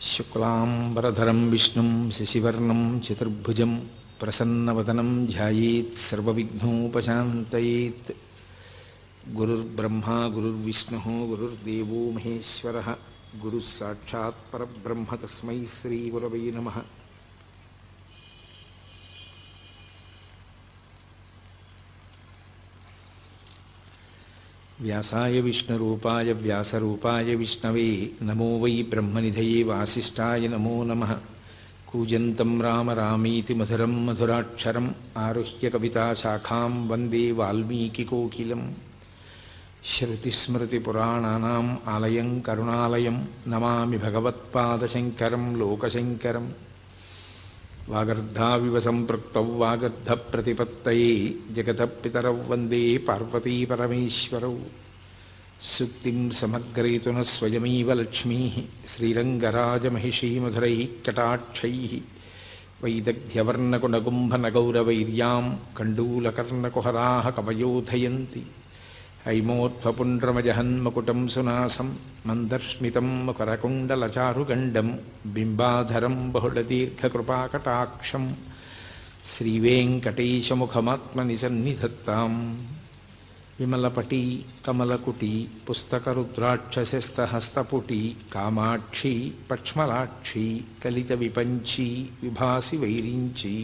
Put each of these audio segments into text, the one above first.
శుక్లాంబరధరం విష్ణుం శశివర్ణం చతుర్భుజం ప్రసన్నవదనం ధ్యాయేత్ సర్వవిఘ్నోపశాంతయేత్. గురుర్బ్రహ్మా గురుర్విష్ణుః గురుర్దేవో మహేశ్వరః గురుః సాక్షాత్ పరబ్రహ్మ తస్మై శ్రీగురవై నమః. వ్యాసాయ విష్ణురూపాయ వ్యాసరూపాయ విష్ణవే నమో వై బ్రహ్మనిధయే వాసిష్ఠాయ నమో నమః. కూజంతం రామ రామీతి మధురం మధురాక్షరం ఆరుహ్య కవితాశాఖాం వందే వాల్మీకికోకిలం. శ్రుతిస్మృతిపురాణానాం ఆలయం కరుణాలయం నమామి భగవత్పాదశంకరం లోకశంకరం. వాగర్ధావివ సంపృక్తౌ వాగర్ధప్రతిపత్తయే జగతః పితరౌ వందే పార్వతీపరమేశ్వరౌ. సుక్తిం సమగ్రయతున స్వయమేవ లక్ష్మీః శ్రీరంగరాజమహిషీమధురైః కటాక్షైః. వైదగ్ధ్యవర్ణకునగుంభనగౌరవైర్యాం కండూలకర్ణకుహరాः కవయోధయంతి. హైమోత్ఫపుండ్రమజహన్మకుటం సునాసం మందర్స్మితం మకరకుండలచారుగండం బింబాధరం బహుళదీర్ఘకృపాకటాక్షం. శ్రీవేంకటేశముఖమాత్మని సన్నిధత్తాం. విమలపటీ కమలకుటీ పుస్తకరుద్రాక్షసస్తహస్తపుటీ కామాక్షీ పక్ష్మలాక్షీ కలితవిపంచీ విభాసి వైరించీ.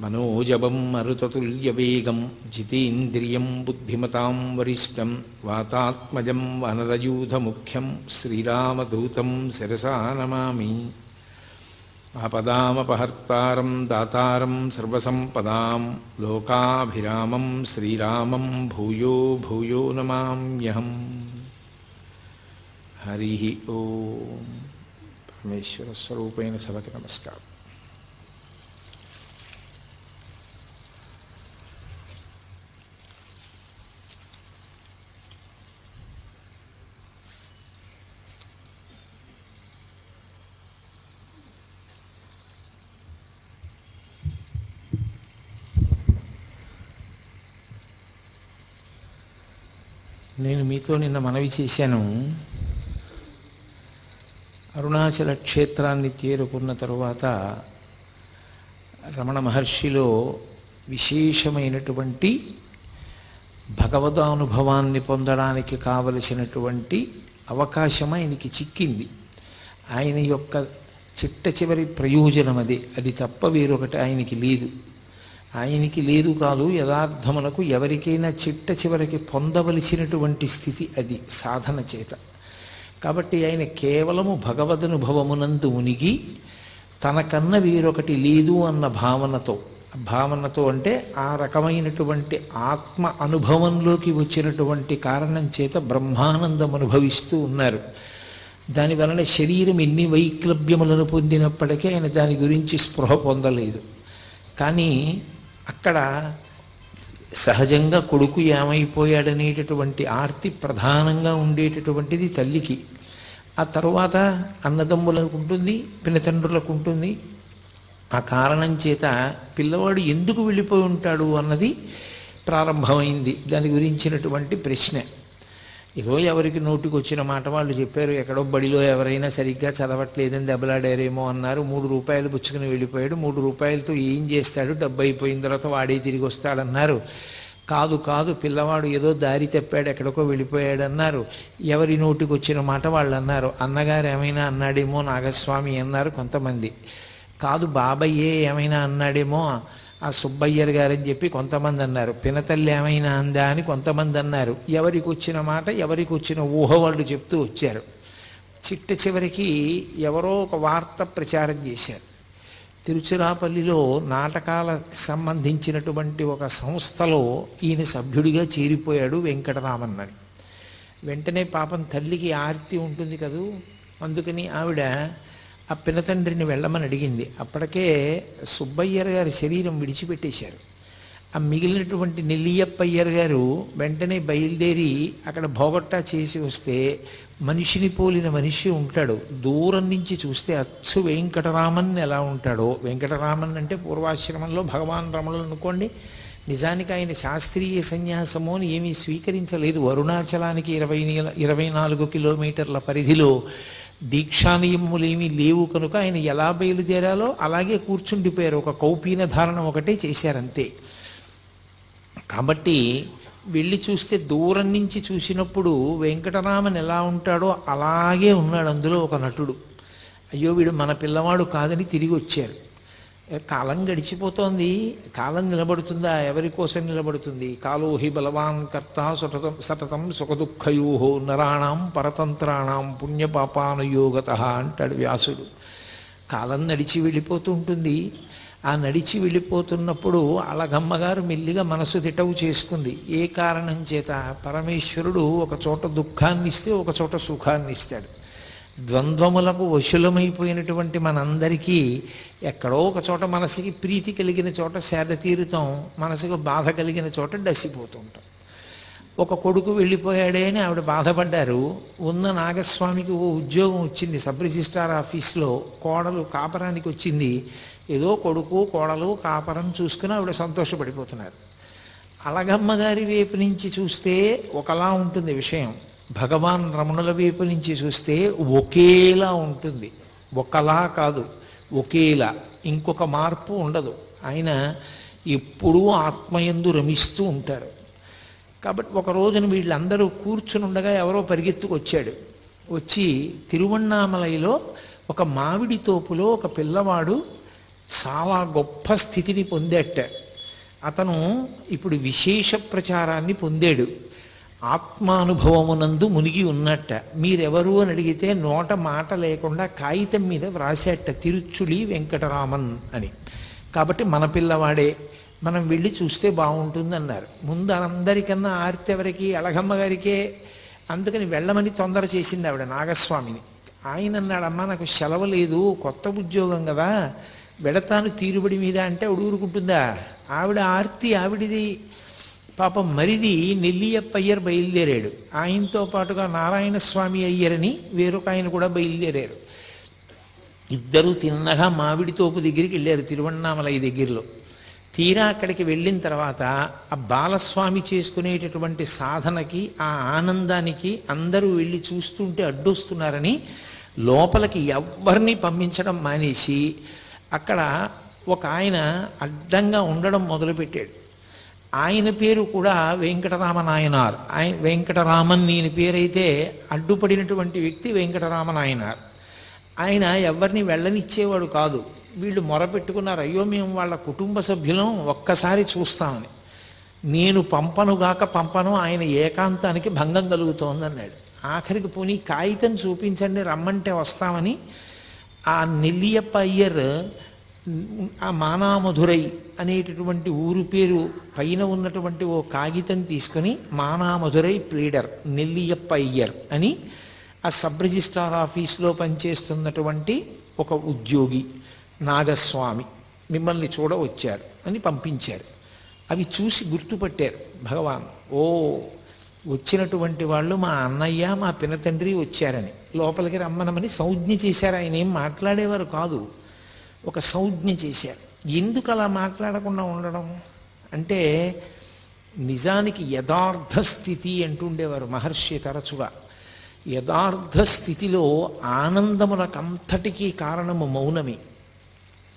మనోజవం మరుతతుల్యవేగం జితేంద్రియం బుద్ధిమతాం వరిష్టం వాతాత్మజం వనరయూధముఖ్యం శ్రీరామదూతం శిరసా నమామి. ఆపదామపహర్తారం దాతారం సర్వసంపదాం లోకాభిరామం శ్రీరామం భూయో భూయో నమామ్యహం. హరి ఓం. పరమేశ్వర స్వరూపైన సభకి నమస్కారం. నేను మీతో నిన్న మనవి చేశాను. అరుణాచల క్షేత్రాన్ని చేరుకున్న తరువాత రమణ మహర్షిలో విశేషమైనటువంటి భగవదానుభవాన్ని పొందడానికి కావలసినటువంటి అవకాశం ఆయనకి చిక్కింది. ఆయన యొక్క చిట్ట చివరి ప్రయోజనం అదే. అది తప్ప వేరొకటి ఆయనకి లేదు. ఆయనకి లేదు కాదు, యథార్థమునకు ఎవరికైనా చిట్ట చివరికి పొందవలసినటువంటి స్థితి అది సాధన చేత. కాబట్టి ఆయన కేవలము భగవదనుభవమునందు ఉనిగి తనకన్న వేరొకటి లేదు అన్న భావనతో అంటే ఆ రకమైనటువంటి ఆత్మ అనుభవంలోకి వచ్చినటువంటి కారణం చేత బ్రహ్మానందం అనుభవిస్తూ ఉన్నారు. దానివలన శరీరం ఎన్ని వైక్లభ్యములను పొందినప్పటికీ ఆయన దాని గురించి స్పృహ పొందలేదు. కానీ అక్కడ సహజంగా కొడుకు ఏమైపోయాడనేటటువంటి ఆర్తి ప్రధానంగా ఉండేటటువంటిది తల్లికి. ఆ తరువాత అన్నదమ్ములకు ఉంటుంది, పినతండ్రులకు ఉంటుంది. ఆ కారణం చేత పిల్లవాడు ఎందుకు వెళ్ళిపోయి ఉంటాడు అన్నది ప్రారంభమైంది. దాని గురించినటువంటి ప్రశ్న. ఏదో ఎవరికి నోటికి వచ్చిన మాట వాళ్ళు చెప్పారు. ఎక్కడో బడిలో ఎవరైనా సరిగ్గా చదవట్లేదని దెబ్బలాడారేమో అన్నారు. 3 రూపాయలు పుచ్చుకుని వెళ్ళిపోయాడు. 3 రూపాయలతో ఏం చేస్తాడు, డబ్బు అయిపోయిన తర్వాత వాడే తిరిగి వస్తాడన్నారు. కాదు పిల్లవాడు ఏదో దారి తప్పాడు, ఎక్కడికో వెళ్ళిపోయాడు అన్నారు. ఎవరి నోటికి వచ్చిన మాట వాళ్ళు అన్నారు. అన్నగారు ఏమైనా అన్నాడేమో నాగస్వామి అన్నారు కొంతమంది. కాదు బాబయ్యే ఏమైనా అన్నాడేమో ఆ సుబ్బయ్యర్ గారని చెప్పి కొంతమంది అన్నారు. పినతల్లి ఏమైనా అందా అని కొంతమంది అన్నారు. ఎవరికి వచ్చిన మాట ఎవరికి వచ్చిన ఊహ వాళ్ళు చెప్తూ వచ్చారు. చిట్ట చివరికి ఎవరో ఒక వార్త ప్రచారం చేశారు. తిరుచిరాపల్లిలో నాటకాలకు సంబంధించినటువంటి ఒక సంస్థలో ఈయన సభ్యుడిగా చేరిపోయాడు వెంకటరామన్ అని. వెంటనే పాపం తల్లికి ఆర్తి ఉంటుంది కదూ, అందుకని ఆవిడ ఆ పినతండ్రిని వెళ్ళమని అడిగింది. అప్పటికే సుబ్బయ్యర్ గారి శరీరం విడిచిపెట్టేశారు. ఆ మిగిలినటువంటి నెల్లియప్పయ్యర్ గారు వెంటనే బయలుదేరి అక్కడ భోగట్టా చేసి వస్తే మనిషిని పోలిన మనిషి ఉంటాడు. దూరం నుంచి చూస్తే అచ్చు వెంకటరామన్ ఎలా ఉంటాడో, వెంకటరామన్ అంటే పూర్వాశ్రమంలో భగవాన్ రమణులు అనుకోండి. నిజానికి ఆయన శాస్త్రీయ సన్యాసము అని ఏమీ స్వీకరించలేదు. అరుణాచలానికి 24 కిలోమీటర్ల పరిధిలో దీక్షానియములేమీ లేవు కనుక ఆయన ఎలా బయలుదేరాలో అలాగే కూర్చుండిపోయారు. ఒక కౌపీన ధారణం ఒకటే చేశారంతే. కాబట్టి వెళ్ళి చూస్తే దూరం నుంచి చూసినప్పుడు వెంకటరామన్ ఎలా ఉంటాడో అలాగే ఉన్నాడు అందులో ఒక నటుడు. అయ్యో వీడు మన పిల్లవాడు కాదని తిరిగి వచ్చారు. కాలం గడిచిపోతోంది, కాలం నిలబడుతుందా? ఎవరి కోసం నిలబడుతుంది? కాలోహి బలవాన్ కర్త సతతం సతతం సుఖదుఃఖయో నరాణం పరతంత్రాణం పుణ్యపాపానుయోగత అంటాడు వ్యాసుడు. కాలం నడిచి వెళ్ళిపోతూ ఉంటుంది. ఆ నడిచి వెళ్ళిపోతున్నప్పుడు అలగమ్మగారు మెల్లిగా మనసు తిటవు చేసుకుంది. ఏ కారణం చేత? పరమేశ్వరుడు ఒక చోట దుఃఖాన్ని ఇస్తే ఒక చోట సుఖాన్ని ఇస్తాడు. ద్వంద్వములకు వశులమైపోయినటువంటి మనందరికీ ఎక్కడో ఒక చోట మనసుకి ప్రీతి కలిగిన చోట సేద తీరుతాం, మనసుకు బాధ కలిగిన చోట డసిపోతుంటాం. ఒక కొడుకు వెళ్ళిపోయాడే అని ఆవిడ బాధపడ్డారు. ఉన్న నాగస్వామికి ఓ ఉద్యోగం వచ్చింది సబ్ రిజిస్ట్రార్ ఆఫీస్లో, కోడలు కాపరానికి వచ్చింది. ఏదో కొడుకు కోడలు కాపరం చూసుకుని ఆవిడ సంతోషపడిపోతున్నారు. అలగమ్మ గారి వైపు నుంచి చూస్తే ఒకలా ఉంటుంది విషయం, భగవాన్ రమణుల వైపు నుంచి చూస్తే ఒకేలా ఉంటుంది. ఒకలా కాదు, ఒకేలా, ఇంకొక మార్పు ఉండదు. ఆయన ఎప్పుడూ ఆత్మయందు రమిస్తూ ఉంటారు. కాబట్టి ఒక రోజున వీళ్ళందరూ కూర్చుని ఉండగా ఎవరో పరిగెత్తుకొచ్చాడు. వచ్చి తిరువణ్ణామలైలో ఒక మామిడి తోపులో ఒక పిల్లవాడు చాలా గొప్ప స్థితిని పొందేట. అతను ఇప్పుడు విశేష ప్రచారాన్ని పొందాడు. ఆత్మానుభవమునందు మునిగి ఉన్నట్ట. మీరెవరు అని అడిగితే నోట మాట లేకుండా కాగితం మీద వ్రాసేట తిరుచులి వెంకటరామన్ అని. కాబట్టి మన పిల్లవాడే, మనం వెళ్ళి చూస్తే బాగుంటుంది అన్నారు. ముందు అందరికన్నా ఆర్తి ఎవరికి? అలగమ్మ గారికే. అందుకని వెళ్ళమని తొందర చేసింది ఆవిడ నాగస్వామిని. ఆయన అన్నాడు, అమ్మ నాకు సెలవు లేదు, కొత్త ఉద్యోగం కదా, వెడతాను తీరుబడి మీద అంటే ఊరుకుంటుందా? ఆవిడ ఆర్తి ఆవిడిది. పాపం మరిది నెల్లియప్ప అయ్యర్ బయలుదేరాడు. ఆయనతో పాటుగా నారాయణ స్వామి అయ్యరని వేరొక ఆయన కూడా బయలుదేరారు. ఇద్దరూ తిన్నగా మామిడి తోపు దగ్గరికి వెళ్ళారు తిరువణ్ణామలై దగ్గరలో. తీరా అక్కడికి వెళ్ళిన తర్వాత ఆ బాలస్వామి చేసుకునేటటువంటి సాధనకి, ఆ ఆనందానికి అందరూ వెళ్ళి చూస్తుంటే అడ్డొస్తున్నారని లోపలికి ఎవ్వరినీ పంపించడం మానేసి అక్కడ ఒక ఆయన అడ్డంగా ఉండడం మొదలుపెట్టాడు. ఆయన పేరు కూడా వెంకటరామనాయనార్. ఆయన వెంకటరామన్ ఈయన పేరైతే అడ్డుపడినటువంటి వ్యక్తి వెంకటరామనాయనార్. ఆయన ఎవరిని వెళ్ళనిచ్చేవాడు కాదు. వీళ్ళు మొరపెట్టుకున్నారు, అయ్యో మేము వాళ్ళ కుటుంబ సభ్యులం, ఒక్కసారి చూస్తామని. నేను పంపను, ఆయన ఏకాంతానికి భంగం కలుగుతోంది అన్నాడు. ఆఖరికి పోనీ కాగితం చూపించండి, రమ్మంటే వస్తామని ఆ నెల్లియప్ప అయ్యర్ ఆ మానామధురై అనేటటువంటి ఊరు పేరు పైన ఉన్నటువంటి ఓ కాగితం తీసుకొని మానామధురై ప్లీడర్ నెల్లియప్ప అయ్యర్ అని ఆ సబ్ రిజిస్ట్రార్ ఆఫీస్లో పనిచేస్తున్నటువంటి ఒక ఉద్యోగి నాగస్వామి మిమ్మల్ని చూడ వచ్చారు అని పంపించారు. అవి చూసి గుర్తుపట్టారు భగవాన్. ఓ వచ్చినటువంటి వాళ్ళు మా అన్నయ్య మా పినతండ్రి వచ్చారని లోపలికి రమ్మనమని సంజ్ఞ చేశారు. ఆయన ఏం మాట్లాడేవారు కాదు, ఒక సంజ్ఞ చేశారు. ఎందుకు అలా మాట్లాడకుండా ఉండడం అంటే, నిజానికి యథార్థ స్థితి అంటుండేవారు మహర్షి తరచుగా. యథార్థ స్థితిలో ఆనందమునకంతటికీ కారణము మౌనమే.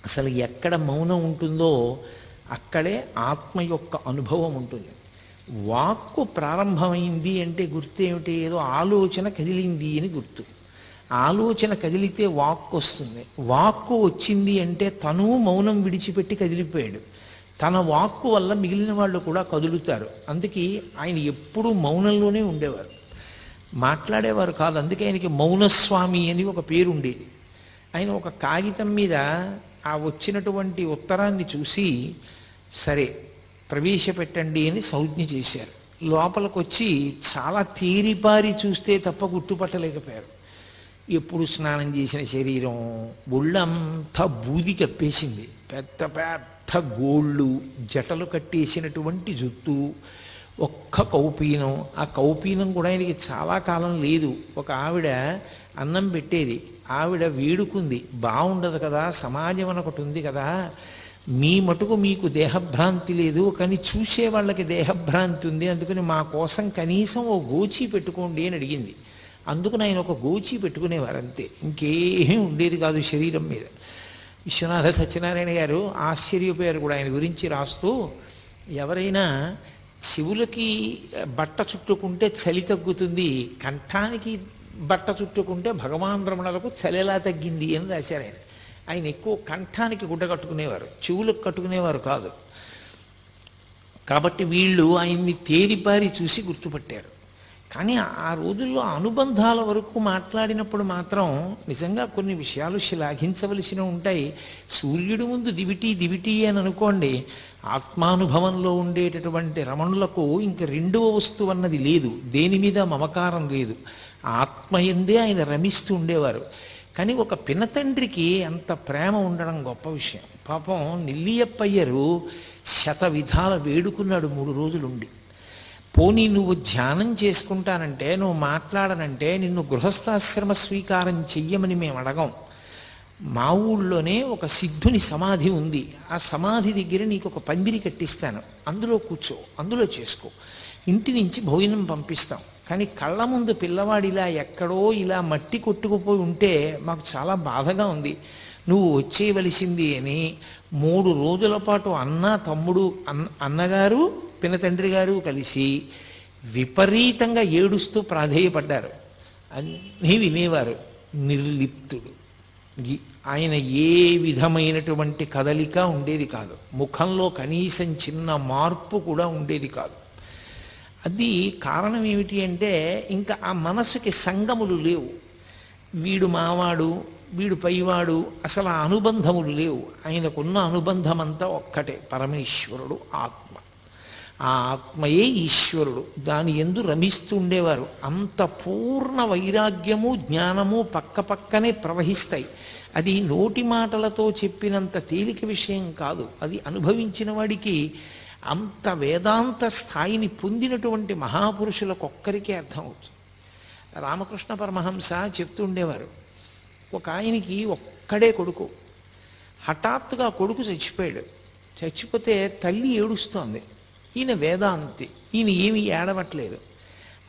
అసలు ఎక్కడ మౌనం ఉంటుందో అక్కడే ఆత్మ యొక్క అనుభవం ఉంటుంది. వాక్కు ప్రారంభమైంది అంటే గుర్తు ఏమిటి? ఏదో ఆలోచన కదిలింది అని గుర్తు. ఆలోచన కదిలితే వాక్కు వస్తుంది. వాక్కు వచ్చింది అంటే తను మౌనం విడిచిపెట్టి కదిలిపోయాడు. తన వాక్కు వల్ల మిగిలిన వాళ్ళు కూడా కదులుతారు. అందుకే ఆయన ఎప్పుడూ మౌనంలోనే ఉండేవారు, మాట్లాడేవారు కాదు. అందుకే ఆయనకి మౌనస్వామి అని ఒక పేరు ఉండేది. ఆయన ఒక కాగితం మీద ఆ వచ్చినటువంటి ఉత్తరాన్ని చూసి సరే ప్రవేశపెట్టండి అని సంజ్ఞ చేశారు. లోపలికి వచ్చి చాలా తేరిపారి చూస్తే తప్ప గుర్తుపట్టలేకపోయారు. ఎప్పుడు స్నానం చేసిన శరీరం, ఒళ్ళంతా బూది కప్పేసింది, పెద్ద పెద్ద గోళ్ళు, జటలు కట్టేసినటువంటి జుత్తు, ఒక్క కౌపీనం. ఆ కౌపీనం కూడా ఆయనకి చాలా కాలం లేదు. ఒక ఆవిడ అన్నం పెట్టేది, ఆవిడ వేడుకుంది, బాగుండదు కదా, సమాజం ఒకటి ఉంది కదా, మీ మటుకు మీకు దేహభ్రాంతి లేదు కానీ చూసే వాళ్ళకి దేహభ్రాంతి ఉంది, అందుకని మా కోసం కనీసం ఓ గోచి పెట్టుకోండి అని అడిగింది. అందుకు ఆయన ఒక గోచి పెట్టుకునేవారు అంతే, ఇంకేమీ ఉండేది కాదు శరీరం మీద. విశ్వనాథ సత్యనారాయణ గారు ఆశ్చర్యపోయారు కూడా ఆయన గురించి రాస్తూ, ఎవరైనా చెవులకి బట్ట చుట్టుకుంటే చలి తగ్గుతుంది, కంఠానికి బట్ట చుట్టుకుంటే భగవాన్ రమణలకు చలి ఎలా తగ్గింది అని రాశారు ఆయన. ఆయన ఎక్కువ కంఠానికి గుడ్డ కట్టుకునేవారు, చెవులకు కట్టుకునేవారు కాదు. కాబట్టి వీళ్ళు ఆయన్ని తేరిపారి చూసి గుర్తుపట్టారు. కానీ ఆ రోజుల్లో అనుబంధాల వరకు మాట్లాడినప్పుడు మాత్రం నిజంగా కొన్ని విషయాలు శ్లాఘించవలసినవి ఉంటాయి. సూర్యుడి ముందు దివిటి దివిటి అని అనుకోండి, ఆత్మానుభవంలో ఉండేటటువంటి రమణులకు ఇంక రెండవ వస్తువు అన్నది లేదు, దేని మీద మమకారం లేదు, ఆత్మయందే ఆయన రమిస్తూ ఉండేవారు. కానీ ఒక పినతండ్రికి అంత ప్రేమ ఉండడం గొప్ప విషయం. పాపం నెల్లియప్పయ్యరు శతవిధాల వేడుకున్నాడు 3 రోజులుండి. పోనీ నువ్వు ధ్యానం చేసుకుంటానంటే, నువ్వు మాట్లాడనంటే నిన్ను గృహస్థాశ్రమ స్వీకారం చెయ్యమని మేము అడగం. మా ఊళ్ళోనే ఒక సిద్ధుని సమాధి ఉంది, ఆ సమాధి దగ్గర నీకు ఒక పందిరి కట్టిస్తాను, అందులో కూర్చో, అందులో చేసుకో, ఇంటి నుంచి భోజనం పంపిస్తాం. కానీ కళ్ళ ముందు పిల్లవాడు ఇలా ఎక్కడో ఇలా మట్టి కొట్టుకుపోయి ఉంటే మాకు చాలా బాధగా ఉంది, నువ్వు వచ్చేయవలసింది అని 3 రోజుల పాటు అన్న, తమ్ముడు, అన్నగారు, పినతండ్రి గారు కలిసి విపరీతంగా ఏడుస్తూ ప్రాధేయపడ్డారు. అన్నీ వినేవారు. నిర్లిప్తుడు. ఆయన ఏ విధమైనటువంటి కదలిక ఉండేది కాదు, ముఖంలో కనీసం చిన్న మార్పు కూడా ఉండేది కాదు. అది కారణం ఏమిటి అంటే, ఇంకా ఆ మనసుకి సంగములు లేవు. వీడు మావాడు, వీడు పైవాడు, అసలు ఆ అనుబంధములు లేవు. ఆయనకున్న అనుబంధం అంతా ఒక్కటే, పరమేశ్వరుడు ఆత్మ. ఆ ఆత్మయే ఈశ్వరుడు, దాని యందు రమిస్తూ ఉండేవారు. అంత పూర్ణ వైరాగ్యము జ్ఞానము పక్కపక్కనే ప్రవహిస్తాయి. అది నోటి మాటలతో చెప్పినంత తేలిక విషయం కాదు, అది అనుభవించిన వాడికి, అంత వేదాంత స్థాయిని పొందినటువంటి మహాపురుషులకు ఒక్కరికే అర్థమవుతుంది. రామకృష్ణ పరమహంస చెప్తూ ఉండేవారు, ఒక ఆయనకి ఒక్కడే కొడుకు, హఠాత్తుగా కొడుకు చచ్చిపోయాడు. చచ్చిపోతే తల్లి ఏడుస్తోంది. ఈయన వేదాంతి, ఈయన ఏమీ ఏడవట్లేదు.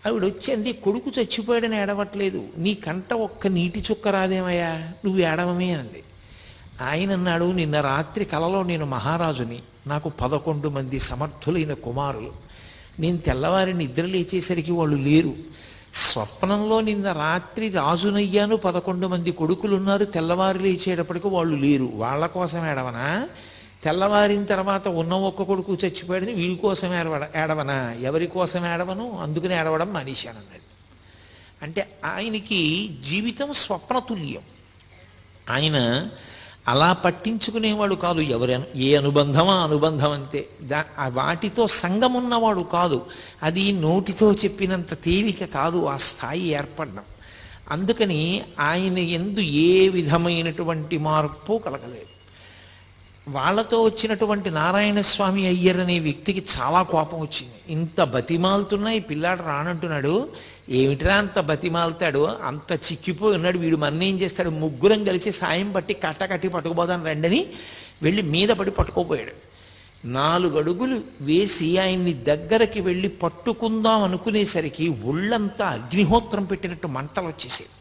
ఆవిడ వచ్చింది, కొడుకు చచ్చిపోయాడని ఏడవట్లేదు, నీ కంట ఒక్క నీటి చుక్క రాదేమయ్యా, నువ్వు ఏడవమే అంది. ఆయన అన్నాడు, నిన్న రాత్రి కలలో నేను మహారాజుని, నాకు 11 మంది సమర్థులైన కుమారులు, నేను తెల్లవారి నిద్ర లేచేసరికి వాళ్ళు లేరు. స్వప్నంలో నిన్న రాత్రి రాజునయ్యాను, 11 మంది కొడుకులు ఉన్నారు, తెల్లవారి లేచేటప్పటికి వాళ్ళు లేరు. వాళ్ళ కోసం ఏడవనా? తెల్లవారిన తర్వాత ఉన్న ఒక్క కొడుకు చచ్చిపోయాడని వీడి కోసం ఏడవనా? ఎవరి కోసం ఏడవను, అందుకని ఏడవడం మానేశానన్నాడు. అంటే ఆయనకి జీవితం స్వప్నతుల్యం. ఆయన అలా పట్టించుకునేవాడు కాదు, ఏ అనుబంధమా అనుబంధం అంతే. వాటితో సంగమున్నవాడు కాదు. అది నోటితో చెప్పినంత తేలిక కాదు ఆ స్థాయి ఏర్పడడం. అందుకని ఆయన యందు ఏ విధమైనటువంటి మార్పు కలగలేదు. వాళ్ళతో వచ్చినటువంటి నారాయణ స్వామి అయ్యర్ అనే వ్యక్తికి చాలా కోపం వచ్చింది. ఇంత బతిమాలుతున్నా ఈ పిల్లాడు రానంటున్నాడు, ఏమిట్రా అంత బతిమాలుతాడు, అంత చిక్కిపోయి ఉన్నాడు, వీడు మన్నేం చేస్తాడు, ముగ్గురం కలిసి సాయం పట్టి కట్టి పట్టుకుపోదాను రండని వెళ్ళి మీద పడి పట్టుకోపోయాడు. 4 అడుగులు వేసి ఆయన్ని దగ్గరికి వెళ్ళి పట్టుకుందాం అనుకునేసరికి ఒళ్ళంతా అగ్నిహోత్రం పెట్టినట్టు మంటలు వచ్చేసాయి.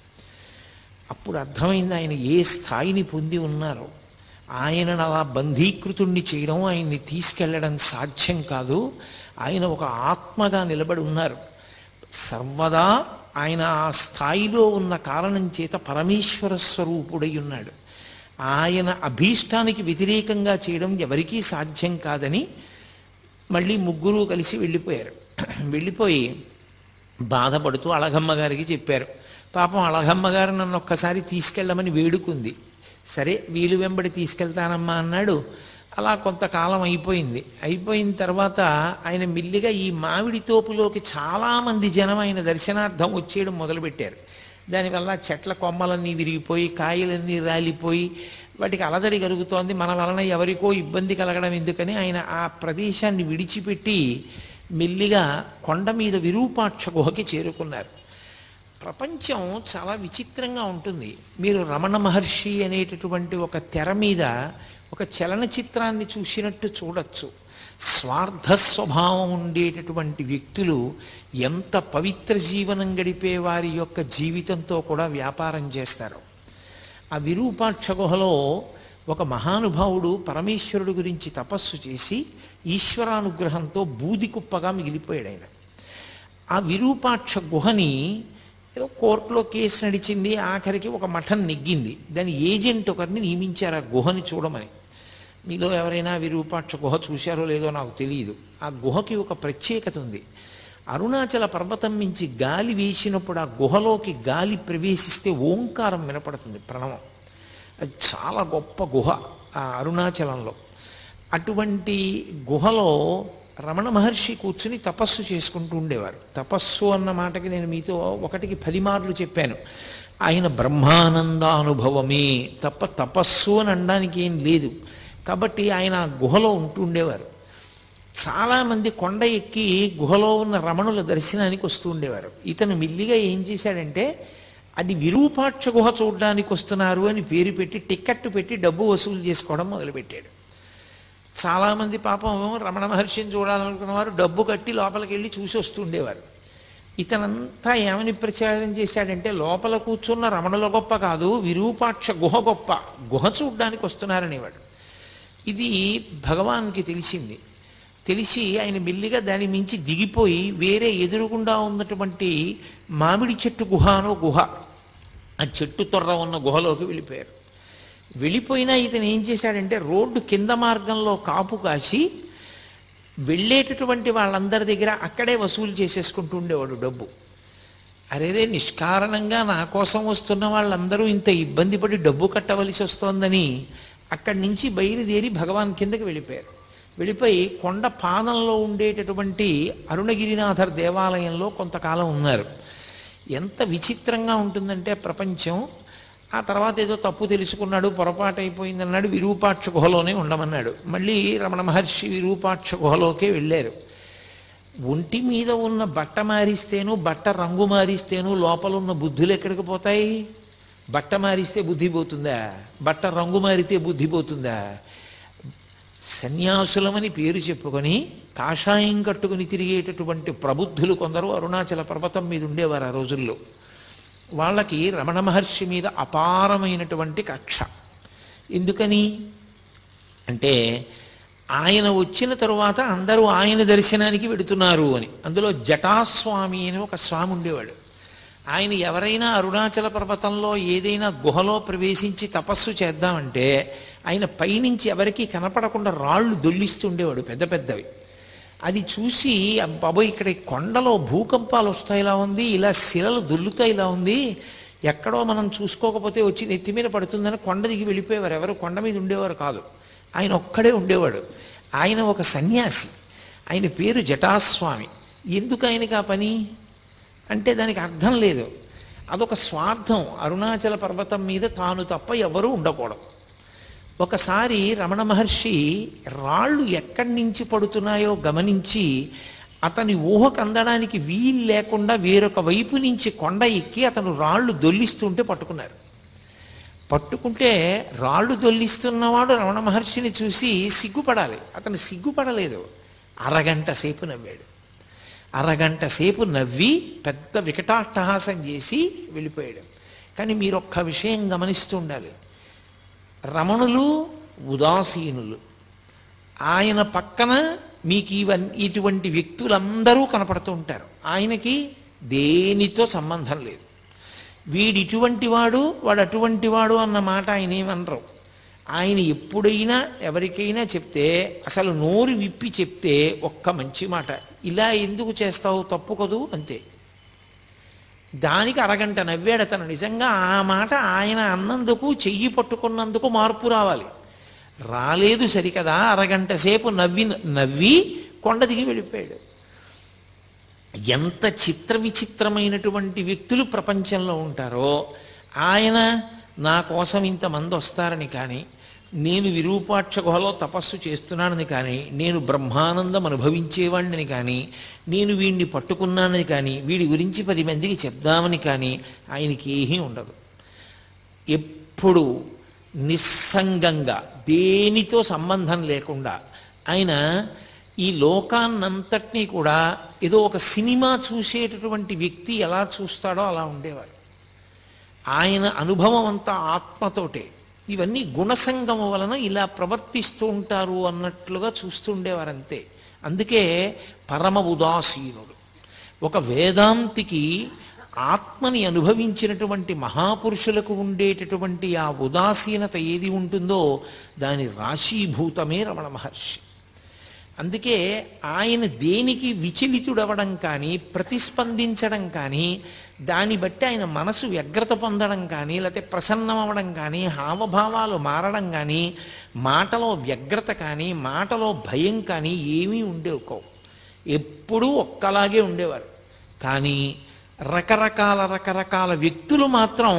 అప్పుడు అర్థమైంది ఆయన ఏ స్థాయిని పొంది ఉన్నారో. ఆయనను అలా బంధీకృతుణ్ణి చేయడం, ఆయన్ని తీసుకెళ్ళడం సాధ్యం కాదు. ఆయన ఒక ఆత్మగా నిలబడి ఉన్నారు. సర్వదా ఆయన ఆ స్థాయిలో ఉన్న కారణం చేత పరమేశ్వర స్వరూపుడై ఉన్నాడు. ఆయన అభీష్టానికి వ్యతిరేకంగా చేయడం ఎవరికీ సాధ్యం కాదని మళ్ళీ ముగ్గురు కలిసి వెళ్ళిపోయారు. వెళ్ళిపోయి బాధపడుతూ అళగమ్మ గారికి చెప్పారు. పాపం అళగమ్మ గారు నన్ను ఒక్కసారి తీసుకెళ్ళమని వేడుకుంది. సరే వీలు వెంబడి తీసుకెళ్తానమ్మా అన్నాడు. అలా కొంతకాలం అయిపోయిన తర్వాత ఆయన మెల్లిగా ఈ మామిడి తోపులోకి చాలామంది జనం ఆయన దర్శనార్థం వచ్చేయడం మొదలుపెట్టారు. దానివల్ల చెట్ల కొమ్మలన్నీ విరిగిపోయి, కాయలన్నీ రాలిపోయి, వాటికి అలజడి కలుగుతోంది. మన వలన ఎవరికో ఇబ్బంది కలగడం ఎందుకని ఆయన ఆ ప్రదేశాన్ని విడిచిపెట్టి మెల్లిగా కొండ మీద విరూపాక్ష గుహకి చేరుకున్నారు. ప్రపంచం చాలా విచిత్రంగా ఉంటుంది. మీరు రమణ మహర్షి అనేటటువంటి ఒక తెర మీద ఒక చలనచిత్రాన్ని చూసినట్టు చూడొచ్చు. స్వార్థ స్వభావం ఉండేటటువంటి వ్యక్తులు ఎంత పవిత్ర జీవనం గడిపే వారి యొక్క జీవితంతో కూడా వ్యాపారం చేస్తారు. ఆ విరూపాక్ష గుహలో ఒక మహానుభావుడు పరమేశ్వరుడు గురించి తపస్సు చేసి ఈశ్వరానుగ్రహంతో బూది కుప్పగా మిగిలిపోయాడు ఆయన. ఆ విరూపాక్ష గుహని ఏదో కోర్టులో కేసు నడిచింది, ఆఖరికి ఒక మఠం నెగ్గింది. దాని ఏజెంట్ ఒకరిని నియమించారు ఆ గుహని చూడమని. మీలో ఎవరైనా విరూపాక్ష గుహ చూశారో లేదో నాకు తెలియదు. ఆ గుహకి ఒక ప్రత్యేకత ఉంది. అరుణాచల పర్వతం నుంచి గాలి వీసినప్పుడు ఆ గుహలోకి గాలి ప్రవేశిస్తే ఓంకారం వినపడుతుంది, ప్రణవం. అది చాలా గొప్ప గుహ ఆ అరుణాచలంలో. అటువంటి గుహలో రమణ మహర్షి కూర్చుని తపస్సు చేసుకుంటూ ఉండేవారు. తపస్సు అన్న మాటకి నేను మీతో 1కి 10 మార్లు చెప్పాను. ఆయన బ్రహ్మానందానుభవమే తప్ప తపస్సు అని అనడానికి ఏం లేదు. కాబట్టి ఆయన ఆ గుహలో ఉంటూ ఉండేవారు. చాలామంది కొండ ఎక్కి గుహలో ఉన్న రమణుల దర్శనానికి వస్తూ ఉండేవారు. ఇతను మెల్లిగా ఏం చేశాడంటే, అది విరూపాక్ష గుహ చూడడానికి వస్తున్నారు అని పేరు పెట్టి టిక్కెట్టు పెట్టి డబ్బు వసూలు చేసుకోవడం మొదలుపెట్టాడు. చాలామంది పాపం రమణ మహర్షిని చూడాలనుకున్న వారు డబ్బు కట్టి లోపలికి వెళ్ళి చూసి వస్తూ ఉండేవారు. ఇతనంతా ఏమని ప్రచారం చేశాడంటే, లోపల కూర్చున్న రమణుల గొప్ప కాదు, విరూపాక్ష గుహ గొప్ప, గుహ చూడ్డానికి వస్తున్నారనేవాడు. ఇది భగవాన్కి తెలిసింది. తెలిసి ఆయన మెల్లిగా దాని మించి దిగిపోయి వేరే ఎదురుగుండా ఉన్నటువంటి మామిడి చెట్టు గుహ అనో గుహ, ఆ చెట్టు తొర్ర ఉన్న గుహలోకి వెళ్ళిపోయారు. వెళ్ళిపోయినా ఇతను ఏం చేశాడంటే, రోడ్డు కింద మార్గంలో కాపు కాసి వెళ్ళేటటువంటి వాళ్ళందరి దగ్గర అక్కడే వసూలు చేసేసుకుంటూ ఉండేవాడు డబ్బు. అరేరే, నిష్కారణంగా నా కోసం వస్తున్న వాళ్ళందరూ ఇంత ఇబ్బంది పడి డబ్బు కట్టవలసి వస్తోందని అక్కడి నుంచి బయలుదేరి భగవాన్ కిందకి వెళ్ళిపోయారు. వెళ్ళిపోయి కొండ పాదంలో ఉండేటటువంటి అరుణగిరినాథర్ దేవాలయంలో కొంతకాలం ఉన్నారు. ఎంత విచిత్రంగా ఉంటుందంటే ప్రపంచం. ఆ తర్వాత ఏదో తప్పు తెలుసుకున్నాడు, పొరపాటు అయిపోయిందన్నాడు, విరూపాక్ష గుహలోనే ఉండమన్నాడు. మళ్ళీ రమణ మహర్షి విరూపాక్ష గుహలోకే వెళ్ళారు. ఒంటి మీద ఉన్న బట్ట మారిస్తేను, బట్ట రంగు మారిస్తేను లోపల ఉన్న బుద్ధులు ఎక్కడికి పోతాయి? బట్ట మారిస్తే బుద్ధి పోతుందా? బట్ట రంగు మారితే బుద్ధి పోతుందా? సన్యాసులమని పేరు చెప్పుకొని కాషాయం కట్టుకుని తిరిగేటటువంటి ప్రబుద్ధులు కొందరు అరుణాచల పర్వతం మీద ఉండేవారు ఆ రోజుల్లో. వాళ్ళకి రమణ మహర్షి మీద అపారమైనటువంటి కక్ష. ఎందుకని అంటే, ఆయన వచ్చిన తరువాత అందరూ ఆయన దర్శనానికి వెడుతున్నారు అని. అందులో జటాస్వామి అని ఒక స్వామి ఉండేవాడు. ఆయన ఎవరైనా అరుణాచల పర్వతంలో ఏదైనా గుహలో ప్రవేశించి తపస్సు చేద్దామంటే ఆయన పైనుంచి ఎవరికీ కనపడకుండా రాళ్ళు దొల్లిస్తుండేవాడు, పెద్ద పెద్దవి. అది చూసి, బాబోయ్ ఇక్కడ కొండలో భూకంపాలు వస్తాయిలా ఉంది, ఇలా శిలలు దొల్లుతాయిలా ఉంది, ఎక్కడో మనం చూసుకోకపోతే వచ్చి నెత్తి మీద పడుతుందని కొండ దిగి వెళ్ళిపోయేవారు. ఎవరు కొండ మీద ఉండేవారు కాదు, ఆయన ఒక్కడే ఉండేవాడు. ఆయన ఒక సన్యాసి, ఆయన పేరు జటాస్వామి. ఎందుకు ఆయనకి ఆ పని అంటే దానికి అర్థం లేదు. అదొక స్వార్థం. అరుణాచల పర్వతం మీద తాను తప్ప ఎవరూ ఉండకూడదు. ఒకసారి రమణ మహర్షి రాళ్ళు ఎక్కడి నుంచి పడుతున్నాయో గమనించి అతని ఊహకు అందడానికి వీలు లేకుండా వేరొక వైపు నుంచి కొండ ఎక్కి అతను రాళ్ళు దొల్లిస్తుంటే పట్టుకున్నారు. పట్టుకుంటే రాళ్ళు దొల్లిస్తున్నవాడు రమణ మహర్షిని చూసి సిగ్గుపడాలి. అతను సిగ్గుపడలేదు. అరగంట సేపు నవ్వాడు. అరగంట సేపు నవ్వి పెద్ద వికటాట్టహాసం చేసి వెళ్ళిపోయాడు. కానీ మీరు ఒక్క విషయం గమనిస్తూ ఉండాలి. రమణులు ఉదాసీనులు. ఆయన పక్కన మీకు ఇటువంటి వ్యక్తులందరూ కనపడుతూ ఉంటారు. ఆయనకి దేనితో సంబంధం లేదు. వీడు ఇటువంటి వాడు, వాడు అటువంటి వాడు అన్న మాట ఆయన ఏమనరు. ఆయన ఎప్పుడైనా ఎవరికైనా చెప్తే, అసలు నోరు విప్పి చెప్తే ఒక్క మంచి మాట, ఇలా ఎందుకు చేస్తావు, తప్పు కదూ, అంతే. దానికి అరగంట నవ్వాడు అతను. నిజంగా ఆ మాట ఆయన అన్నందుకు, చెయ్యి పట్టుకున్నందుకు మార్పు రావాలి. రాలేదు సరికదా, అరగంట సేపు నవ్వి కొండ దిగి వెళ్ళిపోయాడు. ఎంత చిత్ర విచిత్రమైనటువంటి వ్యక్తులు ప్రపంచంలో ఉంటారో. ఆయన నా కోసం ఇంతమంది వస్తారని కానీ, నేను విరూపాక్ష గుహలో తపస్సు చేస్తున్నానని కానీ, నేను బ్రహ్మానందం అనుభవించేవాడిని కానీ, నేను వీడిని పట్టుకున్నానని కానీ, వీడి గురించి 10 మందికి చెప్దామని కానీ ఆయనకి ఏమీ ఉండదు. ఎప్పుడు నిస్సంగంగా, దేనితో సంబంధం లేకుండా ఆయన ఈ లోకాన్నంతటినీ కూడా ఏదో ఒక సినిమా చూసేటటువంటి వ్యక్తి ఎలా చూస్తాడో అలా ఉండేవారు. ఆయన అనుభవం అంతా ఆత్మతోటే. ఇవన్నీ గుణసంగము వలన ఇలా ప్రవర్తిస్తూ ఉంటారు అన్నట్లుగా చూస్తూ ఉండేవారు అంతే. అందుకే పరమ ఉదాసీనుడు. ఒక వేదాంతికి ఆత్మని అనుభవించినటువంటి మహాపురుషులకు ఉండేటటువంటి ఆ ఉదాసీనత ఏది ఉంటుందో దాని రాశీభూతమే రమణ మహర్షి. అందుకే ఆయన దేనికి విచలితుడవడం కానీ ప్రతిస్పందించడం కానీ దాన్ని బట్టి ఆయన మనసు వ్యగ్రత పొందడం కానీ లేకపోతే ప్రసన్నం అవ్వడం కానీ హావభావాలు మారడం కానీ మాటలో వ్యగ్రత కానీ మాటలో భయం కానీ ఏమీ ఉండేవి. ఎప్పుడూ ఒక్కలాగే ఉండేవారు. కానీ రకరకాల వ్యక్తులు మాత్రం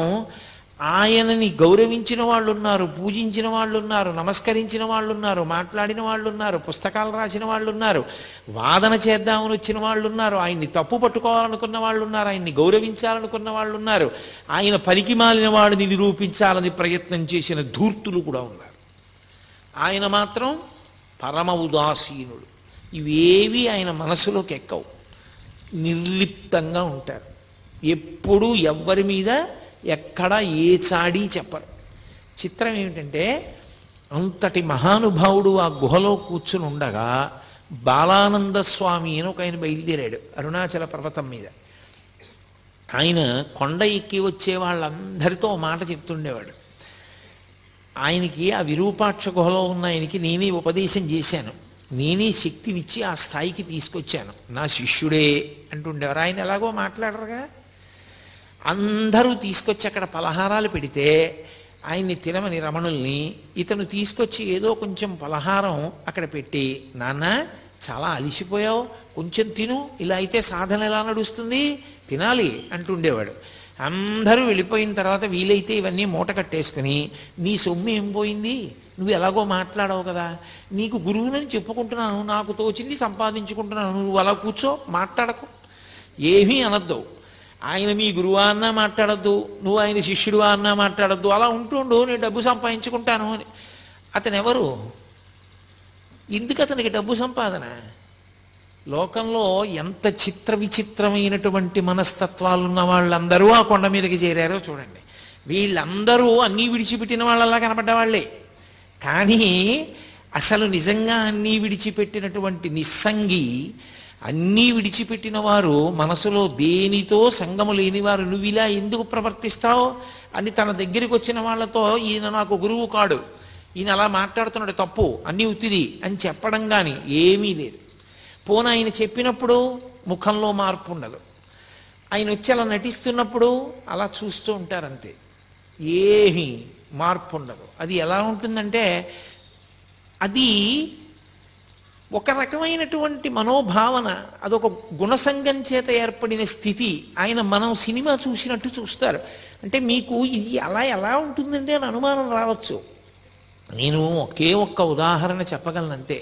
ఆయనని గౌరవించిన వాళ్ళు ఉన్నారు, పూజించిన వాళ్ళు ఉన్నారు, నమస్కరించిన వాళ్ళు ఉన్నారు, మాట్లాడిన వాళ్ళు ఉన్నారు, పుస్తకాలు రాసిన వాళ్ళు ఉన్నారు, వాదన చేద్దామని వచ్చిన వాళ్ళు ఉన్నారు, ఆయన్ని తప్పు పట్టుకోవాలనుకున్న వాళ్ళు ఉన్నారు, ఆయన్ని గౌరవించాలనుకున్న వాళ్ళు ఉన్నారు, ఆయన పనికి మాలిన వాడిని నిరూపించాలని ప్రయత్నం చేసిన ధూర్తులు కూడా ఉన్నారు. ఆయన మాత్రం పరమ ఉదాసీనుడు. ఇవేవి ఆయన మనసులోకి ఎక్కవు. నిర్లిప్తంగా ఉంటారు. ఎప్పుడూ ఎవ్వరి మీద ఎక్కడ ఏ చాడీ చెప్పరు. చిత్రం ఏమిటంటే అంతటి మహానుభావుడు ఆ గుహలో కూర్చుని ఉండగా బాలానంద స్వామి అని ఒక ఆయన బయలుదేరాడు అరుణాచల పర్వతం మీద. ఆయన కొండ ఎక్కి వచ్చే వాళ్ళందరితో మాట చెప్తుండేవాడు. ఆయనకి ఆ విరూపాక్ష గుహలో ఉన్న ఆయనకి నేనే ఉపదేశం చేశాను, నేనే శక్తినిచ్చి ఆ స్థాయికి తీసుకొచ్చాను, నా శిష్యుడే అంటుండేవారు. ఆయన ఎలాగో మాట్లాడరుగా. అందరూ తీసుకొచ్చి అక్కడ పలహారాలు పెడితే ఆయన్ని తినమని రమణుల్ని ఇతను తీసుకొచ్చి ఏదో కొంచెం పలహారం అక్కడ పెట్టి, నాన్న చాలా అలిసిపోయావు, కొంచెం తిను, ఇలా అయితే సాధన ఎలా నడుస్తుంది, తినాలి అంటుండేవాడు. అందరూ వెళ్ళిపోయిన తర్వాత వీలైతే ఇవన్నీ మూట కట్టేసుకుని, నీ సొమ్ము ఏం పోయింది, నువ్వు ఎలాగో మాట్లాడవు కదా, నీకు గురువునని చెప్పుకుంటున్నాను, నాకు తోచింది సంపాదించుకుంటున్నాను, నువ్వు అలా కూర్చో, మాట్లాడకు, ఏమీ అనద్దు. ఆయన మీ గురువా అన్నా మాట్లాడద్దు, నువ్వు ఆయన శిష్యుడువా అన్నా మాట్లాడద్దు, అలా ఉంటుండు, నేను డబ్బు సంపాదించుకుంటాను అని. అతను ఎవరు? ఎందుకు అతనికి డబ్బు సంపాదన? లోకంలో ఎంత చిత్ర విచిత్రమైనటువంటి మనస్తత్వాలు ఉన్న వాళ్ళందరూ ఆ కొండ మీదకి చేరారో చూడండి. వీళ్ళందరూ అన్నీ విడిచిపెట్టిన వాళ్ళలా కనపడ్డవాళ్లే. కానీ అసలు నిజంగా అన్నీ విడిచిపెట్టినటువంటి నిస్సంగి, అన్నీ విడిచిపెట్టిన వారు, మనసులో దేనితో సంగము లేనివారు, నువ్వు ఇలా ఎందుకు ప్రవర్తిస్తావు అని తన దగ్గరికి వచ్చిన వాళ్ళతో, ఈయన నాకు గురువు కాడు, ఈయన అలా మాట్లాడుతున్నాడు తప్పు, అన్నీ ఉత్తిది అని చెప్పడం కానీ ఏమీ లేదు. పోన ఆయన చెప్పినప్పుడు ముఖంలో మార్పు ఉండదు. ఆయన వచ్చి అలా నటిస్తున్నప్పుడు అలా చూస్తూ ఉంటారంతే, ఏమీ మార్పు ఉండదు. అది ఎలా ఉంటుందంటే అది ఒక రకమైనటువంటి మనోభావన, అదొక గుణసంగం చేత ఏర్పడిన స్థితి. ఆయన మనం సినిమా చూసినట్టు చూస్తారు. అంటే మీకు ఇది అలా ఎలా ఉంటుందంటే అని అనుమానం రావచ్చు. నేను ఒకే ఒక్క ఉదాహరణ చెప్పగలనంతే.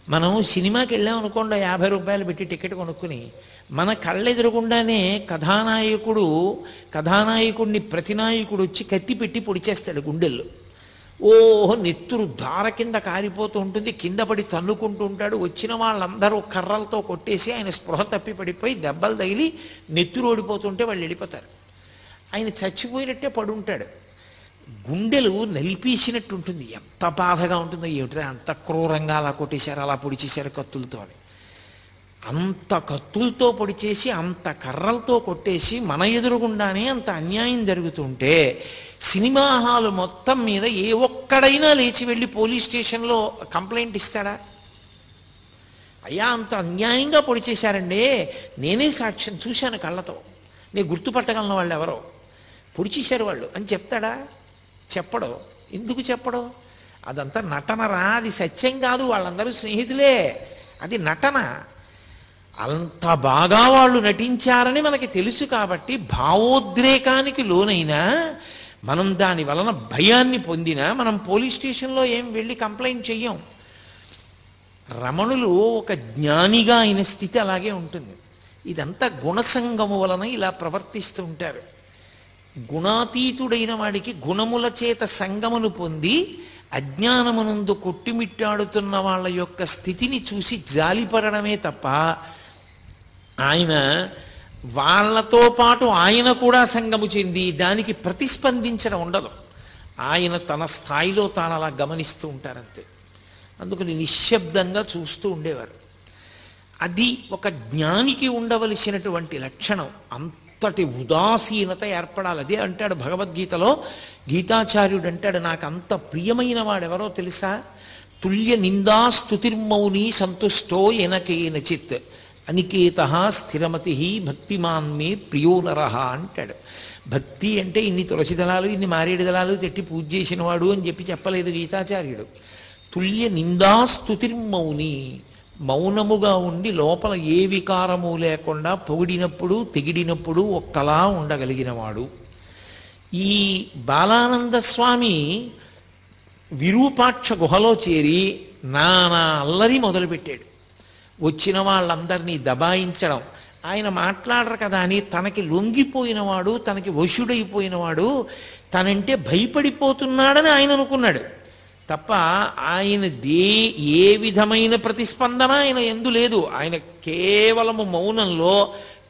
మనం సినిమాకి వెళ్ళామనుకోండి, 50 రూపాయలు పెట్టి టికెట్ కొనుక్కుని, మన కళ్ళెదురుగుండానే కథానాయకుడిని ప్రతినాయకుడు వచ్చి కత్తి పెట్టి పొడిచేస్తాడు గుండెల్లో. ఓహో నెత్తురు ధార కింద కారిపోతూ ఉంటుంది, కింద పడి తన్నుకుంటూ ఉంటాడు. వచ్చిన వాళ్ళందరూ కర్రలతో కొట్టేసి ఆయన స్పృహ తప్పి పడిపోయి దెబ్బలు తగిలి నెత్తురు ఓడిపోతుంటే వాళ్ళు వెళ్ళిపోతారు. ఆయన చచ్చిపోయినట్టే పడుంటాడు. గుండెలు నలిపేసినట్టు ఉంటుంది. ఎంత బాధగా ఉంటుందో ఏమిటో, అంత క్రూరంగా అలా కొట్టేశారు, అలా పొడిచేశారు కత్తులతో అని. అంత కత్తులతో పొడిచేసి అంత కర్రలతో కొట్టేసి మన ఎదురుగుండానే అంత అన్యాయం జరుగుతుంటే సినిమా హాలు మొత్తం మీద ఏ ఒక్కడైనా లేచి వెళ్ళి పోలీస్ స్టేషన్లో కంప్లైంట్ ఇస్తాడా? అయ్యా అంత అన్యాయంగా పొడిచేశారండి, నేనే సాక్ష్యం చూశాను కళ్ళతో, నేను గుర్తుపట్టగలను వాళ్ళు ఎవరో, పొడిచేశారు వాళ్ళు అని చెప్తాడా? చెప్పడు. ఎందుకు చెప్పడు? అదంతా నటనరా, అది సత్యం కాదు, వాళ్ళందరూ స్నేహితులే, అది నటన. అంత బాగా వాళ్ళు నటించారని మనకి తెలుసు కాబట్టి భావోద్రేకానికి లోనైనా మనం దాని వలన భయాన్ని పొందినా మనం పోలీస్ స్టేషన్లో ఏం వెళ్ళి కంప్లైంట్ చెయ్యం. రమణులు ఒక జ్ఞానిగా అయిన స్థితి అలాగే ఉంటుంది. ఇదంతా గుణసంగము వలన ఇలా ప్రవర్తిస్తూ ఉంటారు. గుణాతీతుడైన వాడికి గుణముల చేత సంగమును పొంది అజ్ఞానమునందు కొట్టిమిట్టాడుతున్న వాళ్ళ యొక్క స్థితిని చూసి జాలిపడమే తప్ప ఆయన వాళ్ళతో పాటు ఆయన కూడా సంగము చెంది దానికి ప్రతిస్పందించడం ఉండదు. ఆయన తన స్థాయిలో తాను అలా గమనిస్తూ ఉంటారంతే. అందుకని నిశ్శబ్దంగా చూస్తూ ఉండేవారు. అది ఒక జ్ఞానికి ఉండవలసినటువంటి లక్షణం. అంతటి ఉదాసీనత ఏర్పడాలి. అదే అంటాడు భగవద్గీతలో, గీతాచార్యుడు అంటాడు, నాకు అంత ప్రియమైన వాడెవరో తెలుసా? తుల్య నిందా స్తుతిర్మౌని సంతుష్టో ఎనకేనచిత్ అనికేత స్థిరమతి భక్తిమాన్ మే ప్రియో నరః అంటాడు. భక్తి అంటే ఇన్ని తులసి దళాలు ఇన్ని మారేడు దళాలు తెట్టి పూజ చేసినవాడు అని చెప్పలేదు గీతాచార్యుడు. తుల్య నిందా స్తుతిర్మౌని, మౌనముగా ఉండి లోపల ఏ వికారము లేకుండా పొగిడినప్పుడు తెగిడినప్పుడు ఒక్కలా ఉండగలిగినవాడు. ఈ బాలానంద స్వామి విరూపాక్ష గుహలో చేరి నానా అల్లరి మొదలుపెట్టాడు. వచ్చిన వాళ్ళందరినీ దబాయించడం. ఆయన మాట్లాడరు కదా అని తనకి లొంగిపోయినవాడు, తనకి వశుడైపోయినవాడు, తనంటే భయపడిపోతున్నాడని ఆయన అనుకున్నాడు తప్ప ఆయన ఏ విధమైన ప్రతిస్పందన ఆయన ఎందు లేదు. ఆయన కేవలము మౌనంలో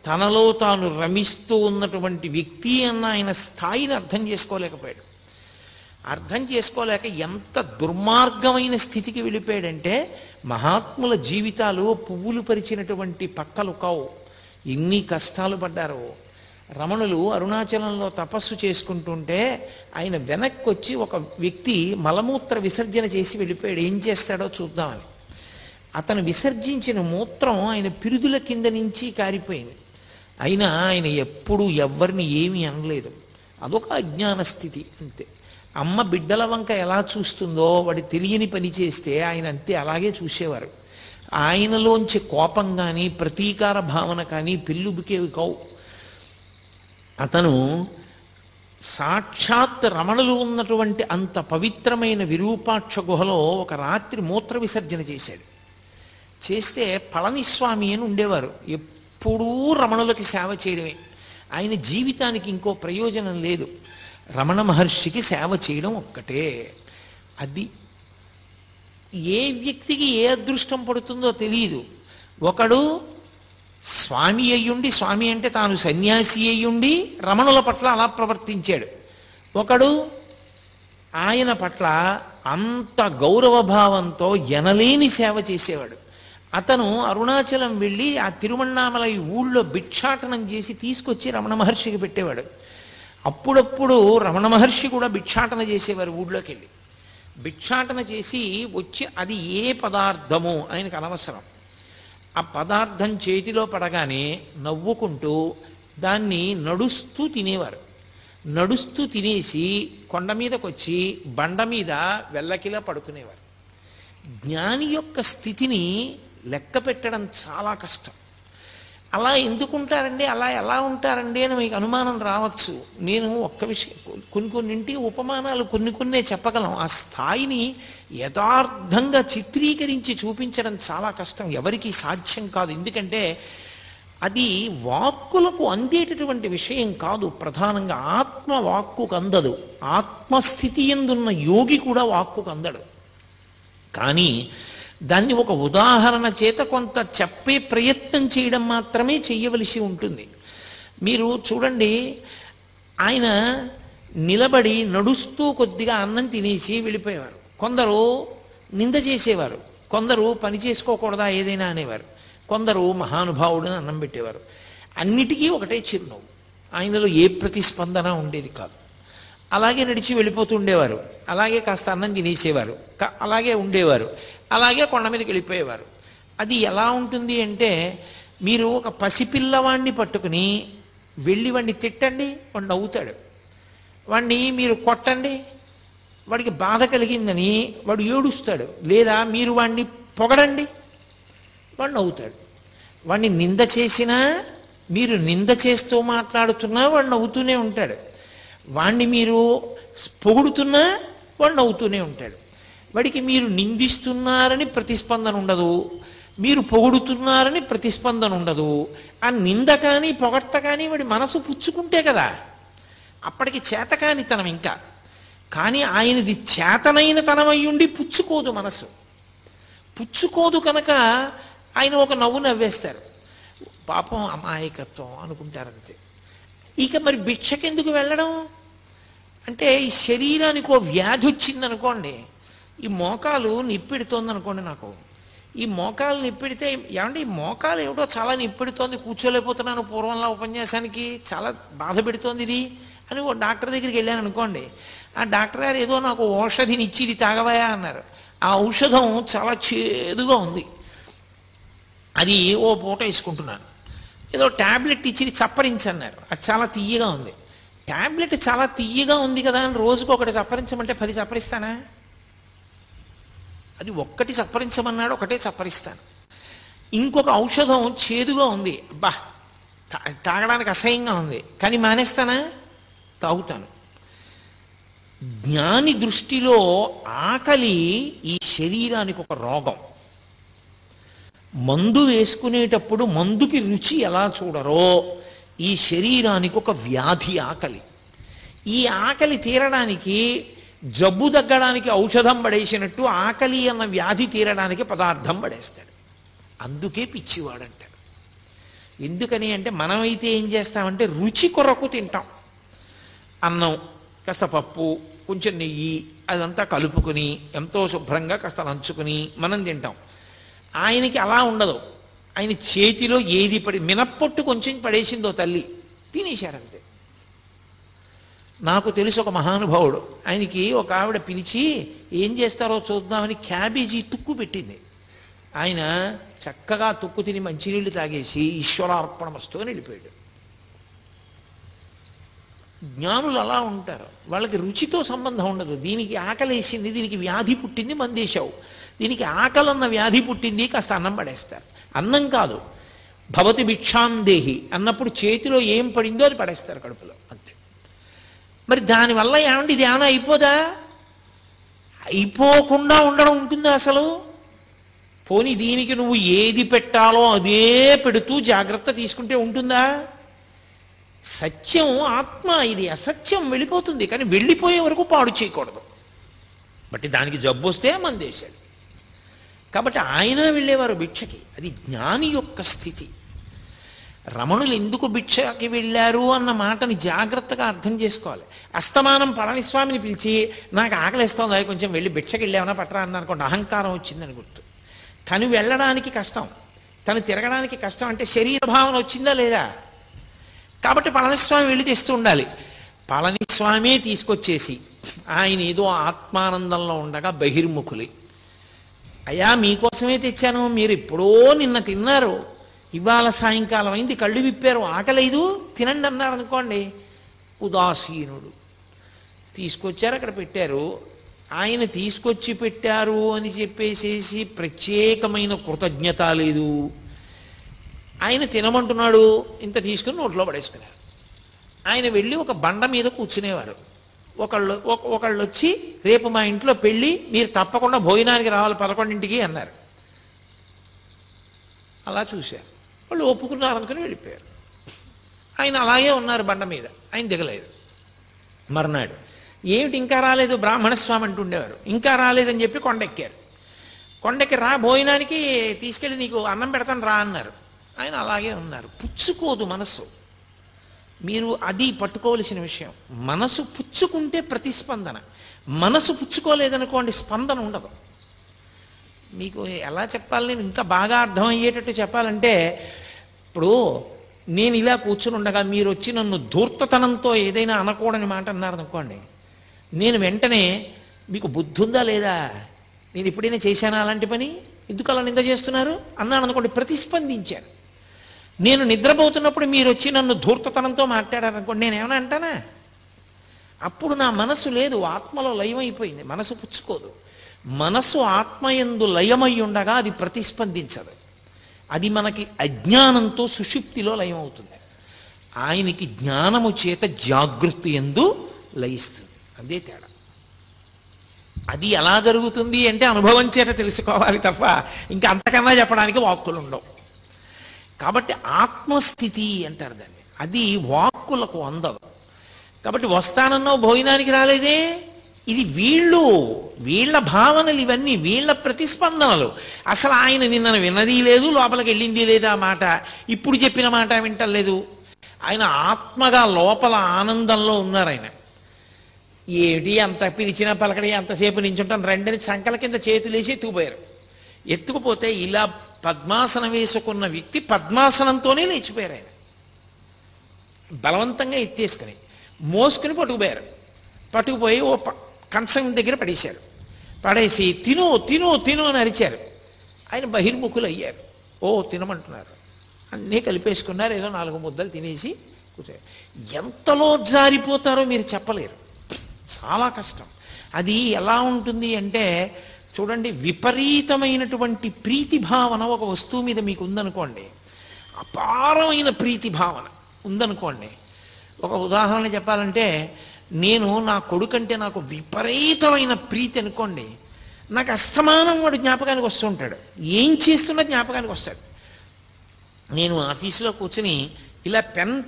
తనలో తాను రమిస్తూ ఉన్నటువంటి వ్యక్తి అన్న ఆయన స్థాయిని అర్థం చేసుకోలేకపోయాడు. అర్థం చేసుకోలేక ఎంత దుర్మార్గమైన స్థితికి వెళ్ళిపోయాడంటే, మహాత్ముల జీవితాలు పువ్వులు పరిచినటువంటి పక్కలు కావు. ఎన్ని కష్టాలు పడ్డారో. రమణులు అరుణాచలంలో తపస్సు చేసుకుంటుంటే ఆయన వెనక్కి వచ్చి ఒక వ్యక్తి మలమూత్ర విసర్జన చేసి వెళ్ళిపోయాడు. ఏం చేస్తాడో చూద్దామని అతను విసర్జించిన మూత్రం ఆయన పిరుదుల కింద నుంచి కారిపోయింది. అయినా ఆయన ఎప్పుడూ ఎవరిని ఏమీ అనలేదు. అదొక అజ్ఞాన స్థితి అంతే. అమ్మ బిడ్డల వంక ఎలా చూస్తుందో వాడి తెలియని పని చేస్తే ఆయన అంతే అలాగే చూసేవారు. ఆయనలోంచి కోపం కానీ ప్రతీకార భావన కానీ పెళ్ళుబికేవి కావు. అతను సాక్షాత్ రమణులు ఉన్నటువంటి అంత పవిత్రమైన విరూపాక్ష గుహలో ఒక రాత్రి మూత్ర విసర్జన చేశాడు. చేస్తే పళనిస్వామి అని ఉండేవారు. ఎప్పుడూ రమణులకి సేవ చేయడమే. ఆయన జీవితానికి ఇంకో ప్రయోజనం లేదు. రమణ మహర్షికి సేవ చేయడం ఒక్కటే. అది ఏ వ్యక్తికి ఏ అదృష్టం పడుతుందో తెలియదు. ఒకడు స్వామి అయ్యుండి, స్వామి అంటే తాను సన్యాసి అయ్యుండి రమణుల పట్ల అలా ప్రవర్తించాడు. ఒకడు ఆయన పట్ల అంత గౌరవభావంతో ఎనలేని సేవ చేసేవాడు. అతను అరుణాచలం వెళ్ళి ఆ తిరువణ్ణామలై ఊళ్ళో భిక్షాటనం చేసి తీసుకొచ్చి రమణ మహర్షికి పెట్టేవాడు. అప్పుడప్పుడు రమణ మహర్షి కూడా భిక్షాటన చేసేవారు. ఊళ్ళోకి వెళ్ళి భిక్షాటన చేసి వచ్చి అది ఏ పదార్థమో ఆయనకు అనవసరం. ఆ పదార్థం చేతిలో పడగానే నవ్వుకుంటూ దాన్ని నడుస్తూ తినేవారు. నడుస్తూ తినేసి కొండ మీదకి వచ్చి బండ మీద వెల్లకిలా పడుకునేవారు. జ్ఞాని యొక్క స్థితిని లెక్క పెట్టడం చాలా కష్టం. అలా ఎందుకుంటారండి, అలా ఎలా ఉంటారండి అని మీకు అనుమానం రావచ్చు. నేను ఒక్క విషయం, కొన్నింటికి ఉపమానాలు కొన్నే చెప్పగలం. ఆ స్థాయిని యథార్థంగా చిత్రీకరించి చూపించడం చాలా కష్టం, ఎవరికీ సాధ్యం కాదు. ఎందుకంటే అది వాక్కులకు అందేటటువంటి విషయం కాదు. ప్రధానంగా ఆత్మ వాక్కుకు అందదు. ఆత్మస్థితి ఎందున్న యోగి కూడా వాక్కుకు అందడు. కానీ దాన్ని ఒక ఉదాహరణ చేత కొంత చెప్పే ప్రయత్నం చేయడం మాత్రమే చెయ్యవలసి ఉంటుంది. మీరు చూడండి, ఆయన నిలబడి నడుస్తూ కొద్దిగా అన్నం తినేసి వెళ్ళిపోయేవారు. కొందరు నింద చేసేవారు, కొందరు పని చేసుకోకూడదా ఏదైనా అనేవారు, కొందరు మహానుభావుడిని అన్నం పెట్టేవారు. అన్నిటికీ ఒకటే చిరునవ్వు. ఆయనలో ఏ ప్రతిస్పందన ఉండేది కాదు. అలాగే నడిచి వెళ్ళిపోతూ ఉండేవారు. అలాగే కాస్త అన్నం తినేసేవారు, అలాగే ఉండేవారు, అలాగే కొండ మీదకి వెళ్ళిపోయేవారు. అది ఎలా ఉంటుంది అంటే, మీరు ఒక పసిపిల్లవాడిని పట్టుకుని వెళ్ళి వాడిని తిట్టండి, వాడు నవ్వుతాడు. వాడిని మీరు కొట్టండి, వాడికి బాధ కలిగిందని వాడు ఏడుస్తాడు. లేదా మీరు వాడిని పొగడండి, వాడు నవ్వుతాడు. వాడిని నింద చేసినా, మీరు నింద చేస్తూ మాట్లాడుతున్నా వాడు నవ్వుతూనే ఉంటాడు. వాణ్ణి మీరు పొగుడుతున్నా వాడు నవ్వుతూనే ఉంటాడు. వాడికి మీరు నిందిస్తున్నారని ప్రతిస్పందన ఉండదు, మీరు పొగుడుతున్నారని ప్రతిస్పందన ఉండదు. ఆ నింద కానీ పొగట్ట కానీ వాడి మనసు పుచ్చుకుంటే కదా అప్పటికి చేతకానితనం. ఇంకా కానీ ఆయనది చేతనైన తనమయ్యుండి పుచ్చుకోదు మనసు. పుచ్చుకోదు కనుక ఆయన ఒక నవ్వు నవ్వేస్తారు. పాపం అమాయకత్వం అనుకుంటారంతే. ఇక మరి భిక్షకెందుకు వెళ్ళడం అంటే, ఈ శరీరానికి ఓ వ్యాధి వచ్చిందనుకోండి, ఈ మోకాలు నిప్పెడుతోంది అనుకోండి, నాకు ఈ మోకాలు నిప్పెడితే ఏమంటే ఈ మోకాలు ఏమిటో చాలా నిప్పెడుతోంది, కూర్చోలేకపోతున్నాను పూర్వంలో ఉపన్యాసానికి, చాలా బాధ పెడుతోంది ఇది అని ఓ డాక్టర్ దగ్గరికి వెళ్ళాను అనుకోండి. ఆ డాక్టర్ గారు ఏదో నాకు ఔషధిని ఇచ్చి ఇది తాగవయా అన్నారు. ఆ ఔషధం చాలా చేదుగా ఉంది, అది ఓ పూట వేసుకుంటున్నాను. ఏదో ట్యాబ్లెట్ ఇచ్చి చప్పరించన్నారు, అది చాలా తీయగా ఉంది. ట్యాబ్లెట్ చాలా తీయగా ఉంది కదా అని రోజుకు ఒకటి చప్పరించమంటే 10 చప్పరిస్తానా? అది ఒక్కటి చప్పరించమన్నాడు, ఒకటే చప్పరిస్తాను. ఇంకొక ఔషధం చేదుగా ఉంది, బా తాగడానికి అసహ్యంగా ఉంది, కానీ మానేస్తానా? తాగుతాను. జ్ఞాని దృష్టిలో ఆకలి ఈ శరీరానికి ఒక రోగం. మందు వేసుకునేటప్పుడు మందుకి రుచి ఎలా చూడరో ఈ శరీరానికి ఒక వ్యాధి ఆకలి. ఈ ఆకలి తీరడానికి, జబ్బు తగ్గడానికి ఔషధం పడేసినట్టు ఆకలి అన్న వ్యాధి తీరడానికి పదార్థం పడేస్తాడు. అందుకే పిచ్చివాడంటాడు. ఎందుకని అంటే, మనమైతే ఏం చేస్తామంటే రుచి కొరకు తింటాం. అన్నం కాస్త పప్పు కొంచెం నెయ్యి అదంతా కలుపుకొని ఎంతో శుభ్రంగా కాస్త నంచుకుని మనం తింటాం. ఆయనకి అలా ఉండదు. ఆయన చేతిలో ఏది మినప్పొట్టు కొంచెం పడేసిందో తల్లి, తినేశారంతే. నాకు తెలుసు ఒక మహానుభావుడు, ఆయనకి ఒక ఆవిడ పిలిచి ఏం చేస్తారో చూద్దామని క్యాబేజీ తుక్కు పెట్టింది. ఆయన చక్కగా తుక్కు తిని మంచినీళ్ళు తాగేసి ఈశ్వరార్పణమస్తు అని వెళ్ళిపోయాడు. జ్ఞానులు అలా ఉంటారు, వాళ్ళకి రుచితో సంబంధం ఉండదు. దీనికి ఆకలేసింది, దీనికి వ్యాధి పుట్టింది, మందేశావు. దీనికి ఆకలన్న వ్యాధి పుట్టింది, కాస్త అన్నం పడేస్తారు. అన్నం కాదు, భవతి భిక్షాందేహి అన్నప్పుడు చేతిలో ఏం పడిందో అది పడేస్తారు కడుపులో, అంతే. మరి దానివల్ల ఏమంటే ఇది ఏమైనా అయిపోదా? అయిపోకుండా ఉండడం ఉంటుందా అసలు? పోనీ దీనికి నువ్వు ఏది పెట్టాలో అదే పెడుతూ జాగ్రత్త తీసుకుంటే ఉంటుందా? సత్యం ఆత్మ, ఇది అసత్యం వెళ్ళిపోతుంది, కానీ వెళ్ళిపోయే వరకు పాడు చేయకూడదు. బట్టి దానికి జబ్బు వస్తే మందేశాడు. కాబట్టి ఆయన వెళ్ళేవారు భిక్షకి. అది జ్ఞాని యొక్క స్థితి. రమణులు ఎందుకు భిక్షకి వెళ్ళారు అన్న మాటని జాగ్రత్తగా అర్థం చేసుకోవాలి. అస్తమానం పళనిస్వామిని పిలిచి నాకు ఆకలిస్తోంది, అది కొంచెం వెళ్ళి భిక్షకి వెళ్ళామన్నా పట్టరా అన్న అనుకోండి, అహంకారం వచ్చిందని గుర్తు. తను వెళ్ళడానికి కష్టం, తను తిరగడానికి కష్టం అంటే శరీర భావన వచ్చిందా లేదా? కాబట్టి పళనిస్వామి వెళ్ళి తెస్తూ ఉండాలి. పళనిస్వామే తీసుకొచ్చేసి ఆయన ఏదో ఆత్మానందంలో ఉండగా బహిర్ముఖులై, అయ్యా మీకోసమే తెచ్చాను, మీరు ఎప్పుడో నిన్న తిన్నారు, ఇవాళ సాయంకాలం అయింది, కళ్ళు విప్పారు, ఆకలేదు, తినండి అన్నారు అనుకోండి, ఉదాసీనుడు. తీసుకొచ్చారు, అక్కడ పెట్టారు. ఆయన తీసుకొచ్చి పెట్టారు అని చెప్పేసేసి ప్రత్యేకమైన కృతజ్ఞత లేదు. ఆయన తినమంటున్నాడు, ఇంత తీసుకుని నోట్లో పడేసుకున్నారు. ఆయన వెళ్ళి ఒక బండ మీద కూర్చునేవారు. ఒకళ్ళు వచ్చి రేపు మా ఇంట్లో పెళ్ళి, మీరు తప్పకుండా భోజనానికి రావాలి 11ంటికి అన్నారు. అలా చూశారు, వాళ్ళు ఒప్పుకున్నారు అనుకుని వెళ్ళిపోయారు. ఆయన అలాగే ఉన్నారు బండ మీద, ఆయన దిగలేదు. మర్నాడు ఏమిటి ఇంకా రాలేదు బ్రాహ్మణస్వామి అంటుండేవారు, ఇంకా రాలేదని చెప్పి కొండెక్కారు. కొండెక్కి రా భోజనానికి తీసుకెళ్ళి నీకు అన్నం పెడతాను రా అన్నారు. ఆయన అలాగే ఉన్నారు. పుచ్చుకోదు మనసు. మీరు అది పట్టుకోవలసిన విషయం. మనసు పుచ్చుకుంటే ప్రతిస్పందన, మనసు పుచ్చుకోలేదనుకోండి స్పందన ఉండదు. మీకు ఎలా చెప్పాలి, నేను ఇంకా బాగా అర్థమయ్యేటట్టు చెప్పాలంటే, ఇప్పుడు నేను ఇలా కూర్చుని ఉండగా మీరు వచ్చి నన్ను ధూర్తతనంతో ఏదైనా అనకూడని మాట అన్నారనుకోండి, నేను వెంటనే మీకు బుద్ధి ఉందా లేదా, నేను ఎప్పుడైనా చేశానా అలాంటి పని, ఎందుకు అలా నింద చేస్తున్నారు అన్నాను అనుకోండి, ప్రతిస్పందించాను. నేను నిద్రపోతున్నప్పుడు మీరు వచ్చి నన్ను ధూర్తతనంతో మాట్లాడారనుకోండి, నేనేమైనా అంటానా? అప్పుడు నా మనసు లేదు, ఆత్మలో లయమైపోయింది. మనసు పుచ్చుకోదు. మనసు ఆత్మయందు లయమై ఉండగా అది ప్రతిస్పందించదు. అది మనకి అజ్ఞానంతో సుషుప్తిలో లయమవుతుంది. ఆయనకి జ్ఞానము చేత జాగృతి యందు లయిస్తుంది. అదే తేడా. అది ఎలా జరుగుతుంది అంటే అనుభవం చేత తెలుసుకోవాలి తప్ప ఇంకా అంతకన్నా చెప్పడానికి వాక్కులు ఉండవు. కాబట్టి ఆత్మస్థితి అంటారు దాన్ని. అది వాక్కులకు అందదు. కాబట్టి వస్తానన్నావు భోజనానికి రాలేదే, ఇది వీళ్ళ భావనలు ఇవన్నీ, వీళ్ళ ప్రతిస్పందనలు. అసలు ఆయన నిన్న విన్నది లేదు, లోపలికి వెళ్ళింది లేదా మాట, ఇప్పుడు చెప్పిన మాట వింటలేదు. ఆయన ఆత్మగా లోపల ఆనందంలో ఉన్నారు. ఆయన ఏమిటి అంత పిలిచినా పలకడి, అంతసేపు నించుంటాను రెండని చంకల కింద చేతులేసి ఎత్తుకుపోయారు. ఎత్తుకుపోతే ఇలా పద్మాసనం వేసుకున్న వ్యక్తి పద్మాసనంతోనే లేచిపోయారు. ఆయన బలవంతంగా ఎత్తేసుకుని మోసుకుని పట్టుకుపోయారు. పట్టుకుపోయి ఓ కంచం దగ్గర పడేశారు. పడేసి తిను తిను తిను అని అరిచారు. ఆయన బహిర్ముఖులు అయ్యారు. ఓ తినమంటున్నారు. అన్నీ కలిపేసుకున్నారు. ఏదో 4 ముద్దలు తినేసి కూర్చోరు. ఎంతలో జారిపోతారో మీరు చెప్పలేరు. చాలా కష్టం. అది ఎలా ఉంటుంది అంటే చూడండి, విపరీతమైనటువంటి ప్రీతి భావన ఒక వస్తువు మీద మీకు ఉందనుకోండి, అపారమైన ప్రీతి భావన ఉందనుకోండి. ఒక ఉదాహరణ చెప్పాలంటే, నేను నా కొడుకంటే నాకు విపరీతమైన ప్రీతి అనుకోండి, నాకు అస్తమానం వాడు జ్ఞాపకానికి వస్తుంటాడు. ఏం చేస్తున్నా జ్ఞాపకానికి వస్తాడు. నేను ఆఫీసులో కూర్చుని ఇలా పెన్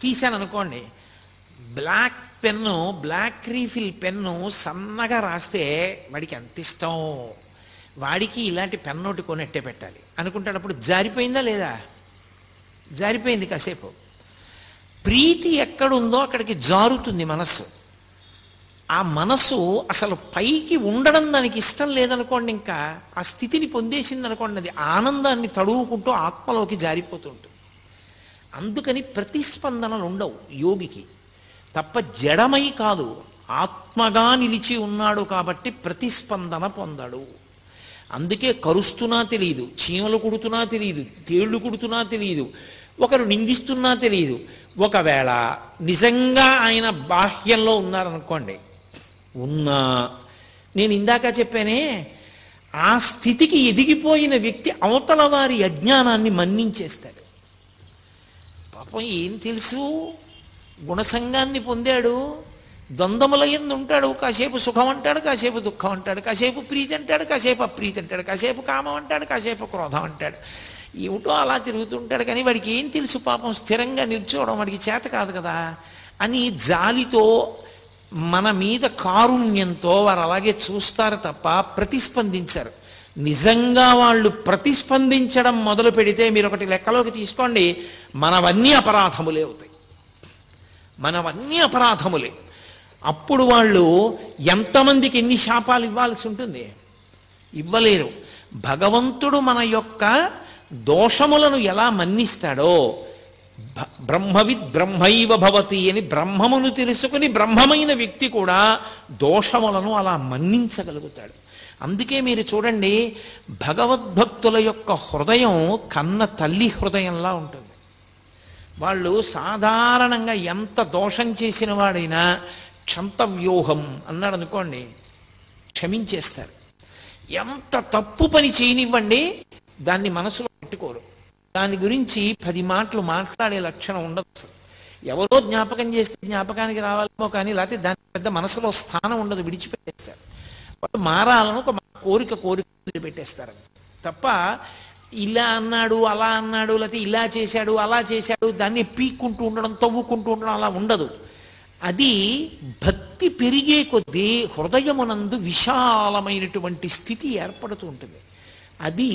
తీశాను అనుకోండి, black pen, black refill pen సన్నగా రాస్తే వాడికి ఎంత ఇష్టం, వాడికి ఇలాంటి పెన్ను ఒకటి కొనెట్టే పెట్టాలి అనుకుంటాడు. అప్పుడు జారిపోయిందా లేదా? జారిపోయింది. కాసేపు ప్రీతి ఎక్కడుందో అక్కడికి జారుతుంది మనస్సు. ఆ మనసు అసలు పైకి ఉండడం దానికి ఇష్టం లేదనుకోండి, ఇంకా ఆ స్థితిని పొందేసింది అనుకోండి, అది ఆనందాన్ని తడువుకుంటూ ఆత్మలోకి జారిపోతుంటుంది. అందుకని ప్రతిస్పందనలు ఉండవు యోగికి. తప్ప జడమై కాదు, ఆత్మగా నిలిచి ఉన్నాడు కాబట్టి ప్రతిస్పందన పొందడు. అందుకే కరుస్తున్నా తెలియదు, చీమలు కుడుతున్నా తెలియదు, తేళ్లు కుడుతున్నా తెలియదు, ఒకరు నిందిస్తున్నా తెలియదు. ఒకవేళ నిజంగా ఆయన బాహ్యంలో ఉన్నారనుకోండి, ఉన్నా నేను ఇందాక చెప్పానే, ఆ స్థితికి ఎదిగిపోయిన వ్యక్తి అవతల వారి అజ్ఞానాన్ని మన్నించేస్తాడు. పాపం ఏం తెలుసు, గుణసంగాన్ని పొందాడు, ద్వంద్వముల యందు ఉంటాడు. కాసేపు సుఖం అంటాడు, కాసేపు దుఃఖం అంటాడు, కాసేపు ప్రీతి అంటాడు, కాసేపు అప్రీతి అంటాడు, కాసేపు కామం అంటాడు, కాసేపు క్రోధం అంటాడు. ఏమిటో అలా తిరుగుతుంటాడు. కానీ వాడికి ఏం తెలుసు పాపం, స్థిరంగా నిల్చోవడం వాడికి చేత కాదు కదా అని జాలితో, మన మీద కారుణ్యంతో వారు అలాగే చూస్తారు తప్ప ప్రతిస్పందించరు. నిజంగా వాళ్ళు ప్రతిస్పందించడం మొదలు పెడితే మీరు ఒకటి లెక్కలోకి తీసుకోండి, మనవన్నీ అపరాధములే అవుతాయి. మనవన్నీ అపరాధములే. అప్పుడు వాళ్ళు ఎంతమందికి ఎన్ని శాపాలు ఇవ్వాల్సి ఉంటుంది? ఇవ్వలేరు. భగవంతుడు మన యొక్క దోషములను ఎలా మన్నిస్తాడో, బ్రహ్మవిద్ బ్రహ్మైవ భవతి అని బ్రహ్మమును తెలుసుకుని బ్రహ్మమైన వ్యక్తి కూడా దోషములను అలా మన్నించగలుగుతాడు. అందుకే మీరు చూడండి, భగవద్భక్తుల యొక్క హృదయం కన్న తల్లి హృదయంలా ఉంటుంది. వాళ్ళు సాధారణంగా ఎంత దోషం చేసిన వాడైనా క్షంతవ్యూహం అన్నాడు అనుకోండి, క్షమించేస్తారు. ఎంత తప్పు పని చేయనివ్వండి, దాన్ని మనసులో పెట్టుకోరు. దాని గురించి 10 మాటలు మాట్లాడే లక్షణం ఉండదు. అసలు ఎవరో జ్ఞాపకం చేస్తే జ్ఞాపకానికి రావాలేమో కానీ, లేకపోతే దాని పెద్ద మనసులో స్థానం ఉండదు, విడిచిపెట్టేస్తారు. వాళ్ళు మారాలను ఒక కోరిక పెట్టేస్తారు తప్ప, ఇలా అన్నాడు అలా అన్నాడు, లేకపోతే ఇలా చేశాడు అలా చేశాడు దాన్ని పీక్కుంటూ ఉండడం, తవ్వుకుంటూ ఉండడం అలా ఉండదు. అది భక్తి పెరిగే కొద్దీ హృదయమునందు విశాలమైనటువంటి స్థితి ఏర్పడుతూ ఉంటుంది. అది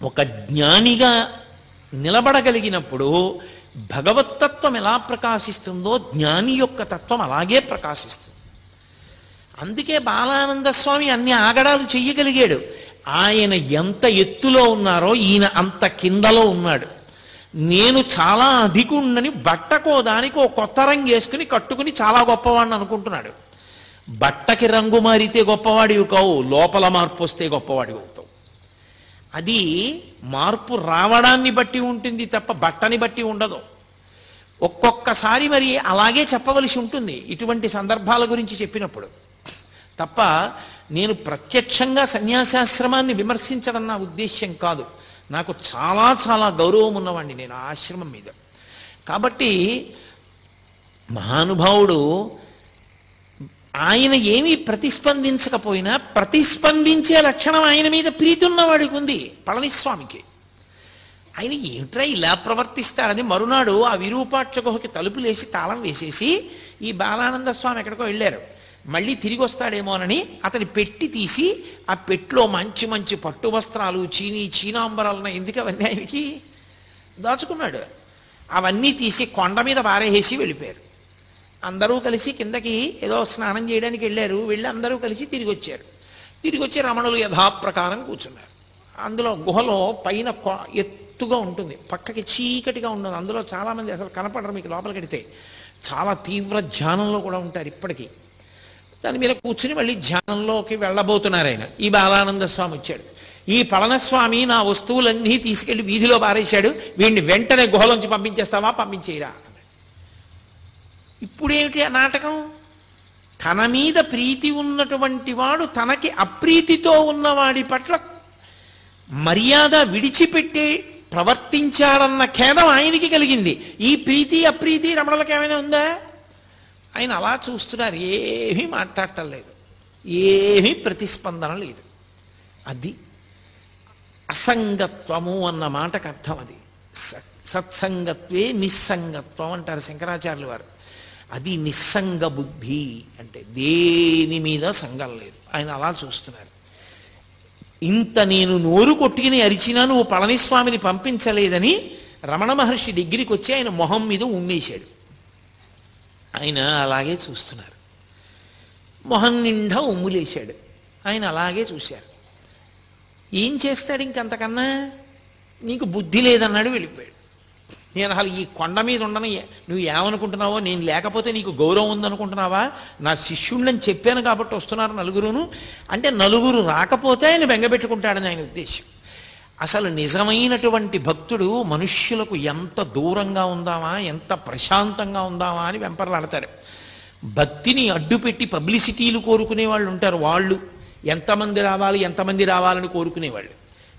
ఒక జ్ఞానిగా నిలబడగలిగినప్పుడు భగవత్తత్వం ఎలా ప్రకాశిస్తుందో జ్ఞాని యొక్క తత్వం అలాగే ప్రకాశిస్తుంది. అందుకే బాలానంద స్వామి అన్ని ఆగడాలు చెయ్యగలిగాడు. ఆయన ఎంత ఎత్తులో ఉన్నారో ఈయన అంత కిందలో ఉన్నాడు. నేను చాలా అధికుణ్ణని బట్టకో దానికి ఓ కొత్త రంగు వేసుకుని కట్టుకుని చాలా గొప్పవాడిని అనుకుంటున్నాడు. బట్టకి రంగు మారితే గొప్పవాడివి కావు, లోపల మార్పు వస్తే గొప్పవాడివి అవుతావు. అది మార్పు రావడాన్ని బట్టి ఉంటుంది తప్ప బట్టని బట్టి ఉండదు. ఒక్కొక్కసారి మరి అలాగే చెప్పవలసి ఉంటుంది ఇటువంటి సందర్భాల గురించి చెప్పినప్పుడు తప్ప, నేను ప్రత్యక్షంగా సన్యాసాశ్రమాన్ని విమర్శించడం నా ఉద్దేశ్యం కాదు. నాకు చాలా చాలా గౌరవం ఉన్నవాడిని నేను ఆ ఆశ్రమం మీద. కాబట్టి మహానుభావుడు ఆయన ఏమీ ప్రతిస్పందించకపోయినా ప్రతిస్పందించే లక్షణం ఆయన మీద ప్రీతి ఉన్నవాడికి ఉంది. పళనిస్వామికి ఆయన ఏమిట్రా ఇలా ప్రవర్తిస్తాడని మరునాడు ఆ విరూపాక్ష గుహకి తలుపులేసి తాళం వేసేసి ఈ బాలానంద స్వామి ఎక్కడికో వెళ్ళారు. మళ్ళీ తిరిగి వస్తాడేమోనని అతని పెట్టి తీసి ఆ పెట్టిలో మంచి మంచి పట్టు వస్త్రాలు చీనాంబరాలను ఎందుకు అవన్నీ ఆయనకి దాచుకున్నాడు. అవన్నీ తీసి కొండ మీద పారేసి వెళ్ళిపోయారు. అందరూ కలిసి కిందకి ఏదో స్నానం చేయడానికి వెళ్ళారు. వెళ్ళి అందరూ కలిసి తిరిగి వచ్చారు. తిరిగి వచ్చి రమణులు యథాప్రకారం కూర్చున్నారు. అందులో గుహలో పైన ఎత్తుగా ఉంటుంది, పక్కకి చీకటిగా ఉంటుంది. అందులో చాలామంది అసలు కనపడరు మీకు లోపలికి వెడితే. చాలా తీవ్ర ధ్యానంలో కూడా ఉంటారు ఇప్పటికీ. దాని మీద కూర్చుని మళ్ళీ ధ్యానంలోకి వెళ్ళబోతున్నారు ఆయన. ఈ బాలానంద స్వామి వచ్చాడు. ఈ పళనస్వామి నా వస్తువులన్నీ తీసుకెళ్లి వీధిలో పారేశాడు, వీడిని వెంటనే గుహలోంచి పంపించేస్తావా, పంపించేయరా. ఇప్పుడేమిటి ఆ నాటకం? తన మీద ప్రీతి ఉన్నటువంటి వాడు తనకి అప్రీతితో ఉన్నవాడి పట్ల మర్యాద విడిచిపెట్టి ప్రవర్తించాడన్న ఖేదం ఆయనకి కలిగింది. ఈ ప్రీతి అప్రీతి రమణులకు ఏమైనా ఉందా? ఆయన అలా చూస్తున్నారు, ఏమీ మాట్లాడటం లేదు, ఏమీ ప్రతిస్పందన లేదు. అది అసంగత్వము అన్న మాటకు అర్థం. అది సత్సంగత్వే నిస్సంగత్వం అంటారు శంకరాచార్యులు వారు. అది నిస్సంగ బుద్ధి అంటే దేని మీద సంగం లేదు. ఆయన అలా చూస్తున్నారు. ఇంత నేను నోరు కొట్టుకుని అరిచినా నువ్వు పళనిస్వామిని పంపించలేదని రమణ మహర్షి దగ్గరికి వచ్చి ఆయన మొహం మీద ఉమ్మేశాడు. ఆయన అలాగే చూస్తున్నారు. మొహం నిండా ఉమ్ములేశాడు. ఆయన అలాగే చూశారు. ఏం చేస్తాడు ఇంకంతకన్నా? నీకు బుద్ధి లేదన్నాడు, వెళ్ళిపోయాడు. నేను అసలు ఈ కొండ మీద ఉండను, నువ్వు ఏమనుకుంటున్నావో, నేను లేకపోతే నీకు గౌరవం ఉందనుకుంటున్నావా? నా శిష్యుణ్ణని చెప్పాను కాబట్టి వస్తున్నారు నలుగురును అంటే నలుగురు రాకపోతే ఆయన బెంగపెట్టుకుంటాడని ఆయన ఉద్దేశం. అసలు నిజమైనటువంటి భక్తుడు మనుష్యులకు ఎంత దూరంగా ఉందామా, ఎంత ప్రశాంతంగా ఉందామా అని వెంపర్లాడతాడు. భక్తిని అడ్డుపెట్టి పబ్లిసిటీలు కోరుకునే వాళ్ళు ఉంటారు. వాళ్ళు ఎంతమంది రావాలని కోరుకునేవాళ్ళు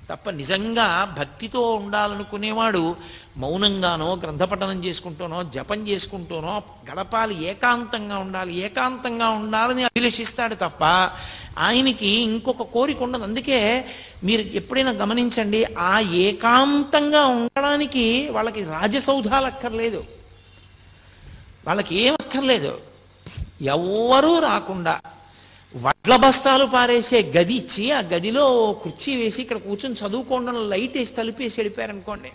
తప్ప నిజంగా భక్తితో ఉండాలనుకునేవాడు మౌనంగానో గ్రంథపఠనం చేసుకుంటూనో జపం చేసుకుంటూనో గడపాలి, ఏకాంతంగా ఉండాలని అభిలషిస్తాడు తప్ప ఆయనకి ఇంకొక కోరిక ఉండదు. అందుకే మీరు ఎప్పుడైనా గమనించండి, ఆ ఏకాంతంగా ఉండడానికి వాళ్ళకి రాజసౌధాలు అక్కర్లేదు, వాళ్ళకి ఏమక్కర్లేదు. ఎవ్వరూ రాకుండా వడ్ల బస్తాలు పారేసే గది ఇచ్చి ఆ గదిలో కుర్చీ వేసి ఇక్కడ కూర్చొని చదువుకోవడం, లైట్ వేసి తలుపేసి వెళ్ళిపోయారనుకోండి,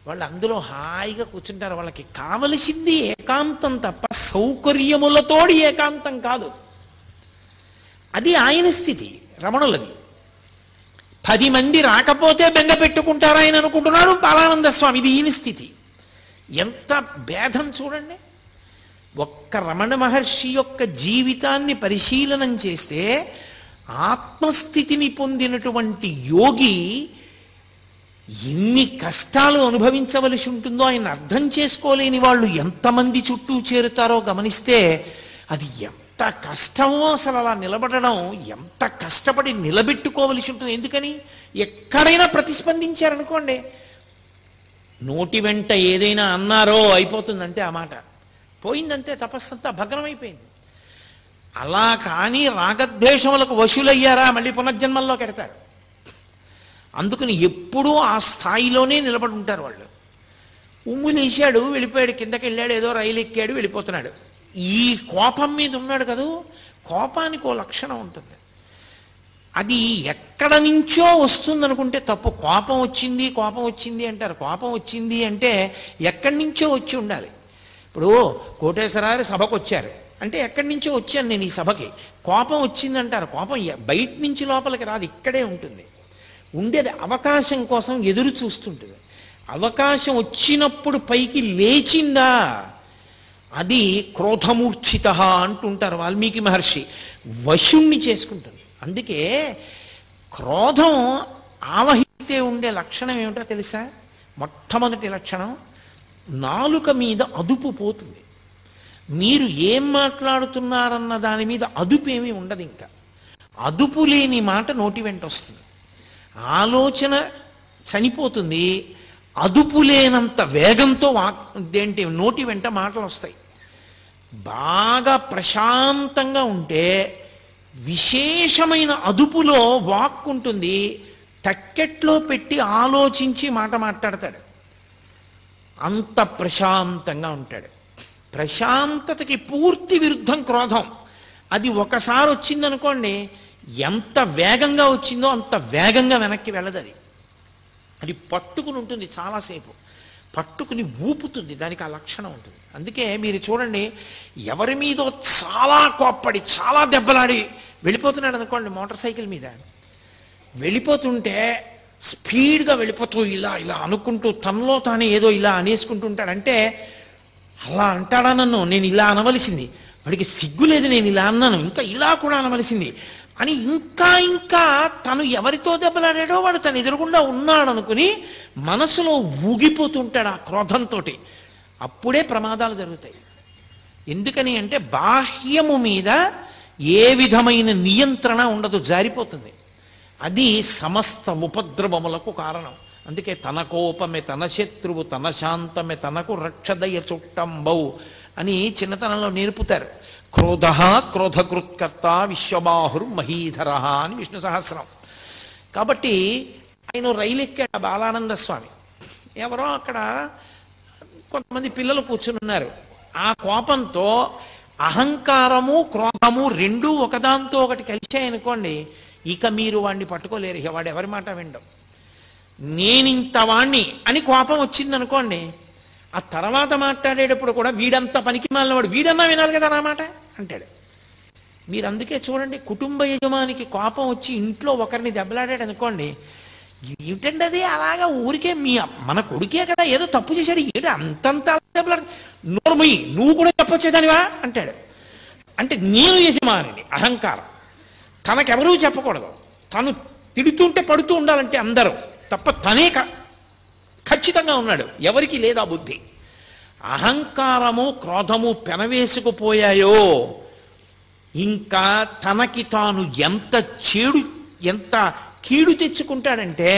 వాళ్ళు అందులో హాయిగా కూర్చుంటారు. వాళ్ళకి కావలసింది ఏకాంతం తప్ప సౌకర్యములతోడి ఏకాంతం కాదు. అది ఆయన స్థితి, రమణులది. 10 మంది రాకపోతే బెంగ పెట్టుకుంటారా ఆయన అనుకుంటున్నాడు బాలానంద స్వామి. ఇది ఈయన స్థితి. ఎంత భేదం చూడండి. ఒక్క రమణ మహర్షి యొక్క జీవితాన్ని పరిశీలనం చేస్తే ఆత్మస్థితిని పొందినటువంటి యోగి ఎన్ని కష్టాలు అనుభవించవలసి ఉంటుందో ఆయన అర్థం చేసుకోలేని వాళ్ళు ఎంతమంది చుట్టూ చేరుతారో గమనిస్తే అది ఎంత కష్టమో. అసలు అలా నిలబడడం ఎంత కష్టపడి నిలబెట్టుకోవలసి ఉంటుంది. ఎందుకని? ఎక్కడైనా ప్రతిస్పందించారనుకోండి, నోటి వెంట ఏదైనా అన్నారో అయిపోతుందంతే, ఆ మాట పోయిందంతే, తపస్సంతా భగ్నమైపోయింది. అలా కానీ రాగద్వేషములకు వశులయ్యారా మళ్ళీ పునర్జన్మల్లోకి ఎడతారు. అందుకని ఎప్పుడూ ఆ స్థాయిలోనే నిలబడి ఉంటారు వాళ్ళు. ఉమ్ములేశాడు, వెళ్ళిపోయాడు, కిందకి వెళ్ళాడు, ఏదో రైలు ఎక్కాడు, వెళ్ళిపోతున్నాడు. ఈ కోపం మీద ఉన్నాడు కదూ, కోపానికి ఓ లక్షణం ఉంటుంది. అది ఎక్కడ నుంచో వస్తుందనుకుంటే తప్పు. కోపం వచ్చింది అంటారు. కోపం వచ్చింది అంటే ఎక్కడి నుంచో వచ్చి ఉండాలి. ఇప్పుడు కోటేశ్వరారు సభకు వచ్చారు అంటే ఎక్కడి నుంచో వచ్చాను నేను ఈ సభకి, కోపం వచ్చిందంటారు. కోపం బయట నుంచి లోపలికి రాదు, ఇక్కడే ఉంటుంది. ఉండేది అవకాశం కోసం ఎదురు చూస్తుంటుంది. అవకాశం వచ్చినప్పుడు పైకి లేచిందా అది క్రోధమూర్ఛిత అంటుంటారు వాల్మీకి మహర్షి. వశుణ్ణి చేసుకుంటుంది. అందుకే క్రోధం ఆవహిస్తే ఉండే లక్షణం ఏమిటో తెలుసా? మొట్టమొదటి లక్షణం, నాలుక మీద అదుపు పోతుంది. మీరు ఏం మాట్లాడుతున్నారన్న దాని మీద అదుపు ఏమీ ఉండదు. ఇంకా అదుపు లేని మాట నోటి వెంట వస్తుంది. ఆలోచన చనిపోతుంది. అదుపు లేనంత వేగంతో నోటి వెంట మాటలు వస్తాయి. బాగా ప్రశాంతంగా ఉంటే విశేషమైన అదుపులో వాక్ ఉంటుంది. తక్కెట్లో పెట్టి ఆలోచించి మాట మాట్లాడతాడు. అంత ప్రశాంతంగా ఉంటాడు. ప్రశాంతతకి పూర్తి విరుద్ధం క్రోధం. అది ఒకసారి వచ్చిందనుకోండి, ఎంత వేగంగా వచ్చిందో అంత వేగంగా వెనక్కి వెళ్ళదు. అది పట్టుకుని ఉంటుంది, చాలాసేపు పట్టుకుని ఊపుతుంది, దానికి ఆ లక్షణం ఉంటుంది. అందుకే మీరు చూడండి, ఎవరి మీదో చాలా కోప్పడి చాలా దెబ్బలాడి వెళ్ళిపోతున్నాడు అనుకోండి, మోటార్ సైకిల్ మీద వెళ్ళిపోతుంటే స్పీడ్గా వెళ్ళిపోతూ ఇలా ఇలా అనుకుంటూ తనలో తానే ఏదో ఇలా అనేసుకుంటుంటాడంటే, అలా అంటాడా నన్ను, నేను ఇలా అనవలసింది, వాడికి సిగ్గు లేదు నేను ఇలా అన్నాను, ఇంకా ఇలా కూడా అనవలసింది అని ఇంకా ఇంకా తను ఎవరితో దెబ్బలాడాడో వాడు తను ఎదురుగుండా ఉన్నాడు అనుకుని మనసులో ఊగిపోతుంటాడు ఆ క్రోధంతో. అప్పుడే ప్రమాదాలు జరుగుతాయి. ఎందుకని అంటే బాహ్యము మీద ఏ విధమైన నియంత్రణ ఉండదు, జారిపోతుంది. అది సమస్త ఉపద్రవములకు కారణం. అందుకే తన కోపమే తన శత్రువు, తన శాంతమే తనకు రక్షదయ చుట్టంబౌ అని చిన్నతనంలో నేర్పుతారు. క్రోధ క్రోధకృత్కర్త విశ్వబాహుర్ మహీధర అని విష్ణు సహస్రం. కాబట్టి ఆయన రైలు ఎక్కాడు బాలానంద స్వామి. ఎవరో అక్కడ కొంతమంది పిల్లలు కూర్చుని ఉన్నారు. ఆ కోపంతో అహంకారము క్రోధము రెండూ ఒకదాంతో ఒకటి కలిశాయనుకోండి, ఇక మీరు వాడిని పట్టుకోలేరు. ఇక వాడు ఎవరి మాట వినడం. నేనింత వాణ్ణి అని కోపం వచ్చిందనుకోండి, ఆ తర్వాత మాట్లాడేటప్పుడు కూడా వీడంతా పనికి మాలినవాడు, వీడన్నా వినాలి కదా నా మాట అంటాడు. మీరు అందుకే చూడండి, కుటుంబ యజమానికి కోపం వచ్చి ఇంట్లో ఒకరిని దెబ్బలాడాడు అనుకోండి, ఏమిటండి అది అలాగా ఊరికే మన కొడుకే కదా ఏదో తప్పు చేశాడు, ఏడు అంతంత దెబ్బలాడు, నోర్మయ్యి నువ్వు కూడా చెప్పొచ్చేదానివా అంటాడు. అంటే నేను యజమానిని, అహంకారం. తనకెవరూ చెప్పకూడదు, తను తిడుతుంటే పడుతూ ఉండాలంటే అందరూ తప్ప తనే ఖచ్చితంగా ఉన్నాడు, ఎవరికి లేదా బుద్ధి. అహంకారము క్రోధము పెనవేసుకుపోయాయో ఇంకా తనకి తాను ఎంత కీడు తెచ్చుకుంటాడంటే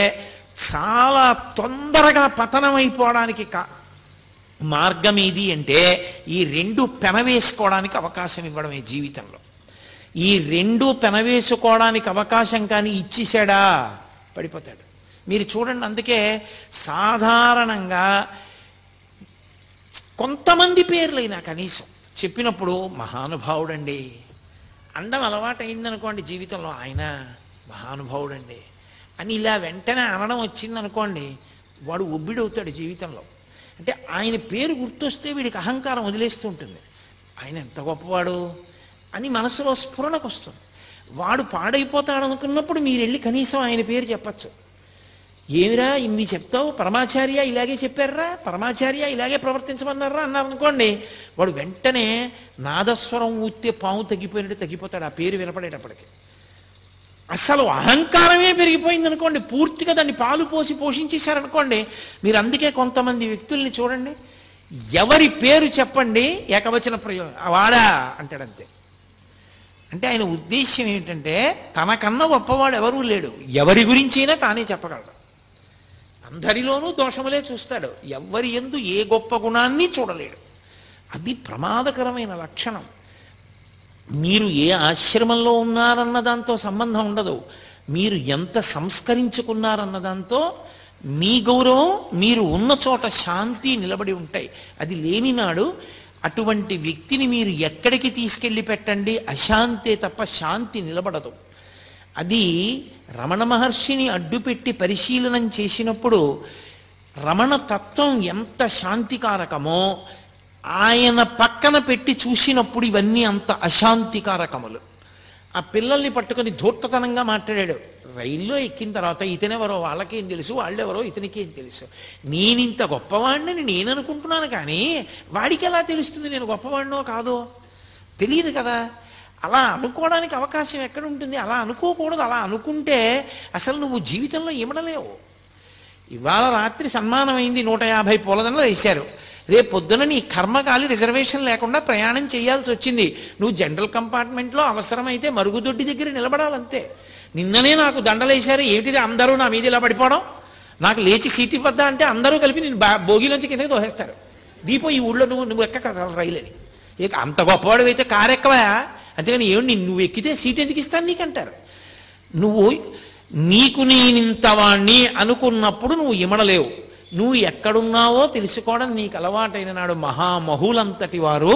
చాలా తొందరగా పతనమైపోవడానికి మార్గం ఏది అంటే ఈ రెండు పెనవేసుకోవడానికి అవకాశం ఇవ్వడమే జీవితంలో. ఈ రెండు పెనవేసుకోవడానికి అవకాశం కానీ ఇచ్చేశాడా పడిపోతాడు. మీరు చూడండి, అందుకే సాధారణంగా కొంతమంది పేర్లైనా కనీసం చెప్పినప్పుడు మహానుభావుడండి అండం అలవాటైందనుకోండి జీవితంలో, ఆయన మహానుభావుడండి అని ఇలా వెంటనే అనడం వచ్చిందనుకోండి, వాడు ఒబ్బిడవుతాడు జీవితంలో. అంటే ఆయన పేరు గుర్తొస్తే వీడికి అహంకారం వదిలేస్తూ ఉంటుంది. ఆయన ఎంత గొప్పవాడు అని మనసులో స్ఫురణకు వస్తుంది. వాడు పాడైపోతాడు అనుకున్నప్పుడు మీరు వెళ్ళి కనీసం ఆయన పేరు చెప్పచ్చు. ఏమిరా ఇన్ని చెప్తావు, పరమాచార్య ఇలాగే చెప్పారా, పరమాచార్య ఇలాగే ప్రవర్తించమన్నారా అన్నారనుకోండి, వాడు వెంటనే నాదస్వరం ఊస్తే పాము తగ్గిపోయినట్టు తగ్గిపోతాడు ఆ పేరు వినపడేటప్పటికి. అసలు అహంకారమే పెరిగిపోయింది అనుకోండి, పూర్తిగా దాన్ని పాలు పోసి పోషించేశారనుకోండి. మీరు అందుకే కొంతమంది వ్యక్తుల్ని చూడండి, ఎవరి పేరు చెప్పండి ఏకవచన ప్రయోగం వాడా అంటాడంతే. అంటే ఆయన ఉద్దేశ్యం ఏంటంటే తనకన్నా గొప్పవాడు ఎవరూ లేడు, ఎవరి గురించైనా తానే చెప్పగలడు. అందరిలోనూ దోషములే చూస్తాడు, ఎవరి యందు ఏ గొప్ప గుణాన్ని చూడలేడు. అది ప్రమాదకరమైన లక్షణం. మీరు ఏ ఆశ్రమంలో ఉన్నారన్న దాంతో సంబంధం ఉండదు, మీరు ఎంత సంస్కరించుకున్నారన్న దాంతో మీ గౌరవం, మీరు ఉన్న చోట శాంతి నిలబడి ఉంటాయి. అది లేనినాడు అటువంటి వ్యక్తిని మీరు ఎక్కడికి తీసుకెళ్ళి పెట్టండి, అశాంతే తప్ప శాంతి నిలబడదు. అది రమణ మహర్షిని అడ్డుపెట్టి పరిశీలనం చేసినప్పుడు రమణ తత్వం ఎంత శాంతికారకమో ఆయన పక్కన పెట్టి చూసినప్పుడు ఇవన్నీ అంత అశాంతికారకములు. ఆ పిల్లల్ని పట్టుకొని ధూర్తతనంగా మాట్లాడాడు. రైల్లో ఎక్కిన తర్వాత ఇతనెవరో వాళ్ళకేం తెలుసు, వాళ్ళెవరో ఇతనికేం తెలుసు, నేనింత గొప్పవాడిని నేను అనుకుంటున్నాను కానీ వాడికి ఎలా తెలుస్తుంది నేను గొప్పవాడినో కాదో, తెలియదు కదా. అలా అనుకోవడానికి అవకాశం ఎక్కడ ఉంటుంది? అలా అనుకోకూడదు. అలా అనుకుంటే అసలు నువ్వు జీవితంలో ఇమడలేవు. ఇవాళ రాత్రి సన్మానం అయింది, 150 పూలదండలు వేశారు. రేపు పొద్దున నీ కర్మకాలి రిజర్వేషన్ లేకుండా ప్రయాణం చేయాల్సి వచ్చింది. నువ్వు జనరల్ కంపార్ట్మెంట్లో అవసరమైతే మరుగుదొడ్డి దగ్గర నిలబడాలంతే. నిన్ననే నాకు దండలేశారు, ఏమిటిది అందరూ నా మీద ఇలా పడిపోవడం, నాకు లేచి సీట్ ఇవ్వద్దా అంటే అందరూ కలిపి నేను భోగిలోంచి కిందకి తోసేస్తారు. దీపో ఈ ఊళ్ళో నువ్వు ఎక్క రైలు అని. ఇక అంత గొప్పవాడు అయితే కారు ఎక్కవా, అంతేగాని ఏమి నువ్వు ఎక్కితే సీట్ ఎందుకు ఇస్తాను నీకంటారు. నువ్వు నీకు నేనింతవాణ్ణి అనుకున్నప్పుడు నువ్వు ఇమడలేవు. నువ్వు ఎక్కడున్నావో తెలుసుకోవడం నీకు అలవాటైన నాడు మహామహులంతటి వారు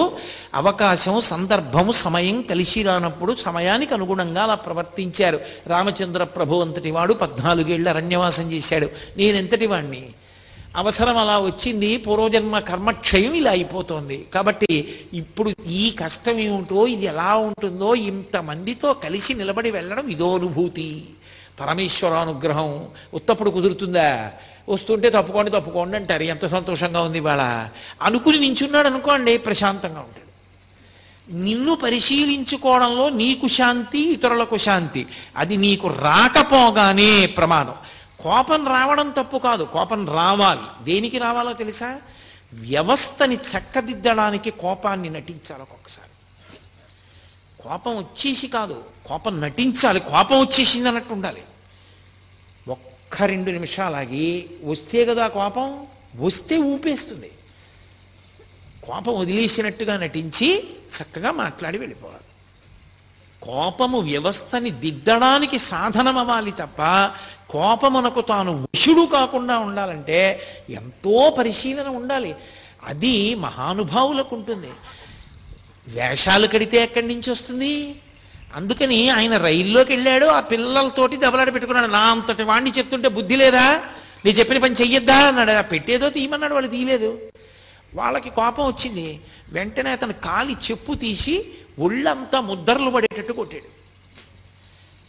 అవకాశం, సందర్భము, సమయం కలిసి రానప్పుడు సమయానికి అనుగుణంగా అలా ప్రవర్తించారు. రామచంద్ర ప్రభు అంతటి వాడు 14 ఏళ్ళు అరణ్యవాసం చేశాడు. నేనెంతటి వాణ్ణి? అవసరం అలా వచ్చింది, పూర్వజన్మ కర్మక్షయం ఇలా అయిపోతుంది. కాబట్టి ఇప్పుడు ఈ కష్టం ఏమిటో, ఇది ఎలా ఉంటుందో, ఇంతమందితో కలిసి నిలబడి వెళ్ళడం ఇదో అనుభూతి. పరమేశ్వరానుగ్రహం ఉత్తప్పుడు కుదురుతుందా? వస్తుంటే తప్పుకోండి అంటారు. ఎంత సంతోషంగా ఉంది ఇవాళ అనుకుని నించున్నాడు అనుకోండి, ప్రశాంతంగా ఉంటాడు. నిన్ను పరిశీలించుకోవడంలో నీకు శాంతి, ఇతరులకు శాంతి. అది నీకు రాకపోగానే ప్రమాదం. కోపం రావడం తప్పు కాదు, కోపం రావాలి. దేనికి రావాలో తెలుసా? వ్యవస్థని చక్కదిద్దడానికి కోపాన్ని నటించాలి. ఒక్కొక్కసారి కోపం వచ్చేసి కాదు, కోపం నటించాలి. కోపం వచ్చేసింది అన్నట్టు ఉండాలి. 1-2 నిమిషాలాగి వస్తే కదా కోపం, వస్తే ఊపేస్తుంది. కోపం వదిలేసినట్టుగా నటించి చక్కగా మాట్లాడి వెళ్ళిపోవాలి. కోపము వ్యవస్థని దిద్దడానికి సాధనం అవ్వాలి తప్ప కోపమునకు తాను వశుడు కాకుండా ఉండాలంటే ఎంతో పరిశీలన ఉండాలి. అది మహానుభావులకు ఉంటుంది. వేషాలు కడితే ఎక్కడి నుంచి వస్తుంది? అందుకని ఆయన రైల్లోకి వెళ్ళాడు, ఆ పిల్లలతోటి దెబ్బలాట పెట్టుకున్నాడు. నా అంతటి వాడిని చెప్తుంటే బుద్ధి లేదా? నీ చెప్పిన పని చెయ్యొద్దా అన్నాడు. ఆ పెట్టేదో తీయమన్నాడు, వాళ్ళు తీయలేదు. వాళ్ళకి కోపం వచ్చింది. వెంటనే అతను కాలి చెప్పు తీసి ఒళ్ళంతా ముద్దర్లు పడేటట్టు కొట్టాడు.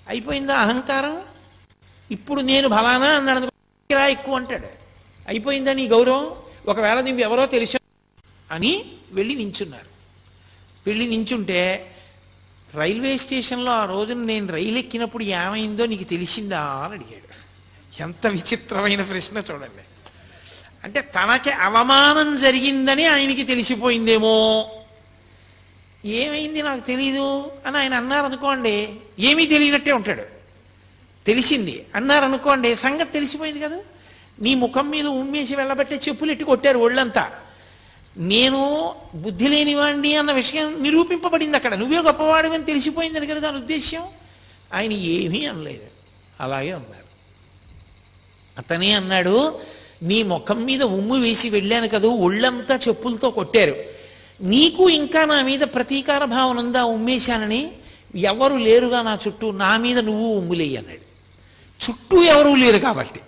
అయిపోయిందా అహంకారం? ఇప్పుడు నేను బలానా అన్నాడు, ఎక్కువ అంటాడు. అయిపోయిందా నీ గౌరవం? ఒకవేళ నువ్వు ఎవరో తెలుసా అని వెళ్ళి నించున్నారు. వెళ్ళి నించుంటే రైల్వే స్టేషన్లో ఆ రోజున నేను రైలు ఎక్కినప్పుడు ఏమైందో నీకు తెలిసిందా అని అడిగాడు. ఎంత విచిత్రమైన ప్రశ్న చూడండి. అంటే తనకి అవమానం జరిగిందని ఆయనకి తెలిసిపోయిందేమో. ఏమైంది నాకు తెలీదు అని ఆయన అన్నారనుకోండి, ఏమీ తెలియనట్టే ఉంటాడు. తెలిసింది అన్నారనుకోండి, సంగతి తెలిసిపోయింది కదా. నీ ముఖం మీద ఉమ్మేసి వెళ్ళబట్టే చెప్పులు ఎట్టి కొట్టారు ఒళ్ళంతా. నేను బుద్ధి లేనివాడిని అన్న విషయం నిరూపింపబడింది అక్కడ. నువ్వే గొప్పవాడివని తెలిసిపోయిందని కదా దాని ఉద్దేశ్యం. ఆయన ఏమీ అనలేదు, అలాగే అన్నారు. అతనే అన్నాడు, నీ ముఖం మీద ఉమ్ము వేసి వెళ్ళాను కదా, ఒళ్ళంతా చెప్పులతో కొట్టారు. నీకు ఇంకా నా మీద ప్రతీకార భావన ఉందా ఉమ్మేశానని? ఎవరు లేరుగా నా చుట్టూ, నా మీద నువ్వు ఉమ్ములేయి అన్నాడు. చుట్టూ ఎవరూ లేరు కాబట్టి.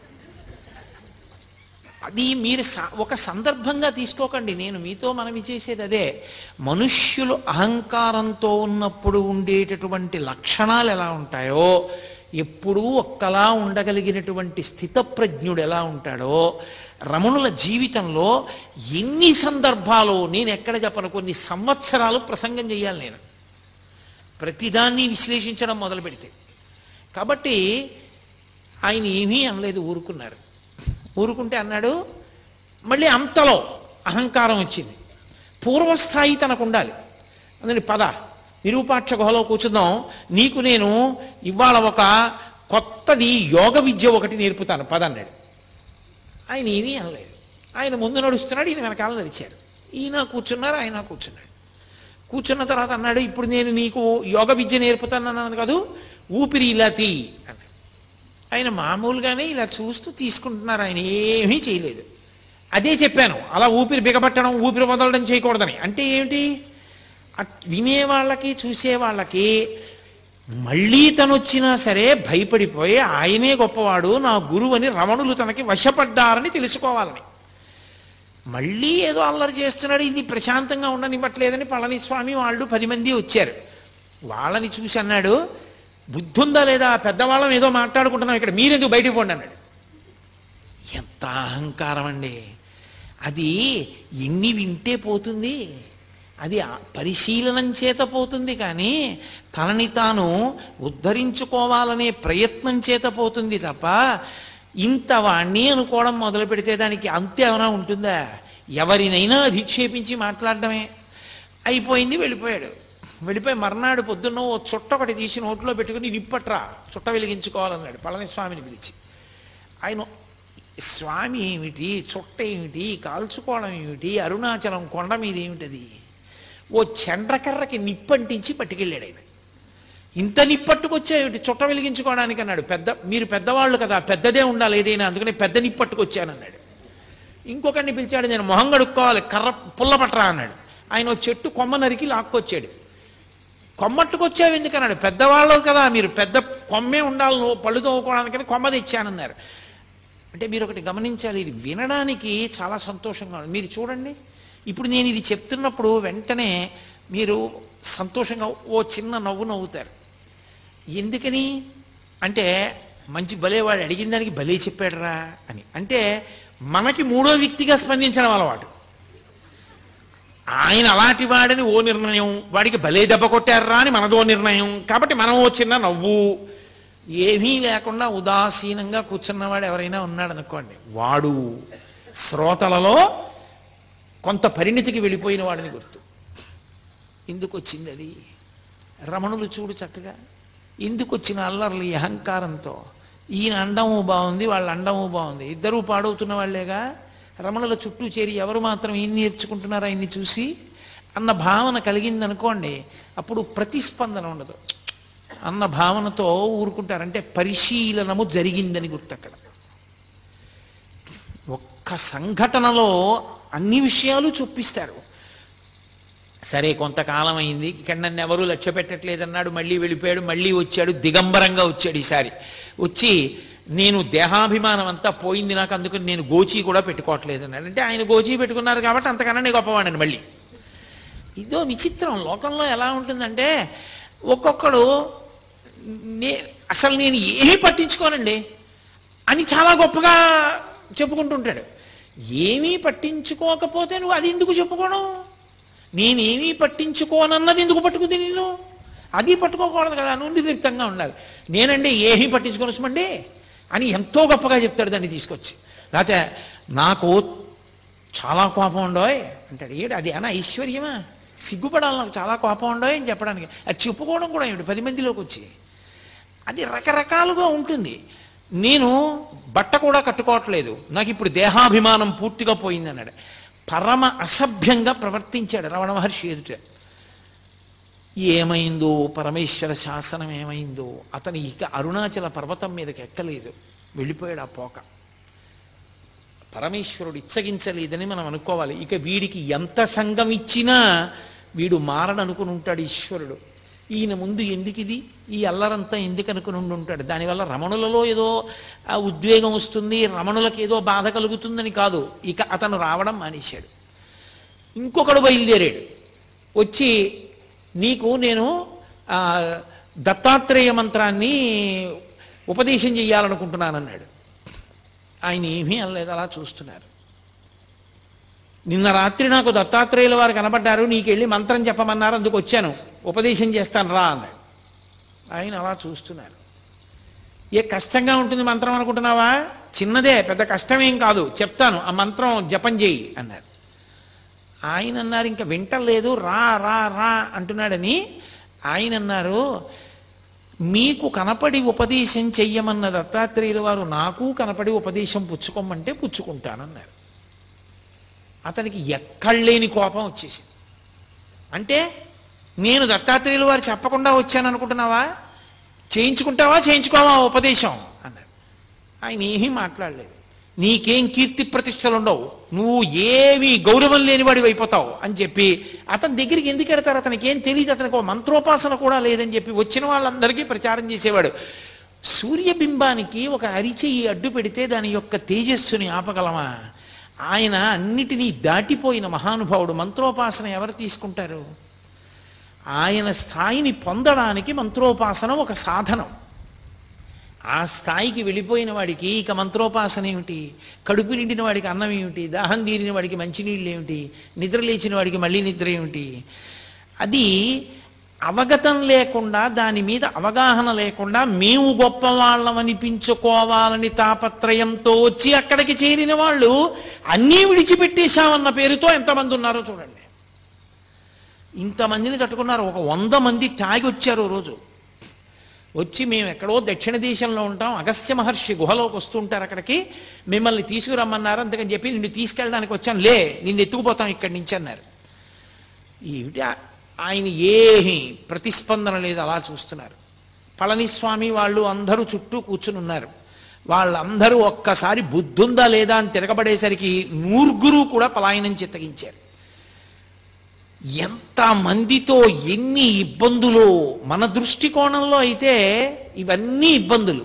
అది మీరు ఒక సందర్భంగా తీసుకోకండి. నేను మీతో మనవి చేసేది అదే. మనుష్యులు అహంకారంతో ఉన్నప్పుడు ఉండేటటువంటి లక్షణాలు ఎలా ఉంటాయో, ఎప్పుడూ ఒక్కలా ఉండగలిగినటువంటి స్థితప్రజ్ఞుడు ఎలా ఉంటాడో, రమణుల జీవితంలో ఎన్ని సందర్భాలు, నేను ఎక్కడ చెప్పను, కొన్ని సంవత్సరాలు ప్రసంగం చేయాలి నేను ప్రతిదాన్ని విశ్లేషించడం మొదలు పెడితే. కాబట్టి ఆయన ఏమీ అనలేదు, ఊరుకున్నారు. ఊరుకుంటే అన్నాడు, మళ్ళీ అంతలో అహంకారం వచ్చింది. పూర్వస్థాయి తనకు ఉండాలి. అందుకని పద విరూపాక్ష గుహలో కూర్చుందాం, నీకు నేను ఇవాళ ఒక కొత్తది యోగ విద్య ఒకటి నేర్పుతాను పద అన్నాడు. ఆయన ఏమీ అనలేదు. ఆయన ముందు నడుస్తున్నాడు, ఈయన వెనకాల నడిచారు. ఈయన కూర్చున్నారు, ఆయన కూర్చున్నాడు. కూర్చున్న తర్వాత అన్నాడు, ఇప్పుడు నేను నీకు యోగ విద్య నేర్పుతానన్నాను కాదు, ఊపిరి ఇలా తీ అన్నాడు. ఆయన మామూలుగానే ఇలా చూస్తూ తీసుకుంటున్నారు, ఆయన ఏమీ చేయలేదు. అదే చెప్పాను, అలా ఊపిరి బిగబట్టడం, ఊపిరి వదలడం చేయకూడదని. అంటే ఏమిటి? వినేవాళ్ళకి చూసేవాళ్ళకి మళ్ళీ తను వచ్చినా సరే భయపడిపోయి ఆయనే గొప్పవాడు, నా గురువు అని రమణులు తనకి వశపడ్డారని తెలుసుకోవాలని. మళ్ళీ ఏదో అల్లరి చేస్తున్నాడు, ఇది ప్రశాంతంగా ఉండనివ్వట్లేదని పళనిస్వామి వాళ్ళు 10 మంది వచ్చారు. వాళ్ళని చూసి అన్నాడు, బుద్ధి ఉందా లేదా, పెద్దవాళ్ళం ఏదో మాట్లాడుకుంటున్నాం ఇక్కడ, మీరెందుకు బయటికి పోండి అన్నాడు. ఎంత అహంకారం అండి! అది ఎన్ని వింటే పోతుంది, అది పరిశీలనం చేత పోతుంది, కానీ తనని తాను ఉద్ధరించుకోవాలనే ప్రయత్నం చేత పోతుంది తప్ప ఇంత వాణ్ణి అనుకోవడం మొదలు పెడితే దానికి అంతే ఏమైనా ఉంటుందా? ఎవరినైనా అధిక్షేపించి మాట్లాడడమే. అయిపోయింది, వెళ్ళిపోయాడు. వెళ్ళిపోయి మర్నాడు పొద్దున్న ఓ చుట్ట ఒకటి తీసి నోట్లో పెట్టుకుని నిప్పట్రా చుట్ట వెలిగించుకోవాలన్నాడు పళనిస్వామిని పిలిచి. ఆయన స్వామి ఏమిటి, చుట్ట ఏమిటి, కాల్చుకోవడం ఏమిటి, అరుణాచలం కొండ మీద ఏమిటది, ఓ చండ్రకర్రకి నిప్పంటించి పట్టుకెళ్ళాడు ఆయన. ఇంత నిప్పట్టుకొచ్చాయేమిటి చుట్ట వెలిగించుకోవడానికి అన్నాడు. మీరు పెద్దవాళ్ళు కదా, పెద్దదే ఉండాలి ఏదైనా, అందుకని పెద్ద నిప్పట్టుకొచ్చానన్నాడు. ఇంకొకరిని పిలిచాడు, నేను మొహం కడుక్కోవాలి, కర్ర పుల్ల పట్టరా అన్నాడు. ఆయన ఓ చెట్టు కొమ్మ నరికి లాక్కొచ్చాడు. కొమ్మట్టుకొచ్చావు ఎందుకన్నాడు. పెద్దవాళ్ళు కదా మీరు, పెద్ద కొమ్మే ఉండాలి నువ్వు పళ్ళు తోముకోవడానికని కొమ్మ తెచ్చానన్నారు. అంటే మీరు ఒకటి గమనించాలి, ఇది వినడానికి చాలా సంతోషంగా ఉంది. మీరు చూడండి, ఇప్పుడు నేను ఇది చెప్తున్నప్పుడు వెంటనే మీరు సంతోషంగా ఓ చిన్న నవ్వు నవ్వుతారు. ఎందుకని అంటే మంచి భలేవాడు అడిగిన దానికి భలే చెప్పాడురా అని. అంటే మనకి మూడో వ్యక్తిగా స్పందించడం అలవాటు. ఆయన అలాంటి వాడని ఓ నిర్ణయం, వాడికి భలే దెబ్బ కొట్టారా అని మనదో నిర్ణయం. కాబట్టి మనం ఓ చిన్న నవ్వు, ఏమీ లేకుండా ఉదాసీనంగా కూర్చున్నవాడు ఎవరైనా ఉన్నాడు అనుకోండి, వాడు శ్రోతలలో కొంత పరిణితికి వెళ్ళిపోయిన వాడిని గుర్తు. ఎందుకు వచ్చింది అది? రమణులు చూడు చక్కగా ఎందుకు వచ్చిన అల్లర్లు, ఈ అహంకారంతో. ఈయన అండము బాగుంది, వాళ్ళ అండము బాగుంది, ఇద్దరూ పాడవుతున్న వాళ్ళేగా. రమణుల చుట్టూ చేరి ఎవరు మాత్రం ఈయన్ని నేర్చుకుంటున్నారా ఆయన్ని చూసి అన్న భావన కలిగిందనుకోండి, అప్పుడు ప్రతిస్పందన ఉండదు. అన్న భావనతో ఊరుకుంటారంటే పరిశీలనము జరిగిందని గుర్తు. అక్కడ ఒక్క సంఘటనలో అన్ని విషయాలు చూపిస్తారు. సరే కొంతకాలం అయింది, ఇక్కడ నన్ను ఎవరూ లక్ష్య పెట్టట్లేదన్నాడు, మళ్ళీ వెళ్ళిపోయాడు, మళ్ళీ వచ్చాడు, దిగంబరంగా వచ్చాడు. ఈసారి వచ్చి నేను దేహాభిమానం అంతా పోయింది నాకు, అందుకని నేను గోచీ కూడా పెట్టుకోవట్లేదు అన్నాడు. అంటే ఆయన గోచీ పెట్టుకున్నారు కాబట్టి అంతకన్నా నేను గొప్పవాడిని. మళ్ళీ ఇదో విచిత్రం లోకంలో ఎలా ఉంటుందంటే, ఒక్కొక్కడు అసలు నేను ఏమీ పట్టించుకోనండి అని చాలా గొప్పగా చెప్పుకుంటుంటాడు. ఏమీ పట్టించుకోకపోతే నువ్వు అది ఎందుకు చెప్పుకోవడం? నేనేమీ పట్టించుకోనన్నది ఎందుకు పట్టుకుంది నేను? అది పట్టుకోకూడదు కదా, నువ్వు నిర్లిప్తంగా ఉండాలి. నేనండి ఏమీ పట్టించుకోనొచ్చమండి అని ఎంతో గొప్పగా చెప్తాడు దాన్ని తీసుకొచ్చి. లేకపోతే నాకు చాలా కోపం ఉండోయ్ అంటాడు. ఏడు అది అనా ఐశ్వర్యమా? సిగ్గుపడాలి నాకు చాలా కోపం ఉండోయ్ అని చెప్పడానికి. అది చెప్పుకోవడం కూడా ఏమిటి 10 మందిలోకి వచ్చి? అది రకరకాలుగా ఉంటుంది. నేను బట్ట కూడా కట్టుకోవట్లేదు, నాకు ఇప్పుడు దేహాభిమానం పూర్తిగా పోయింది అన్నాడు. పరమ అసభ్యంగా ప్రవర్తించాడు రమణ మహర్షి ఎదుట. ఏమైందో పరమేశ్వర శాసనం ఏమైందో, అతను ఇక అరుణాచల పర్వతం మీదకి ఎక్కలేదు, వెళ్ళిపోయాడు ఆ పోక. పరమేశ్వరుడు ఇచ్చగించలేదని మనం అనుకోవాలి. ఇక వీడికి ఎంత సంఘం ఇచ్చినా వీడు మారడనుకుని ఉంటాడు ఈశ్వరుడు. ఈయన ముందు ఎందుకు ఇది, ఈ అల్లరంతా ఎందుకు అనుకుని ఉంటాడు. దానివల్ల రమణులలో ఏదో ఉద్వేగం వస్తుంది, రమణులకు ఏదో బాధ కలుగుతుందని కాదు, ఇక అతను రావడం మానేశాడు. ఇంకొకడు బయలుదేరాడు వచ్చి, నీకు నేను దత్తాత్రేయ మంత్రాన్ని ఉపదేశం చెయ్యాలనుకుంటున్నానన్నాడు. ఆయన ఏమీ అనలేదు, అలా చూస్తున్నారు. నిన్న రాత్రి నాకు దత్తాత్రేయుల వారు కనబడ్డారు, నీకెళ్ళి మంత్రం చెప్పమన్నారు, అందుకు వచ్చాను, ఉపదేశం చేస్తాను రా అన్నాడు. ఆయన అలా చూస్తున్నారు. ఏ కష్టంగా ఉంటుంది మంత్రం అనుకుంటున్నావా? చిన్నదే, పెద్ద కష్టమేం కాదు, చెప్తాను, ఆ మంత్రం జపం చేయి అన్నారు. ఆయన అన్నారు, ఇంకా వింటలేదు, రా రా రా అంటున్నాడని. ఆయన అన్నారు, మీకు కనపడి ఉపదేశం చెయ్యమన్న దత్తాత్రేయుల వారు నాకు కనపడి ఉపదేశం పుచ్చుకోమంటే పుచ్చుకుంటానన్నారు. అతనికి ఎక్కడలేని కోపం వచ్చేసింది. అంటే నేను దత్తాత్రేయుల వారు చెప్పకుండా వచ్చాను అనుకుంటున్నావా? చేయించుకుంటావా చేయించుకోవా ఉపదేశం అన్నారు. ఆయన ఏమీ మాట్లాడలేదు. నీకేం కీర్తి ప్రతిష్టలు ఉండవు, నువ్వు ఏమీ గౌరవం లేనివాడివి అయిపోతావు అని చెప్పి అతని దగ్గరికి ఎందుకు వెడతారు? అతనికి ఏం తెలియదు, అతనికి ఒక మంత్రోపాసన కూడా లేదని చెప్పి వచ్చిన వాళ్ళందరికీ ప్రచారం చేసేవాడు. సూర్యబింబానికి ఒక అరిచెయ్యి అడ్డు పెడితే దాని యొక్క తేజస్సుని ఆపగలమా? ఆయన అన్నిటినీ దాటిపోయిన మహానుభావుడు. మంత్రోపాసన ఎవరు తీసుకుంటారు? ఆయన స్థాయిని పొందడానికి మంత్రోపాసన ఒక సాధనం. ఆ స్థాయికి వెళ్ళిపోయిన వాడికి ఇక మంత్రోపాసన ఏమిటి? కడుపు నిండిన వాడికి అన్నం ఏమిటి? దాహం తీరిన వాడికి మంచినీళ్ళు ఏమిటి? నిద్ర లేచిన వాడికి మళ్ళీ నిద్ర ఏమిటి? అది అవగతం లేకుండా, దాని మీద అవగాహన లేకుండా మేము గొప్పవాళ్ళం అనిపించుకోవాలని తాపత్రయంతో వచ్చి అక్కడికి చేరిన వాళ్ళు అన్నీ విడిచిపెట్టేశామన్న పేరుతో ఎంతమంది ఉన్నారో చూడండి. ఇంతమందిని తట్టుకున్నారు. ఒక 100 మంది తాగి వచ్చారు రోజు. వచ్చి మేము ఎక్కడో దక్షిణ దేశంలో ఉంటాం, అగస్త్య మహర్షి గుహలోకి వస్తుంటారు, అక్కడికి మిమ్మల్ని తీసుకురమ్మన్నారు, అందుకని చెప్పి నిన్ను తీసుకెళ్ళడానికి వచ్చాను, లే నిన్ను ఎత్తుకుపోతాం ఇక్కడి నుంచి అన్నారు. ఏమిటి ఆయన ఏమీ ప్రతిస్పందన లేదు, అలా చూస్తున్నారు. పళనిస్వామి వాళ్ళు అందరూ చుట్టూ కూర్చుని ఉన్నారు. వాళ్ళందరూ ఒక్కసారి బుద్ధుందా లేదా అని తిరగబడేసరికి 100 కూడా పలాయనం చిత్తగించారు. ఎంతమందితో ఎన్ని ఇబ్బందులు! మన దృష్టికోణంలో అయితే ఇవన్నీ ఇబ్బందులు,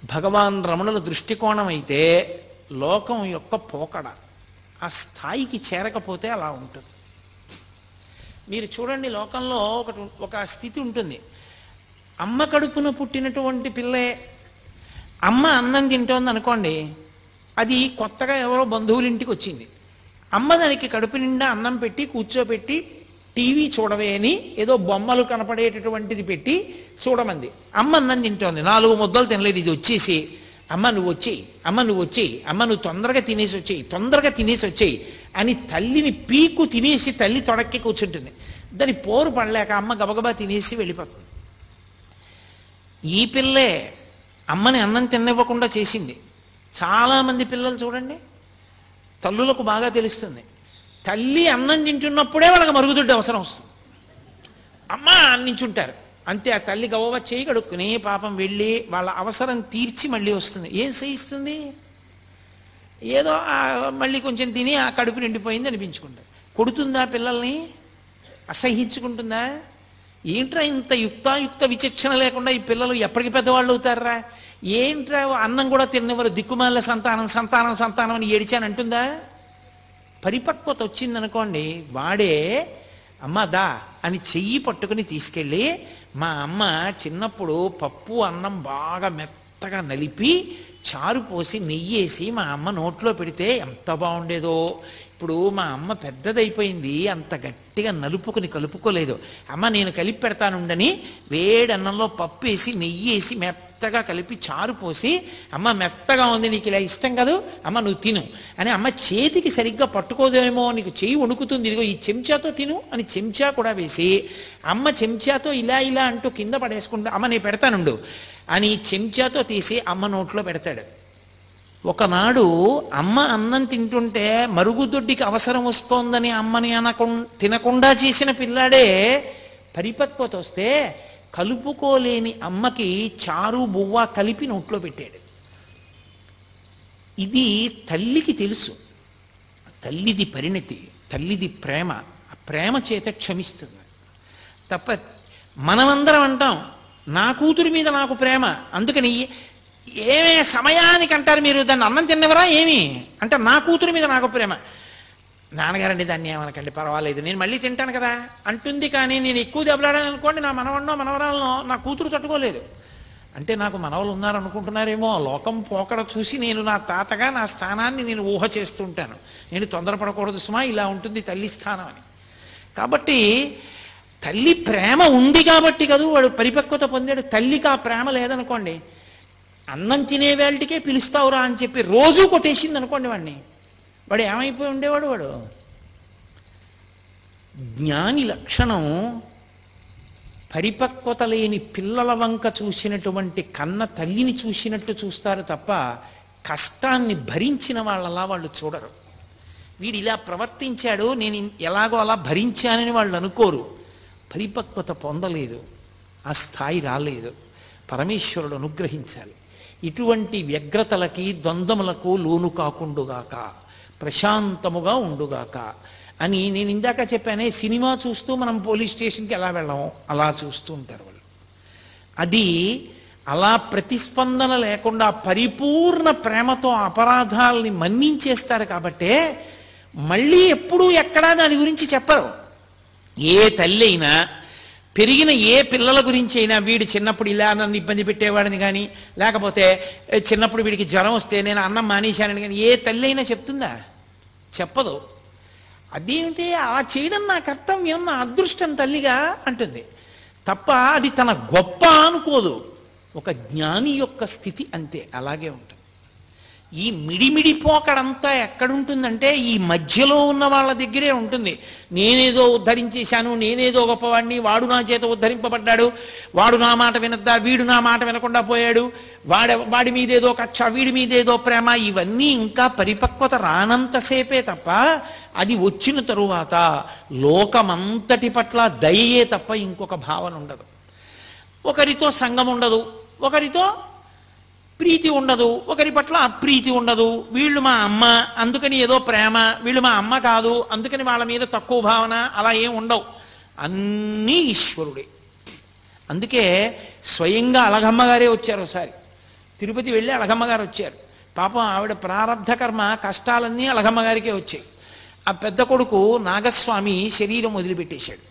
భగవాన్ రమణుల దృష్టికోణం అయితే లోకం యొక్క పోకడ. ఆ స్థాయికి చేరకపోతే అలా ఉంటుంది. మీరు చూడండి, లోకంలో ఒక స్థితి ఉంటుంది. అమ్మ కడుపున పుట్టినటువంటి పిల్లే అమ్మ అన్నం తింటోంది అనుకోండి, అది కొత్తగా ఎవరో బంధువుల ఇంటికి వచ్చింది. అమ్మ దానికి కడుపు నిండా అన్నం పెట్టి కూర్చోబెట్టి టీవీ చూడవే అని ఏదో బొమ్మలు కనపడేటటువంటిది పెట్టి చూడమంది. అమ్మ అన్నం తింటోంది, 4 ముద్దలు తినలేదు. ఇది వచ్చేసి అమ్మ నువ్వు వచ్చేయి, అమ్మ నువ్వు వచ్చేయి, అమ్మ నువ్వు తొందరగా తినేసి వచ్చేయి, తొందరగా తినేసి వచ్చేయి అని తల్లిని పీకు తినేసి తల్లి తొడక్కి కూర్చుంటుంది. దాని పోరు పడలేక అమ్మ గబగబా తినేసి వెళ్ళిపోతుంది. ఈ పిల్లే అమ్మని అన్నం తినివ్వకుండా చేసింది. చాలామంది పిల్లలు చూడండి, తల్లులకు బాగా తెలుస్తుంది. తల్లి అన్నం తింటున్నప్పుడే వాళ్ళకి మరుగుదొడ్డి అవసరం వస్తుంది. అమ్మ అందించుంటారు అంతే. ఆ తల్లి గవ్వ చేయి కడుక్కుని పాపం వెళ్ళి వాళ్ళ అవసరం తీర్చి మళ్ళీ వస్తుంది. ఏం చేయిస్తుంది? ఏదో మళ్ళీ కొంచెం తిని ఆ కడుపు నిండిపోయింది అనిపించుకుంటారు. కొడుతుందా పిల్లల్ని? అసహించుకుంటుందా? ఏంట్రా ఇంత యుక్తాయుక్త విచక్షణ లేకుండా ఈ పిల్లలు ఎప్పటికి పెద్దవాళ్ళు అవుతారా? ఏంట్రా అన్నం కూడా తిన్నవారు, దిక్కుమాల సంతానం సంతానం సంతానం అని ఏడిచానంటుందా? పరిపక్వత వచ్చిందనుకోండి, వాడే అమ్మ దా అని చెయ్యి పట్టుకుని తీసుకెళ్ళి, మా అమ్మ చిన్నప్పుడు పప్పు అన్నం బాగా మెత్తగా నలిపి చారు పోసి నెయ్యేసి మా అమ్మ నోట్లో పెడితే ఎంత బాగుండేదో. ఇప్పుడు మా అమ్మ పెద్దదైపోయింది, అంత గట్టిగా నలుపుకుని కలుపుకోలేదు. అమ్మ నేను కలిపి పెడతానుండని వేడి అన్నంలో పప్పు వేసి నెయ్యేసి మెత్తగా కలిపి చారు పోసి, అమ్మ మెత్తగా ఉంది, నీకు ఇలా ఇష్టం కాదు, అమ్మ నువ్వు తిను అని అమ్మ చేతికి సరిగ్గా పట్టుకోదేమో, నీకు చెయ్యి వణుకుతుంది, ఇదిగో ఈ చెంచాతో తిను అని చెంచా కూడా వేసి, అమ్మ చెంచాతో ఇలా ఇలా అంటూ కింద పడేసుకుంటా, అమ్మ నేను పెడతానుండు అని చెంచాతో తీసి అమ్మ నోట్లో పెడతాడు. ఒకనాడు అమ్మ అన్నం తింటుంటే మరుగుదొడ్డికి అవసరం వస్తోందని అమ్మని తినకుండా చేసిన పిల్లాడే పరిపక్వత వస్తే కలుపుకోలేని అమ్మకి చారు బువ్వ కలిపి నోట్లో పెట్టాడు. ఇది తల్లికి తెలుసు, తల్లిది పరిణతి, తల్లిది ప్రేమ. ఆ ప్రేమ చేత క్షమిస్తుంది తప్ప మనమందరం అంటాం నా కూతురి మీద నాకు ప్రేమ, అందుకని ఏమే సమయానికి అంటారు మీరు దాన్ని అన్నం తిన్నవరా ఏమి అంటే నా కూతురి మీద నాకు ప్రేమ. నాన్నగారండి దాన్ని ఏమనకండి పర్వాలేదు నేను మళ్ళీ తింటాను కదా అంటుంది. కానీ నేను ఎక్కువ దెబ్బలాడాను అనుకోండి, నా మనవన్నో మనవరాలనో నా కూతురు తట్టుకోలేదు. అంటే నాకు మనవలు ఉన్నారనుకుంటున్నారేమో, లోకం పోకడ చూసి నేను నా తాతగా నా స్థానాన్ని నేను ఊహ చేస్తుంటాను. నేను తొందరపడకూడదు సుమా, ఇలా ఉంటుంది తల్లి స్థానం అని. కాబట్టి తల్లి ప్రేమ ఉంది కాబట్టి కదా వాడు పరిపక్వత పొందాడు. తల్లికి ఆ ప్రేమ లేదనుకోండి, అన్నం తినే వేళటికే పిలుస్తావురా అని చెప్పి రోజు కొట్టేసింది అనుకోండి వాడిని, వాడు ఏమైపోయి ఉండేవాడు? వాడు జ్ఞాని లక్షణం పరిపక్వత లేని పిల్లల వంక చూసినటువంటి కన్న తల్లిని చూసినట్టు చూస్తారు తప్ప కష్టాన్ని భరించిన వాళ్ళలా వాళ్ళు చూడరు. వీడు ఇలా ప్రవర్తించాడు నేను ఎలాగో అలా భరించానని వాళ్ళు అనుకోరు. పరిపక్వత పొందలేదు, ఆ స్థాయి రాలేదు. పరమేశ్వరుడు అనుగ్రహించాలి. ఇటువంటి వ్యగ్రతలకి ద్వంద్వములకు లోను కాకుండుగాక, ప్రశాంతముగా ఉండుగాక అని నేను ఇందాక చెప్పానే. సినిమా చూస్తూ మనం పోలీస్ స్టేషన్కి ఎలా వెళ్ళాము అలా చూస్తూ ఉంటారు వాళ్ళు. అది అలా ప్రతిస్పందన లేకుండా పరిపూర్ణ ప్రేమతో అపరాధాలని మన్నించేస్తారు. కాబట్టే మళ్ళీ ఎప్పుడూ ఎక్కడా దాని గురించి చెప్పరు. ఏ తల్లి అయినా పెరిగిన ఏ పిల్లల గురించి అయినా వీడు చిన్నప్పుడు ఇలా నన్ను ఇబ్బంది పెట్టేవాడిని కానీ, లేకపోతే చిన్నప్పుడు వీడికి జ్వరం వస్తే నేను అన్నం మానేశానని కానీ ఏ తల్లి అయినా చెప్తుందా? చెప్పదు. అదేమిటి అలా చేయడం నా కర్తవ్యం, నా అదృష్టం తల్లిగా అంటుంది తప్ప అది తన గొప్ప అనుకోదు. ఒక జ్ఞాని యొక్క స్థితి అంతే, అలాగే ఉంటుంది. ఈ మిడిమిడి పోకడంతా ఎక్కడుంటుందంటే ఈ మధ్యలో ఉన్న వాళ్ళ దగ్గరే ఉంటుంది. నేనేదో ఉద్ధరించేశాను, నేనేదో గొప్పవాడిని, వాడు నా చేత ఉద్ధరింపబడ్డాడు, వాడు నా మాట వినద్దా, వీడు నా మాట వినకుండా పోయాడు, వాడి మీదేదో కక్ష, వీడి మీదేదో ప్రేమ, ఇవన్నీ ఇంకా పరిపక్వత రానంతసేపే తప్ప అది వచ్చిన తరువాత లోకమంతటి పట్ల దయయే తప్ప ఇంకొక భావన ఉండదు. ఒకరితో సంఘం ఉండదు, ఒకరితో ప్రీతి ఉండదు, ఒకరి పట్ల అప్రీతి ఉండదు. వీళ్ళు మా అమ్మ అందుకని ఏదో ప్రేమ, వీళ్ళు మా అమ్మ కాదు అందుకని వాళ్ళ మీద తక్కువ భావన, అలా ఏం ఉండవు. అన్నీ ఈశ్వరుడే. అందుకే స్వయంగా అలగమ్మ గారే వచ్చారు. ఒకసారి తిరుపతి వెళ్ళి అలగమ్మ గారు వచ్చారు. పాపం ఆవిడ ప్రారబ్ధ కర్మ కష్టాలన్నీ అలగమ్మ గారికే వచ్చాయి. ఆ పెద్ద కొడుకు నాగస్వామి శరీరం వదిలిపెట్టేశాడు.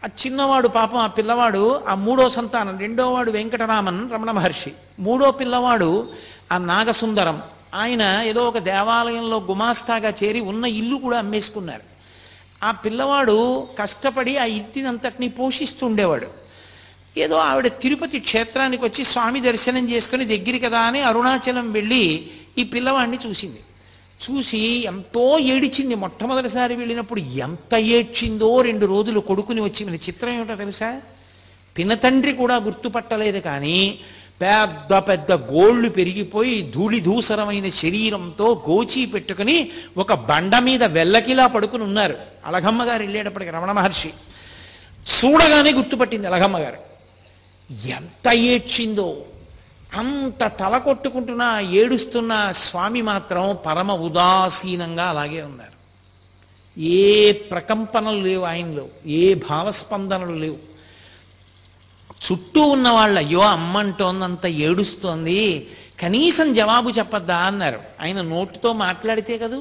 ఆ చిన్నవాడు పాపం, ఆ పిల్లవాడు, ఆ మూడో సంతానం, రెండోవాడు వెంకటరామన్ రమణ మహర్షి, మూడో పిల్లవాడు ఆ నాగసుందరం. ఆయన ఏదో ఒక దేవాలయంలో గుమాస్తాగా చేరి ఉన్న ఇల్లు కూడా అమ్మేసుకున్నారు. ఆ పిల్లవాడు కష్టపడి ఆ ఇంటినంతటినీ పోషిస్తుండేవాడు. ఏదో ఆవిడ తిరుపతి క్షేత్రానికి వచ్చి స్వామి దర్శనం చేసుకుని దగ్గరికి కదా అని అరుణాచలం వెళ్ళి ఈ పిల్లవాడిని చూసింది. చూసి ఎంతో ఏడిచింది. మొట్టమొదటిసారి వెళ్ళినప్పుడు ఎంత ఏడ్చిందో 2 రోజులు కొడుకుని వచ్చి. మన చిత్రం ఏమిటో తెలుసా, పినతండ్రి కూడా గుర్తుపట్టలేదు. కానీ పెద్ద పెద్ద గోళ్ళు పెరిగిపోయి ధూళిధూసరమైన శరీరంతో గోచి పెట్టుకుని ఒక బండ మీద వెల్లకిలా పడుకుని ఉన్నారు. అలగమ్మ గారు వెళ్ళేటప్పటికి రమణ మహర్షి చూడగానే గుర్తుపట్టింది అలగమ్మ గారు. ఎంత ఏడ్చిందో, అంత తల కొట్టుకుంటున్నా ఏడుస్తున్న స్వామి మాత్రం పరమ ఉదాసీనంగా అలాగే ఉన్నారు. ఏ ప్రకంపనలు లేవు ఆయనలో, ఏ భావస్పందనలు లేవు. చుట్టూ ఉన్న వాళ్ళు అయ్యో అమ్మంటోందంత ఏడుస్తోంది, కనీసం జవాబు చెప్పద్దా అన్నారు. ఆయన నోటితో మాట్లాడితే కదూ,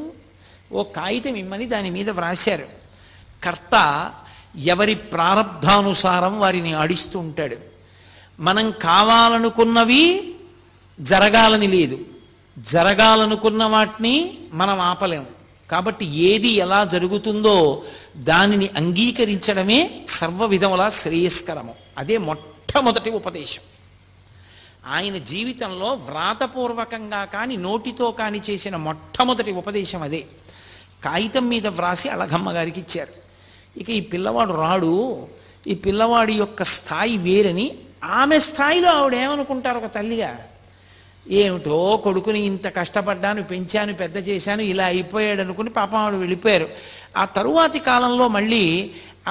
ఓ కాగితం ఇమ్మని దాని మీద వ్రాశారు. కర్త ఎవరి ప్రారబ్ధానుసారం వారిని ఆడిస్తూ ఉంటాడు. మనం కావాలనుకున్నవి జరగాలని లేదు, జరగాలనుకున్న వాటిని మనం ఆపలేము. కాబట్టి ఏది ఎలా జరుగుతుందో దానిని అంగీకరించడమే సర్వ విధములా శ్రేయస్కరము. అదే మొట్టమొదటి ఉపదేశం. ఆయన జీవితంలో వ్రాతపూర్వకంగా కానీ నోటితో కానీ చేసిన మొట్టమొదటి ఉపదేశం అదే. కాగితం మీద వ్రాసి అలగమ్మ గారికి ఇచ్చారు. ఇక ఈ పిల్లవాడు రాడు, ఈ పిల్లవాడి యొక్క స్థాయి వేరని ఆమె స్థాయిలో ఆవిడ ఏమనుకుంటారు ఒక తల్లిగా, ఏమిటో కొడుకుని ఇంత కష్టపడ్డాను, పెంచాను, పెద్ద చేశాను, ఇలా అయిపోయాడు అనుకుని పాపం ఆవిడ వెళ్ళిపోయారు. ఆ తరువాతి కాలంలో మళ్ళీ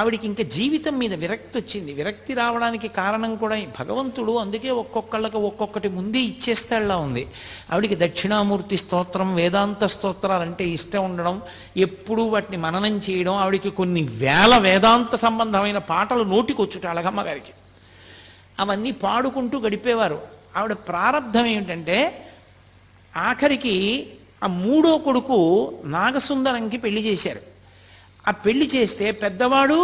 ఆవిడికి ఇంకా జీవితం మీద విరక్తి వచ్చింది. విరక్తి రావడానికి కారణం కూడా భగవంతుడు అందుకే ఒక్కొక్కళ్ళకి ఒక్కొక్కటి ముందే ఇచ్చేస్తాడులా ఉంది. ఆవిడికి దక్షిణామూర్తి స్తోత్రం, వేదాంత స్తోత్రాలంటే ఇష్టం ఉండడం, ఎప్పుడూ వాటిని మననం చేయడం, ఆవిడికి కొన్ని వేల వేదాంత సంబంధమైన పాటలు నోటికొచ్చుట అలగమ్మ గారికి. అవన్నీ పాడుకుంటూ గడిపేవారు. ఆవిడ ప్రారంధం ఏమిటంటే ఆఖరికి ఆ మూడో కొడుకు నాగసుందరంకి పెళ్లి చేశారు. ఆ పెళ్లి చేస్తే పెద్దవాడు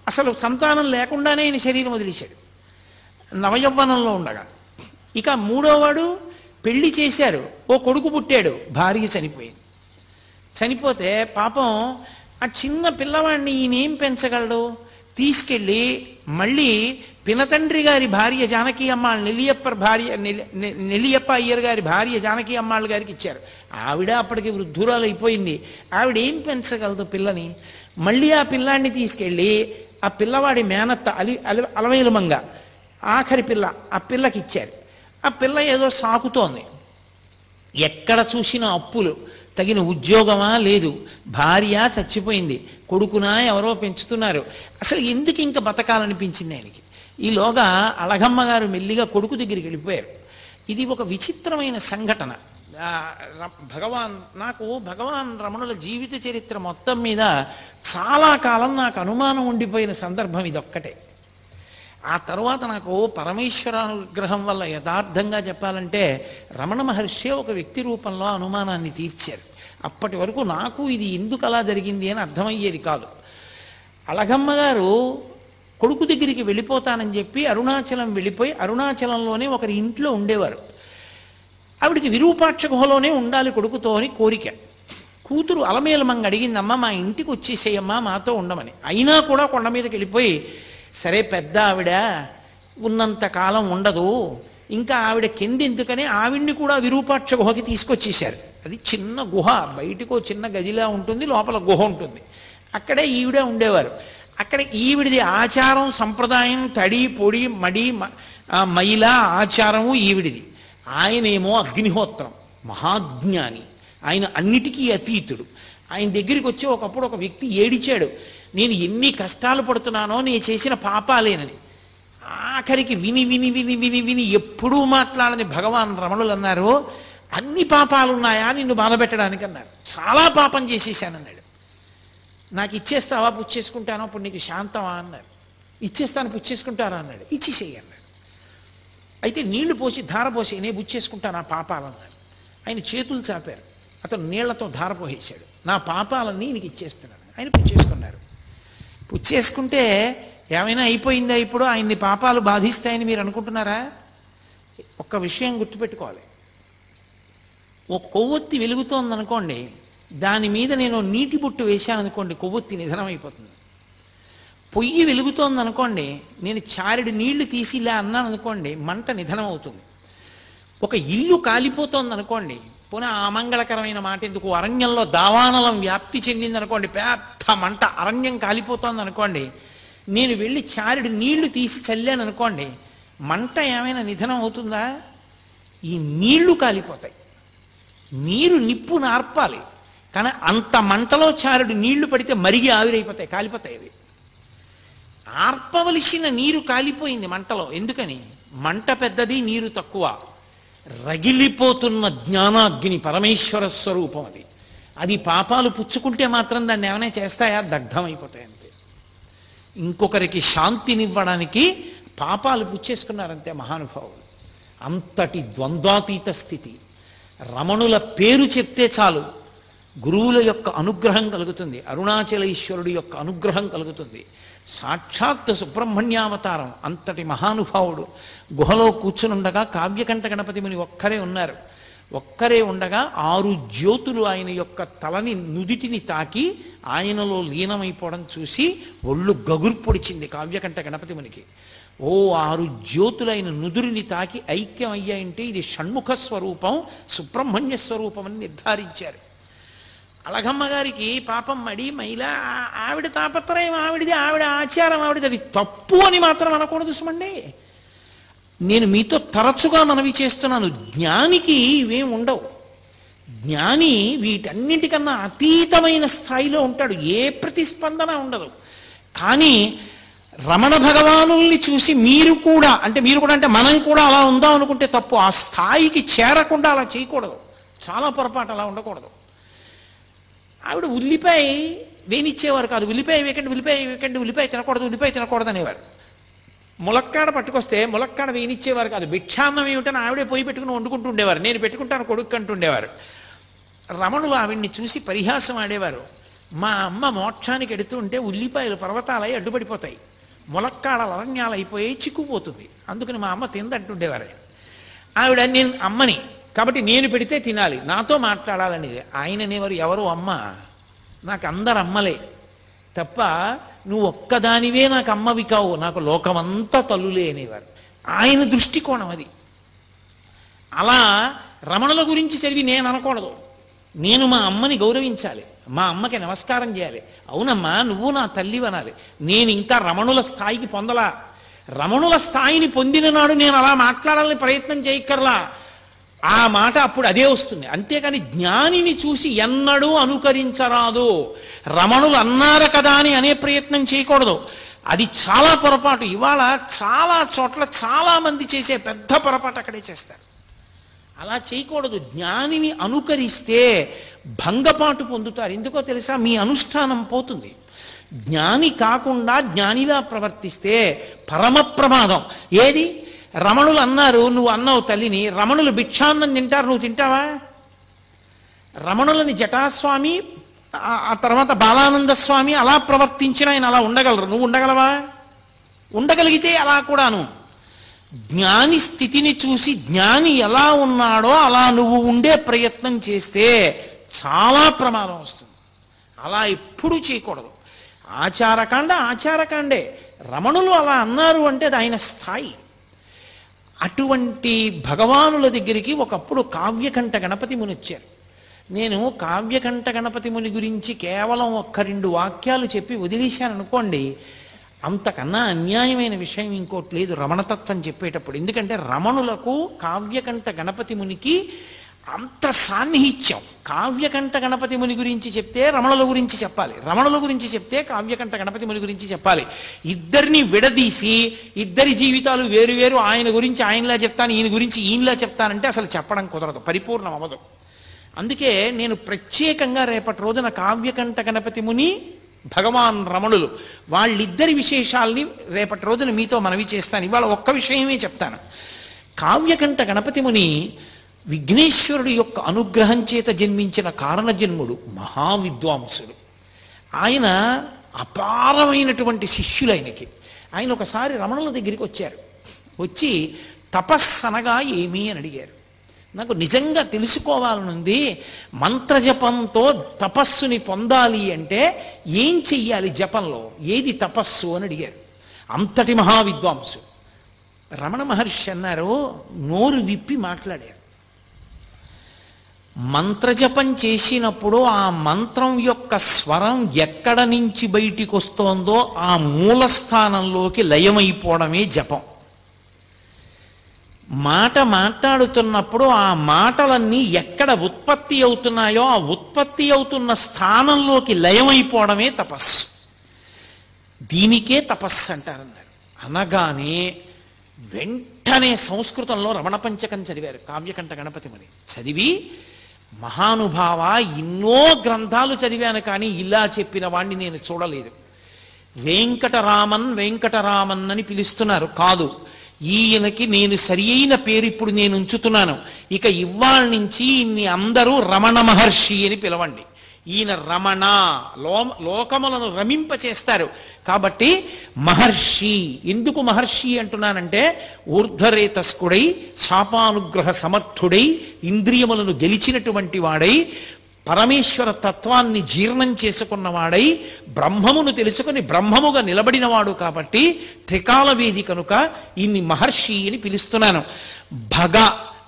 అసలు సంతానం లేకుండానే ఆయన శరీరం వదిలేశాడు నవయవ్వనంలో ఉండగా. ఇక మూడోవాడు పెళ్లి చేశారు, ఓ కొడుకు పుట్టాడు, భార్య చనిపోయింది. చనిపోతే పాపం ఆ చిన్న పిల్లవాడిని ఈయనేం పెంచగలడు, తీసుకెళ్ళి మళ్ళీ పినతండ్రి గారి భార్య జానకి అమ్మాள் నెల్లియప్ప అయ్యర్ గారి భార్య జానకి అమ్మాళ్ గారికి ఇచ్చారు. ఆవిడ అప్పటికి వృద్ధురాలు అయిపోయింది. ఆవిడ ఏం పెంచగలదు పిల్లని. మళ్ళీ ఆ పిల్లాడిని తీసుకెళ్ళి ఆ పిల్లవాడి మేనత్త అలవేలుమంగ ఆఖరి పిల్ల, ఆ పిల్లకి ఇచ్చారు. ఆ పిల్ల ఏదో సాకుతోంది, ఎక్కడ చూసినా అప్పులు, తగిన ఉద్యోగమా లేదు, భార్య చచ్చిపోయింది, కొడుకునా ఎవరో పెంచుతున్నారు. అసలు ఎందుకు ఇంకా బతకాలనిపించింది ఆయనకి. ఈలోగా అలగమ్మ గారు మెల్లిగా కొడుకు దగ్గరికి వెళ్ళిపోయారు. ఇది ఒక విచిత్రమైన సంఘటన. భగవాన్ రమణుల జీవిత చరిత్ర మొత్తం మీద చాలా కాలం నాకు అనుమానం ఉండిపోయిన సందర్భం ఇదొక్కటే. ఆ తర్వాత నాకు పరమేశ్వరానుగ్రహం వల్ల యథార్థంగా చెప్పాలంటే రమణ మహర్షి ఒక వ్యక్తి రూపంలో అనుమానాన్ని తీర్చారు. అప్పటి వరకు నాకు ఇది ఎందుకు అలా జరిగింది అని అర్థమయ్యేది కాదు. అలగమ్మ గారు కొడుకు దగ్గరికి వెళ్ళిపోతానని చెప్పి అరుణాచలం వెళ్ళిపోయి అరుణాచలంలోనే ఒకరి ఇంట్లో ఉండేవారు. ఆవిడికి విరూపాక్ష గుహలోనే ఉండాలి కొడుకుతో అని కోరిక. కూతురు అలమేలమంగ అడిగిందమ్మ మా ఇంటికి వచ్చేసేయమ్మా మాతో ఉండమని. అయినా కూడా కొండ మీదకి వెళ్ళిపోయి సరే పెద్ద ఆవిడ ఉన్నంతకాలం ఉండదు, ఇంకా ఆవిడ కిందెందుకని ఆవిడ్ని కూడా విరూపాక్ష గుహకి తీసుకొచ్చేశారు. అది చిన్న గుహ, బయటకు చిన్న గదిలా ఉంటుంది, లోపల గుహ ఉంటుంది. అక్కడే ఈవిడ ఉండేవారు. అక్కడ ఈవిడిది ఆచారం సంప్రదాయం, తడి పొడి మడి మైల ఆచారము ఈవిడిది. ఆయనేమో అగ్నిహోత్రం, మహాజ్ఞాని, ఆయన అన్నిటికీ అతీతుడు. ఆయన దగ్గరికి వచ్చి ఒకప్పుడు ఒక వ్యక్తి ఏడిచాడు, నేను ఎన్ని కష్టాలు పడుతున్నానో నేను చేసిన పాపాలేనని. ఆఖరికి విని విని విని విని విని ఎప్పుడూ మాట్లాడని భగవాన్ రమణులు అన్నారు, అన్ని పాపాలు ఉన్నాయా నిన్ను బాధపెట్టడానికి అన్నారు. చాలా పాపం చేసేసానన్నాడు. నాకు ఇచ్చేస్తావా పుచ్చేసుకుంటానో అప్పుడు నీకు శాంతమా అన్నారు. ఇచ్చేస్తాను పుచ్చేసుకుంటారా అన్నాడు. ఇచ్చేసేయి అన్నాడు. అయితే నీళ్లు పోసి ధార పోసి నేను పుచ్చేసుకుంటాను ఆ పాపాలన్నారు. ఆయన చేతులు చాపారు, అతను నీళ్లతో ధార పోసేశాడు. నా పాపాలన్నీ నీకు ఇచ్చేస్తున్నాను. ఆయన పుచ్చేసుకున్నారు. పుచ్చేసుకుంటే ఏమైనా అయిపోయిందా? ఇప్పుడు ఆయన్ని పాపాలు బాధిస్తాయని మీరు అనుకుంటున్నారా? ఒక్క విషయం గుర్తుపెట్టుకోవాలి. ఒక కొవ్వొత్తి వెలుగుతోందనుకోండి, దాని మీద నేను నీటి బుట్టు వేశాను అనుకోండి, కొవ్వొత్తి నిధనం అయిపోతుంది. పొయ్యి వెలుగుతోందనుకోండి, నేను చారెడు నీళ్లు తీసి ఇలా అన్నాను అనుకోండి, మంట నిధనం అవుతుంది. ఒక ఇల్లు కాలిపోతోందనుకోండి, పునః అమంగళకరమైన మాట ఎందుకు, అరణ్యంలో దావానలం వ్యాప్తి చెందిందనుకోండి, పెద్ద మంట, అరణ్యం కాలిపోతోంది అనుకోండి, నేను వెళ్ళి చారెడు నీళ్లు తీసి చల్లాను అనుకోండి, మంట ఏమైనా నిధనం అవుతుందా? ఈ నీళ్లు కాలిపోతాయి. నీరు నిప్పు నార్పాలి, కానీ అంత మంటలో చారెడు నీళ్లు పడితే మరిగి ఆవిరైపోతాయి, కాలిపోతాయి. అవి ఆర్పవలసిన నీరు కాలిపోయింది మంటలో. ఎందుకని? మంట పెద్దది, నీరు తక్కువ. రగిలిపోతున్న జ్ఞానాగ్ని పరమేశ్వర స్వరూపం అది. అది పాపాలు పుచ్చుకుంటే మాత్రం దాన్ని ఏమైనా చేస్తాయా? దగ్ధమైపోతాయి అంతే. ఇంకొకరికి శాంతినివ్వడానికి పాపాలు పుచ్చేసుకున్నారంతే మహానుభావులు. అంతటి ద్వంద్వాతీత స్థితి. రమణుల పేరు చెప్తే చాలు గురువుల యొక్క అనుగ్రహం కలుగుతుంది, అరుణాచలేశ్వరుడి యొక్క అనుగ్రహం కలుగుతుంది. సాక్షాత్ సుబ్రహ్మణ్యావతారం. అంతటి మహానుభావుడు గుహలో కూర్చునుండగా కావ్యకంఠ గణపతి ముని ఒక్కరే ఉన్నారు. ఒక్కరే ఉండగా 6 జ్యోతులు ఆయన యొక్క తలని నుదిటిని తాకి ఆయనలో లీనమైపోవడం చూసి ఒళ్ళు గగుర్పొడిచింది కావ్యకంఠ గణపతి మునికి. 6 జ్యోతులు ఆయన నుదురిని తాకి ఐక్యం అయ్యాయంటే ఇది షణ్ముఖ స్వరూపం, సుబ్రహ్మణ్య స్వరూపం అని నిర్ధారించారు. అలగమ్మ గారికి పాపం మడి మైల, ఆవిడ తాపత్రయం ఆవిడిది, ఆవిడ ఆచారం ఆవిడది, అది తప్పు అని మాత్రం అనకూడదు సుమండి. నేను మీతో తరచుగా మనవి చేస్తున్నాను, జ్ఞానికి ఇవేం ఉండవు. జ్ఞాని వీటన్నిటికన్నా అతీతమైన స్థాయిలో ఉంటాడు, ఏ ప్రతిస్పందన ఉండదు. కానీ రమణ భగవానుల్ని చూసి మీరు కూడా అంటే మనం కూడా అలా ఉందాం అనుకుంటే తప్పు. ఆ స్థాయికి చేరకుండా అలా చేయకూడదు, చాలా పొరపాటు, అలా ఉండకూడదు. ఆవిడ ఉల్లిపాయ వేనిచ్చేవారు కాదు, ఉల్లిపాయ వేకండి, ఉల్లిపాయ తినకూడదు అనేవారు. ములక్కాడ పట్టుకొస్తే ములక్కాడ వేనిచ్చేవారు కాదు, భిక్షాన్నం ఏమిటని ఆవిడే పోయి పెట్టుకుని వండుకుంటూ ఉండేవారు. నేను పెట్టుకుంటాను కొడుకు అంటుండేవారు. రమణులు ఆవిడ్ని చూసి పరిహాసం ఆడేవారు. మా అమ్మ మోక్షానికి ఎడుతూ ఉంటే ఉల్లిపాయలు పర్వతాలై అడ్డుపడిపోతాయి, ములక్కాడలు అరణ్యాలు అయిపోయి చిక్కుపోతుంది, అందుకని మా అమ్మ తిందంటుండేవారు. ఆవిడ నేను అమ్మని కాబట్టి నేను పెడితే తినాలి, నాతో మాట్లాడాలనేది. ఆయన అనేవారు, ఎవరు అమ్మ? నాకు అందరు అమ్మలే తప్ప నువ్వు ఒక్కదానివే నాకు అమ్మవి కావు, నాకు లోకమంతా తల్లులే అనేవారు. ఆయన దృష్టికోణం అది. అలా రమణుల గురించి చదివి నేను అనకూడదు, నేను మా అమ్మని గౌరవించాలి, మా అమ్మకి నమస్కారం చేయాలి. అవునమ్మా నువ్వు నా తల్లి అనాలి. నేను ఇంకా రమణుల స్థాయికి పొందలా. రమణుల స్థాయిని పొందిన నాడు నేను అలా మాట్లాడాలని ప్రయత్నం చేయక్కర్లా, ఆ మాట అప్పుడు అదే వస్తుంది. అంతేకాని జ్ఞానిని చూసి ఎన్నడూ అనుకరించరాదు. రమణులు అన్నారు కదా అని అనే ప్రయత్నం చేయకూడదు, అది చాలా పొరపాటు. ఇవాళ చాలా చోట్ల చాలా మంది చేసే పెద్ద పొరపాటు అక్కడే చేస్తారు. అలా చేయకూడదు. జ్ఞానిని అనుకరిస్తే భంగపాటు పొందుతారు. ఎందుకో తెలుసా? మీ అనుష్ఠానం పోతుంది. జ్ఞాని కాకుండా జ్ఞానిలా ప్రవర్తిస్తే పరమ ప్రమాదం. ఏది? రమణులు అన్నారు, నువ్వు అన్నావు తల్లిని, రమణులు భిక్షాన్నం తింటారు, నువ్వు తింటావా? రమణులని జటాస్వామి ఆ తర్వాత బాలానంద స్వామి అలా ప్రవర్తించిన ఆయన అలా ఉండగలరు, నువ్వు ఉండగలవా? ఉండగలిగితే అలా కూడాను జ్ఞాని స్థితిని చూసి జ్ఞాని ఎలా ఉన్నాడో అలా నువ్వు ఉండే ప్రయత్నం చేస్తే చాలా ప్రమాదం వస్తుంది. అలా ఎప్పుడూ చేయకూడదు. ఆచారకాండే. రమణులు అలా అన్నారు అంటే అది ఆయన స్థాయి. అటువంటి భగవానుల దగ్గరికి ఒకప్పుడు కావ్యకంఠ గణపతి ముని వచ్చారు. నేను కావ్యకంఠ గణపతి ముని గురించి కేవలం 1-2 వాక్యాలు చెప్పి వదిలేశాను అనుకోండి, అంతకన్నా అన్యాయమైన విషయం ఇంకోటి లేదు రమణతత్వం చెప్పేటప్పుడు. ఎందుకంటే రమణులకు కావ్యకంఠ గణపతి మునికి అంత సాన్నిహిత్యం. కావ్యకంఠ గణపతి ముని గురించి చెప్తే రమణుల గురించి చెప్పాలి, రమణుల గురించి చెప్తే కావ్యకంఠ గణపతి ముని గురించి చెప్పాలి. ఇద్దరిని విడదీసి ఇద్దరి జీవితాలు వేరువేరు, ఆయన గురించి ఆయనలా చెప్తాను, ఈయన గురించి ఈయనలా చెప్తానంటే అసలు చెప్పడం కుదరదు, పరిపూర్ణం అవ్వదు. అందుకే నేను ప్రత్యేకంగా రేపటి రోజున కావ్యకంఠ గణపతి ముని, భగవాన్ రమణులు, వాళ్ళిద్దరి విశేషాల్ని రేపటి రోజున మీతో మనవి చేస్తాను. ఇవాళ ఒక్క విషయమే చెప్తాను. కావ్యకంఠ గణపతి ముని విఘ్నేశ్వరుడు యొక్క అనుగ్రహం చేత జన్మించిన కారణజన్ముడు, మహావిద్వాంసుడు. ఆయన అపారమైనటువంటి శిష్యులు ఆయనకి. ఆయన ఒకసారి రమణుల దగ్గరికి వచ్చారు. వచ్చి తపస్సనగా ఏమీ అని అడిగారు. నాకు నిజంగా తెలుసుకోవాలనుంది, మంత్రజపంతో తపస్సుని పొందాలి అంటే ఏం చెయ్యాలి, జపంలో ఏది తపస్సు అని అడిగారు. అంతటి మహావిద్వాంసు. రమణ మహర్షి అన్నారు, నోరు విప్పి మాట్లాడారు. మంత్రజపం చేసినప్పుడు ఆ మంత్రం యొక్క స్వరం ఎక్కడ నుంచి బయటికి వస్తోందో ఆ మూలస్థానంలోకి లయమైపోవడమే జపం. మాట మాట్లాడుతున్నప్పుడు ఆ మాటలన్నీ ఎక్కడ ఉత్పత్తి అవుతున్నాయో ఆ ఉత్పత్తి అవుతున్న స్థానంలోకి లయమైపోవడమే తపస్సు. దీనికే తపస్సు అంటారన్నారు. అనగానే వెంటనే సంస్కృతంలో రమణ పంచకం చదివారు కావ్యకంఠ గణపతి ముని. చదివి, మహానుభావ, ఎన్నో గ్రంథాలు చదివాను కానీ ఇలా చెప్పిన వాణ్ణి నేను చూడలేదు. వెంకటరామన్ వెంకటరామన్ అని పిలుస్తున్నారు. కాదు, ఈయనకి నేను సరి అయిన పేరు ఇప్పుడు నేను ఉంచుతున్నాను. ఇక ఇవాళ నుంచి ఇన్ని అందరూ రమణ మహర్షి అని పిలవండి. ఈయన రమణ, లోకములను రమింపచేస్తారు. కాబట్టి మహర్షి. ఎందుకు మహర్షి అంటున్నానంటే, ఊర్ధ్వరేతస్కుడై, శాపానుగ్రహ సమర్థుడై, ఇంద్రియములను గెలిచినటువంటి వాడై, పరమేశ్వర తత్వాన్ని జీర్ణం చేసుకున్నవాడై, బ్రహ్మమును తెలుసుకుని బ్రహ్మముగా నిలబడినవాడు. కాబట్టి త్రికాలవేది కనుక ఇన్ని మహర్షి అని పిలుస్తున్నాను. భగ,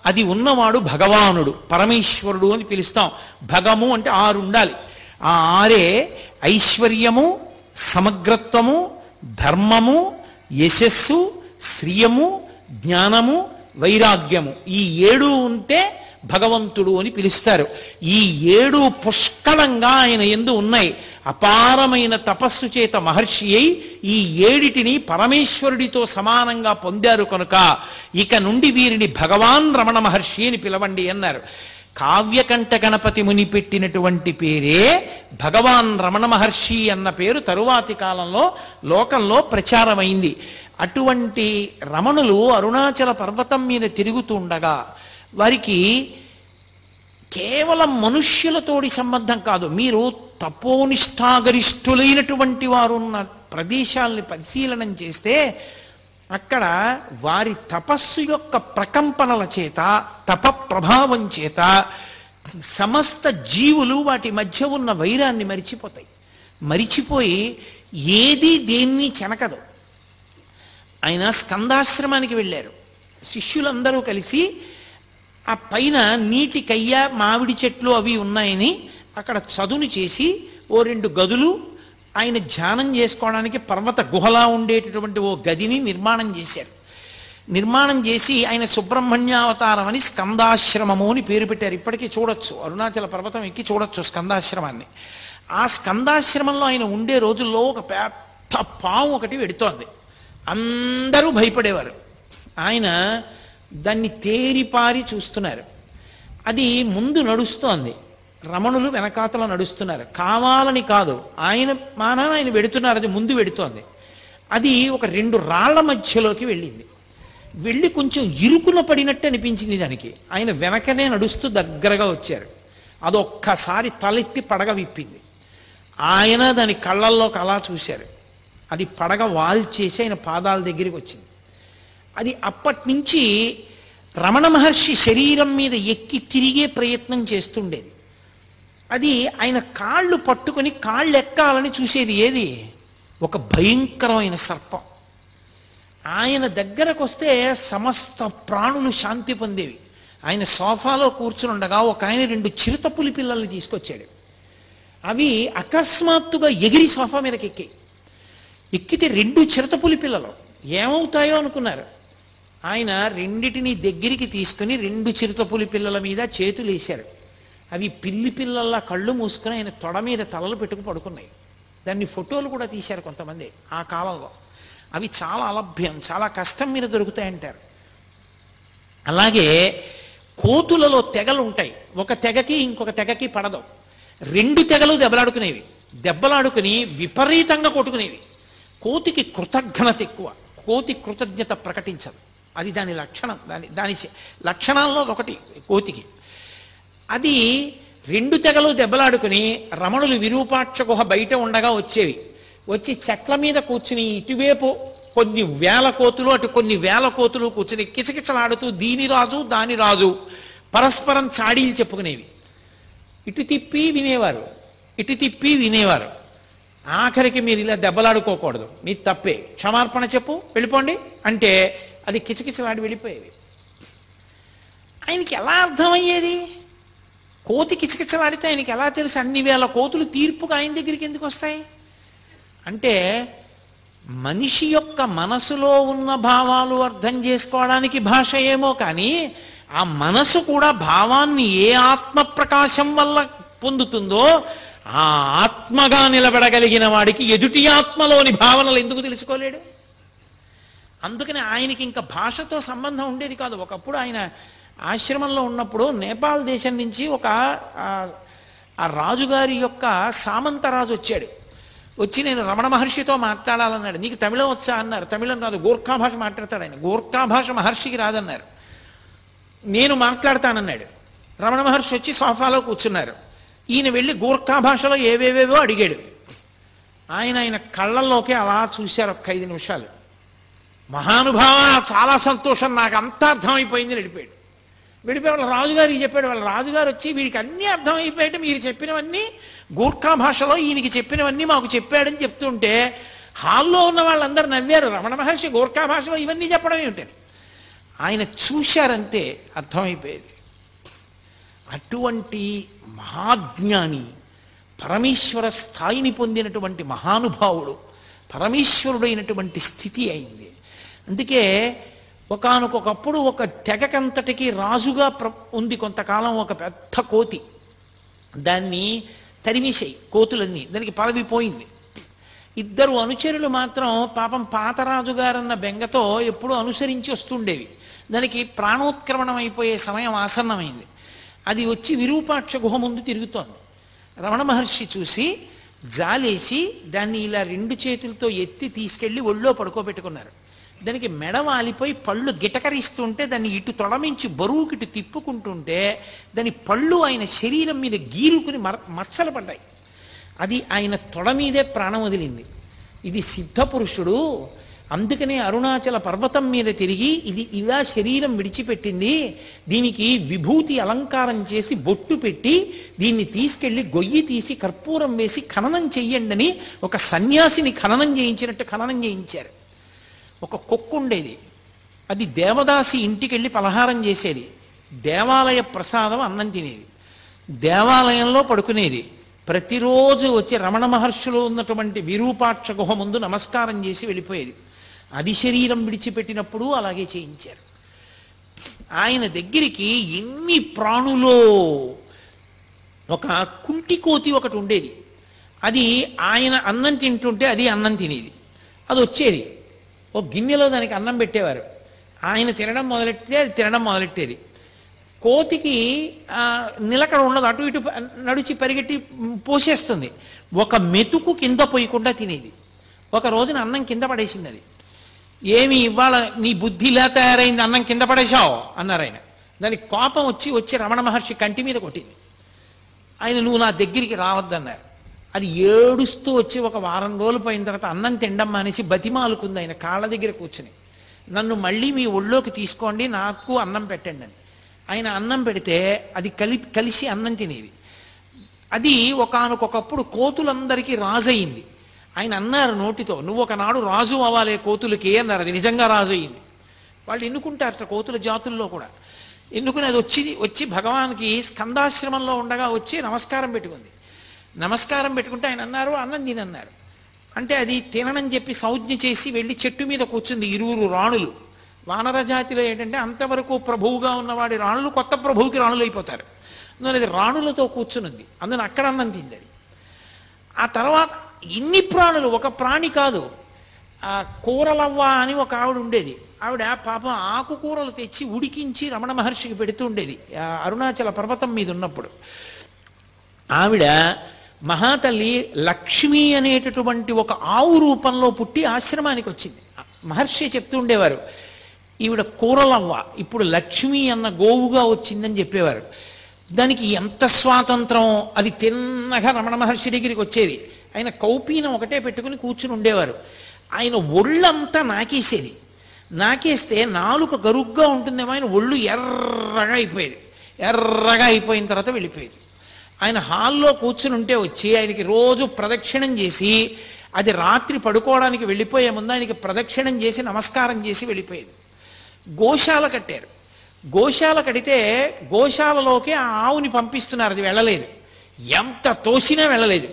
అది ఉన్నవాడు భగవానుడు, పరమేశ్వరుడు అని పిలుస్తాం. భగము అంటే 6 ఉండాలి. ఆ 6 ఐశ్వర్యము, సమగ్రత్వము, ధర్మము, యశస్సు, శ్రియము, జ్ఞానము, వైరాగ్యము. ఈ 7 ఉంటే భగవంతుడు అని పిలుస్తారు. ఈ 7 పుష్కలంగా ఆయన యందు ఉన్నాయి. అపారమైన తపస్సు చేత మహర్షి అయి ఈ 7టిని పరమేశ్వరుడితో సమానంగా పొందారు కనుక ఇక నుండి వీరిని భగవాన్ రమణ మహర్షి అని పిలవండి అన్నారు. కావ్యకంఠ గణపతి ముని పెట్టినటువంటి పేరే భగవాన్ రమణ మహర్షి అన్న పేరు తరువాతి కాలంలో లోకంలో ప్రచారమైంది. అటువంటి రమణులు అరుణాచల పర్వతం మీద తిరుగుతూ ఉండగా వారికి కేవలం మనుష్యులతోటి సంబంధం కాదు, మీరు తపోనిష్టాగరిష్ఠులైనటువంటి వారు ఉన్న ప్రదేశాలని పరిశీలనం చేస్తే అక్కడ వారి తపస్సు యొక్క ప్రకంపనల చేత, తప ప్రభావం చేత సమస్త జీవులు వాటి మధ్య ఉన్న వైరాన్ని మరిచిపోతాయి. మరిచిపోయి ఏది దేన్ని చెనకదు. ఆయన స్కందాశ్రమానికి వెళ్ళారు. శిష్యులందరూ కలిసి ఆ పైన నీటి కయ్య, మామిడి చెట్లు అవి ఉన్నాయని అక్కడ చదును చేసి 2 గదులు, ఆయన ధ్యానం చేసుకోవడానికి పర్వత గుహలా ఉండేటటువంటి గదిని నిర్మాణం చేశారు. నిర్మాణం చేసి ఆయన సుబ్రహ్మణ్యావతారం అని స్కందాశ్రమము అని పేరు పెట్టారు. ఇప్పటికీ చూడొచ్చు, అరుణాచల పర్వతం ఎక్కి చూడొచ్చు స్కందాశ్రమాన్ని. ఆ స్కందాశ్రమంలో ఆయన ఉండే రోజుల్లో ఒక పెద్ద పాము ఒకటి వెడుతోంది. అందరూ భయపడేవారు. ఆయన దాన్ని తేరిపారి చూస్తున్నారు. అది ముందు నడుస్తోంది, రమణులు వెనకాతల నడుస్తున్నారు. కావాలని కాదు, ఆయన మానాన ఆయన వెడుతున్నారు, అది ముందు వెడుతోంది. అది ఒక 2 రాళ్ల మధ్యలోకి వెళ్ళింది. వెళ్ళి కొంచెం ఇరుకున పడినట్టు అనిపించింది దానికి. ఆయన వెనకనే నడుస్తూ దగ్గరగా వచ్చారు. అదొక్కసారి తలెత్తి పడగ విప్పింది. ఆయన దాని కళ్ళల్లోకి అలా చూశారు. అది పడగ వాల్చేసి ఆయన పాదాల దగ్గరికి వచ్చింది. అది అప్పటి నుంచి రమణ మహర్షి శరీరం మీద ఎక్కి తిరిగే ప్రయత్నం చేస్తుండేది. అది ఆయన కాళ్ళు పట్టుకొని కాళ్ళు ఎక్కాలని చూసేది. ఏది? ఒక భయంకరమైన సర్పం. ఆయన దగ్గరకు వస్తే సమస్త ప్రాణులు శాంతి పొందేవి. ఆయన సోఫాలో కూర్చుని ఉండగా ఒక ఆయన 2 చిరుతపులి పిల్లల్ని తీసుకొచ్చాడు. అవి అకస్మాత్తుగా ఎగిరి సోఫా మీదకి ఎక్కితే 2 చిరుతపులి పిల్లలు ఏమవుతాయో అనుకున్నారు. ఆయన రెండిటిని దగ్గరికి తీసుకుని 2 చిరుతపులి పిల్లల మీద చేతులు వేశారు. అవి పిల్లి పిల్లల్లా కళ్ళు మూసుకుని ఆయన తొడ మీద తలలు పెట్టుకు పడుకున్నాయి. దాన్ని ఫోటోలు కూడా తీశారు కొంతమంది ఆ కాలంలో. అవి చాలా అలభ్యం, చాలా కష్టం మీద దొరుకుతాయంటారు. అలాగే కోతులలో తెగలు ఉంటాయి. ఒక తెగకి ఇంకొక తెగకి పడదు. 2 తెగలు దెబ్బలాడుకునేవి. దెబ్బలాడుకుని విపరీతంగా కొట్టుకునేవి. కోతికి కృతజ్ఞత ఎక్కువ. కోతి కృతజ్ఞత ప్రకటించదు. అది దాని లక్షణం. దాని లక్షణాల్లో ఒకటి కోతికి. అది 2 తెగలు దెబ్బలాడుకుని రమణులు విరూపాక్ష గుహ బయట ఉండగా వచ్చేవి. వచ్చి చెట్ల మీద కూర్చుని ఇటువైపు కొన్ని వేల కోతులు, అటు కొన్ని వేల కోతులు కూర్చుని కిచకిచలాడుతూ దీని రాజు దాని రాజు పరస్పరం చాడీలు చెప్పుకునేవి. ఇటు తిప్పి వినేవారు, ఇటు తిప్పి వినేవారు. ఆఖరికి మీరు ఇలా దెబ్బలాడుకోకూడదు, నీ తప్పే, క్షమార్పణ చెప్పు, వెళ్ళిపోండి అంటే అది కిచకిచలాడి వెళ్ళిపోయేవి. ఆయనకి ఎలా అర్థమయ్యేది? కోతి కిచకిచలాడితే ఆయనకి ఎలా తెలుసు? అన్ని వేల కోతులు తీర్పుగా ఆయన దగ్గరికి ఎందుకు వస్తాయి అంటే, మనిషి యొక్క మనసులో ఉన్న భావాలు అర్థం చేసుకోవడానికి భాష ఏమో కానీ ఆ మనసు కూడా భావాన్ని ఏ ఆత్మ ప్రకాశం వల్ల పొందుతుందో ఆ ఆత్మగా నిలబడగలిగిన వాడికి ఎదుటి ఆత్మలోని భావనలు ఎందుకు తెలుసుకోలేడు? అందుకని ఆయనకి ఇంకా భాషతో సంబంధం ఉండేది కాదు. ఒకప్పుడు ఆయన ఆశ్రమంలో ఉన్నప్పుడు నేపాల్ దేశం నుంచి ఆ రాజుగారి యొక్క సామంతరాజు వచ్చాడు. వచ్చి నేను రమణ మహర్షితో మాట్లాడాలన్నాడు. నీకు తమిళం వచ్చా అన్నారు. తమిళం రాదు, గోర్ఖా భాష మాట్లాడతాడు ఆయన. గోర్ఖా భాష మహర్షికి రాదన్నారు. నేను మాట్లాడతానన్నాడు. రమణ మహర్షి వచ్చి సోఫాలో కూర్చున్నారు. ఈయన వెళ్ళి గోర్ఖా భాషలో ఏవేవేవో అడిగాడు. ఆయన కళ్ళల్లోకి అలా చూశారు ఒక్క 5 నిమిషాలు. మహానుభావ, చాలా సంతోషం, నాకు అంతా అర్థమైపోయింది, వెళ్ళిపోయాడు. వాళ్ళ రాజుగారికి చెప్పాడు. వాళ్ళ రాజుగారు వచ్చి వీడికి అన్నీ అర్థమైపోయాడు, మీరు చెప్పినవన్నీ గోర్ఖా భాషలో ఈయనకి చెప్పినవన్నీ మాకు చెప్పాడని చెప్తుంటే హాల్లో ఉన్న వాళ్ళందరూ నవ్వారు. రమణ మహర్షి గోర్ఖా భాషలో ఇవన్నీ చెప్పడం ఏమిటని. ఆయన చూశారంతే అర్థమైపోయేది. అటువంటి మహాజ్ఞాని, పరమేశ్వర స్థాయిని పొందినటువంటి మహానుభావుడు, పరమేశ్వరుడైనటువంటి స్థితి అయింది. అందుకే ఒకానొకప్పుడు ఒక తెగకంతటికి రాజుగా ఉంది కొంతకాలం ఒక పెద్ద కోతి. దాన్ని తరిమేశాయి కోతులన్నీ, దానికి పదవి పోయింది. 2 అనుచరులు మాత్రం పాపం పాతరాజుగారన్న బెంగతో ఎప్పుడూ అనుసరించి వస్తుండేవి. దానికి ప్రాణోత్క్రమణం అయిపోయే సమయం ఆసన్నమైంది. అది వచ్చి విరూపాక్ష గుహ ముందు తిరుగుతోంది. రమణ మహర్షి చూసి జాలేసి దాన్ని ఇలా 2 చేతులతో ఎత్తి తీసుకెళ్లి ఒళ్ళో పడుకోబెట్టుకున్నారు. దానికి మెడ వాలిపోయి పళ్ళు గిటకరిస్తుంటే దాన్ని ఇటు తొడమించి బరువుకిటు తిప్పుకుంటుంటే దాని పళ్ళు ఆయన శరీరం మీద గీరుకుని మచ్చలు పడ్డాయి. అది ఆయన తొడ మీదే ప్రాణం వదిలింది. ఇది సిద్ధపురుషుడు, అందుకనే అరుణాచల పర్వతం మీద తిరిగి ఇది ఇలా శరీరం విడిచిపెట్టింది, దీనికి విభూతి అలంకారం చేసి బొట్టు పెట్టి దీన్ని తీసుకెళ్లి గొయ్యి తీసి కర్పూరం వేసి ఖననం చెయ్యండి అని ఒక సన్యాసిని ఖననం చేయించినట్టు ఖననం చేయించారు. ఒక కుక్క ఉండేది, అది దేవదాసి ఇంటికి వెళ్ళి పలహారం చేసేది. దేవాలయ ప్రసాదం అన్నం తినేది, దేవాలయంలో పడుకునేది. ప్రతిరోజు వచ్చి రమణ మహర్షులు ఉన్నటువంటి విరూపాక్ష గుహ ముందు నమస్కారం చేసి వెళ్ళిపోయేది. అది శరీరం విడిచిపెట్టినప్పుడు అలాగే చేయించారు. ఆయన దగ్గరికి ఎన్ని ప్రాణులో ఒక కుంటి కోతి ఒకటి ఉండేది. అది ఆయన అన్నం తింటుంటే అది అన్నం తినేది. అది వచ్చేది, ఒక గిన్నెలో దానికి అన్నం పెట్టేవారు. ఆయన తినడం మొదలెట్టితే అది తినడం మొదలెట్టేది. కోతికి నిలకడ ఉండదు, అటు ఇటు నడిచి పరిగెట్టి పోసేస్తుంది. ఒక మెతుకు కింద పోయకుండా తినేది. ఒక రోజున అన్నం కింద పడేసింది. అది ఏమి ఇవాళ నీ బుద్ధి ఇలా తయారైంది, అన్నం కింద పడేశావు అన్నారు ఆయన. దానికి కోపం వచ్చి రమణ మహర్షి కంటి మీద కొట్టింది. ఆయన నువ్వు నా దగ్గరికి రావద్దన్నారు. అది ఏడుస్తూ వచ్చి ఒక వారం రోజులు పోయిన తర్వాత అన్నం తినడం మానేసి బతిమాలుకుంది ఆయన కాళ్ళ దగ్గర కూర్చుని, నన్ను మళ్ళీ మీ ఒళ్ళోకి తీసుకోండి, నాకు అన్నం పెట్టండి అని. ఆయన అన్నం పెడితే అది కలిసి అన్నం తినేది. అది ఒకానొకప్పుడు కోతులందరికీ రాజు అయింది. ఆయన అన్నారు నోటితో, నువ్వు ఒకనాడు రాజు అవ్వాలే కోతులకి అన్నారు. అది నిజంగా రాజు అయింది. వాళ్ళు ఎన్నుకుంటారట కోతుల జాతుల్లో కూడా. ఎన్నుకుని అది వచ్చి భగవాన్కి స్కందాశ్రమంలో ఉండగా వచ్చి నమస్కారం పెట్టుకుంది. నమస్కారం పెట్టుకుంటే ఆయన అన్నారు అన్నం తినన్నారు. అంటే అది తిననని చెప్పి సంజ్ఞ చేసి వెళ్ళి చెట్టు మీద కూర్చుంది. 2 రాణులు వానర జాతిలో ఏంటంటే అంతవరకు ప్రభువుగా ఉన్నవాడి రాణులు కొత్త ప్రభువుకి రాణులు అయిపోతారు. అందులో రాణులతో కూర్చునుంది, అందులో అక్కడ అన్నం తింది అది. ఆ తర్వాత ఇన్ని ప్రాణులు, ఒక ప్రాణి కాదు. ఆ కూరలవ్వ అని ఒక ఆవిడ ఉండేది. ఆవిడ పాపం ఆకుకూరలు తెచ్చి ఉడికించి రమణ మహర్షికి పెడుతూ ఉండేది అరుణాచల పర్వతం మీద ఉన్నప్పుడు. ఆవిడ మహాతల్లి లక్ష్మి అనేటటువంటి ఒక ఆవు రూపంలో పుట్టి ఆశ్రమానికి వచ్చింది. మహర్షి చెప్తూ ఉండేవారు, ఈవిడ కూరలవ్వ ఇప్పుడు లక్ష్మి అన్న గోవుగా వచ్చిందని చెప్పేవారు. దానికి ఎంత స్వాతంత్రం, అది తిన్నగా రమణ మహర్షి దగ్గరికి వచ్చేది. ఆయన కౌపీనం ఒకటే పెట్టుకుని కూర్చుని ఉండేవారు. ఆయన ఒళ్ళంతా నాకేసేది. నాకేస్తే నాలుక గరుగ్గా ఉంటుందేమో, ఆయన ఒళ్ళు ఎర్రగా అయిపోయేది. ఎర్రగా అయిపోయిన తర్వాత వెళ్ళిపోయేది. ఆయన హాల్లో కూర్చుని ఉంటే వచ్చి ఆయనకి రోజు ప్రదక్షిణం చేసి, అది రాత్రి పడుకోవడానికి వెళ్ళిపోయే ముందు ఆయనకి ప్రదక్షిణం చేసి నమస్కారం చేసి వెళ్ళిపోయేది. గోశాల కట్టారు. గోశాల కడితే గోశాలలోకి ఆ ఆవుని పంపిస్తున్నారు, అది వెళ్ళలేదు. ఎంత తోసినా వెళ్ళలేదు.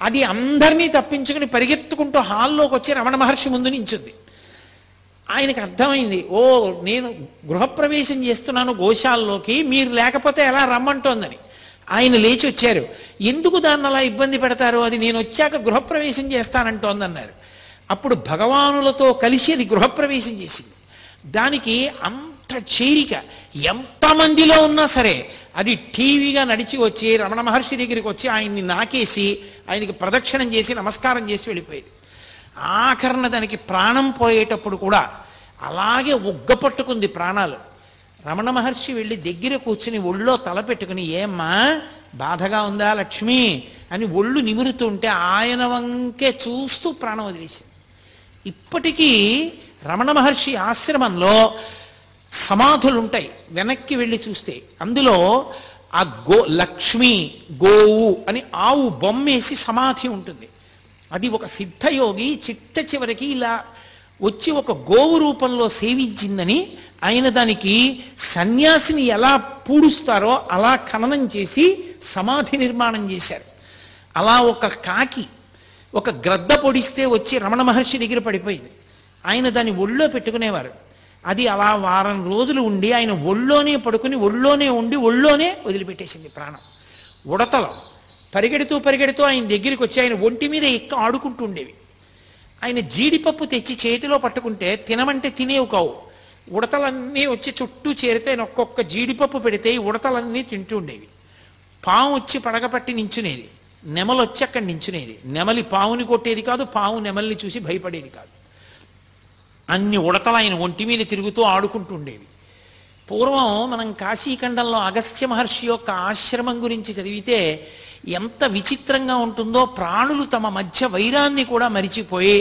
అది అందరినీ తప్పించుకుని పరిగెత్తుకుంటూ హాల్లోకి వచ్చి రమణ మహర్షి ముందు నించుంది. ఆయనకు అర్థమైంది, ఓ నేను గృహప్రవేశం చేస్తున్నాను గోశాలలోకి, మీరు లేకపోతే ఎలా రమ్మంటోందని. ఆయన లేచి వచ్చారు. ఎందుకు దాన్ని అలా ఇబ్బంది పెడతారు, అది నేను వచ్చాక గృహప్రవేశం చేస్తానంటోందన్నారు. అప్పుడు భగవానులతో కలిసి అది గృహప్రవేశం చేసింది. దానికి అంత చేరిక, ఎంతమందిలో ఉన్నా సరే అది టీవీగా నడిచి వచ్చి రమణ మహర్షి దగ్గరికి వచ్చి ఆయన్ని నాకేసి ఆయనకి ప్రదక్షిణం చేసి నమస్కారం చేసి వెళ్ళిపోయేది. ఆఖరణ దానికి ప్రాణం పోయేటప్పుడు కూడా అలాగే ఉగ్గపట్టుకుంది ప్రాణాలు. రమణ మహర్షి వెళ్ళి దగ్గర కూర్చుని ఒళ్ళో తల పెట్టుకుని, ఏమ్మా బాధగా ఉందా లక్ష్మి అని ఒళ్ళు నిమురుతుంటే ఆయన వంకే చూస్తూ ప్రాణం వదిలేసింది. ఇప్పటికీ రమణ మహర్షి ఆశ్రమంలో సమాధులు ఉంటాయి, వెనక్కి వెళ్ళి చూస్తే అందులో ఆ లక్ష్మి గోవు అని ఆవు బొమ్మేసి సమాధి ఉంటుంది. అది ఒక సిద్ధయోగి చిట్ట చివరికి ఇలా వచ్చి ఒక గోవు రూపంలో సేవించిందని ఆయన దానికి సన్యాసిని ఎలా పూడుస్తారో అలా ఖననం చేసి సమాధి నిర్మాణం చేశారు. అలా ఒక కాకి ఒక గ్రద్ద పొడిస్తే వచ్చి రమణ మహర్షి దగ్గర పడిపోయింది. ఆయన దాన్ని ఒళ్ళో పెట్టుకునేవారు. అది అలా వారం రోజులు ఉండి ఆయన ఒళ్ళోనే పడుకుని ఒళ్ళోనే ఉండి ఒళ్ళోనే వదిలిపెట్టేసింది ప్రాణం. ఉడతలో పరిగెడుతూ పరిగెడుతూ ఆయన దగ్గరికి వచ్చి ఆయన ఒంటి మీద ఆడుకుంటూ ఉండేవి. ఆయన జీడిపప్పు తెచ్చి చేతిలో పట్టుకుంటే తినమంటే తినేవి కావు. ఉడతలన్నీ వచ్చి చుట్టూ చేరితే ఆయన ఒక్కొక్క జీడిపప్పు పెడితే ఈ ఉడతలన్నీ తింటూ ఉండేవి. పాము వచ్చి పడగపట్టి నించునేది, నెమలు వచ్చి అక్కడ నించునేది. నెమలి పావుని కొట్టేది కాదు, పావు నెమల్ని చూసి భయపడేది కాదు. అన్ని ఉడతలు ఆయన ఒంటి మీద తిరుగుతూ ఆడుకుంటూ ఉండేవి. పూర్వం మనం కాశీఖండంలో అగస్త్య మహర్షి యొక్క ఆశ్రమం గురించి చదివితే ఎంత విచిత్రంగా ఉంటుందో. ప్రాణులు తమ మధ్య వైరాన్ని కూడా మరిచిపోయి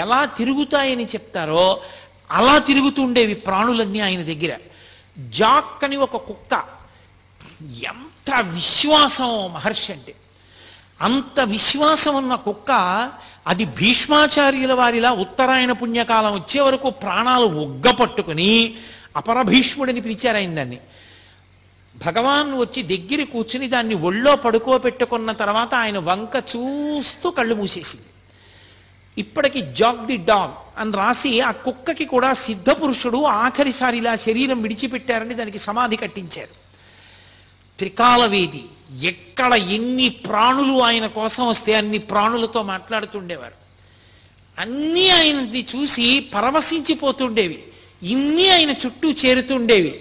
ఎలా తిరుగుతాయని చెప్తారో అలా తిరుగుతుండేవి ప్రాణులన్నీ ఆయన దగ్గర. జాక్ అని ఒక కుక్క, ఎంత విశ్వాసం మహర్షి అంటే. అంత విశ్వాసం ఉన్న కుక్క అది భీష్మాచార్యుల వారిలా ఉత్తరాయణ పుణ్యకాలం వచ్చే వరకు ప్రాణాలు ఒగ్గపట్టుకుని అపరభీష్ముడిని పిలిచారు ఆయన దాన్ని. భగవాన్ వచ్చి దగ్గర కూర్చుని దాన్ని ఒళ్ళో పడుకోబెట్టుకున్న తర్వాత ఆయన వంక చూస్తూ కళ్ళు మూసేసింది. ఇప్పటికి జాక్ ది డాగ్ అని రాసి ఆ కుక్కకి కూడా సిద్ధపురుషుడు ఆఖరిసారి ఇలా శరీరం విడిచిపెట్టారని దానికి సమాధి కట్టించారు. త్రికాలవేది, ఎక్కడ ఎన్ని ప్రాణులు ఆయన కోసం వస్తే అన్ని ప్రాణులతో మాట్లాడుతుండేవారు. అన్నీ ఆయనని చూసి పరవశించిపోతుండేవి. ఇన్ని ఆయన చుట్టూ చేరుతుండేవి.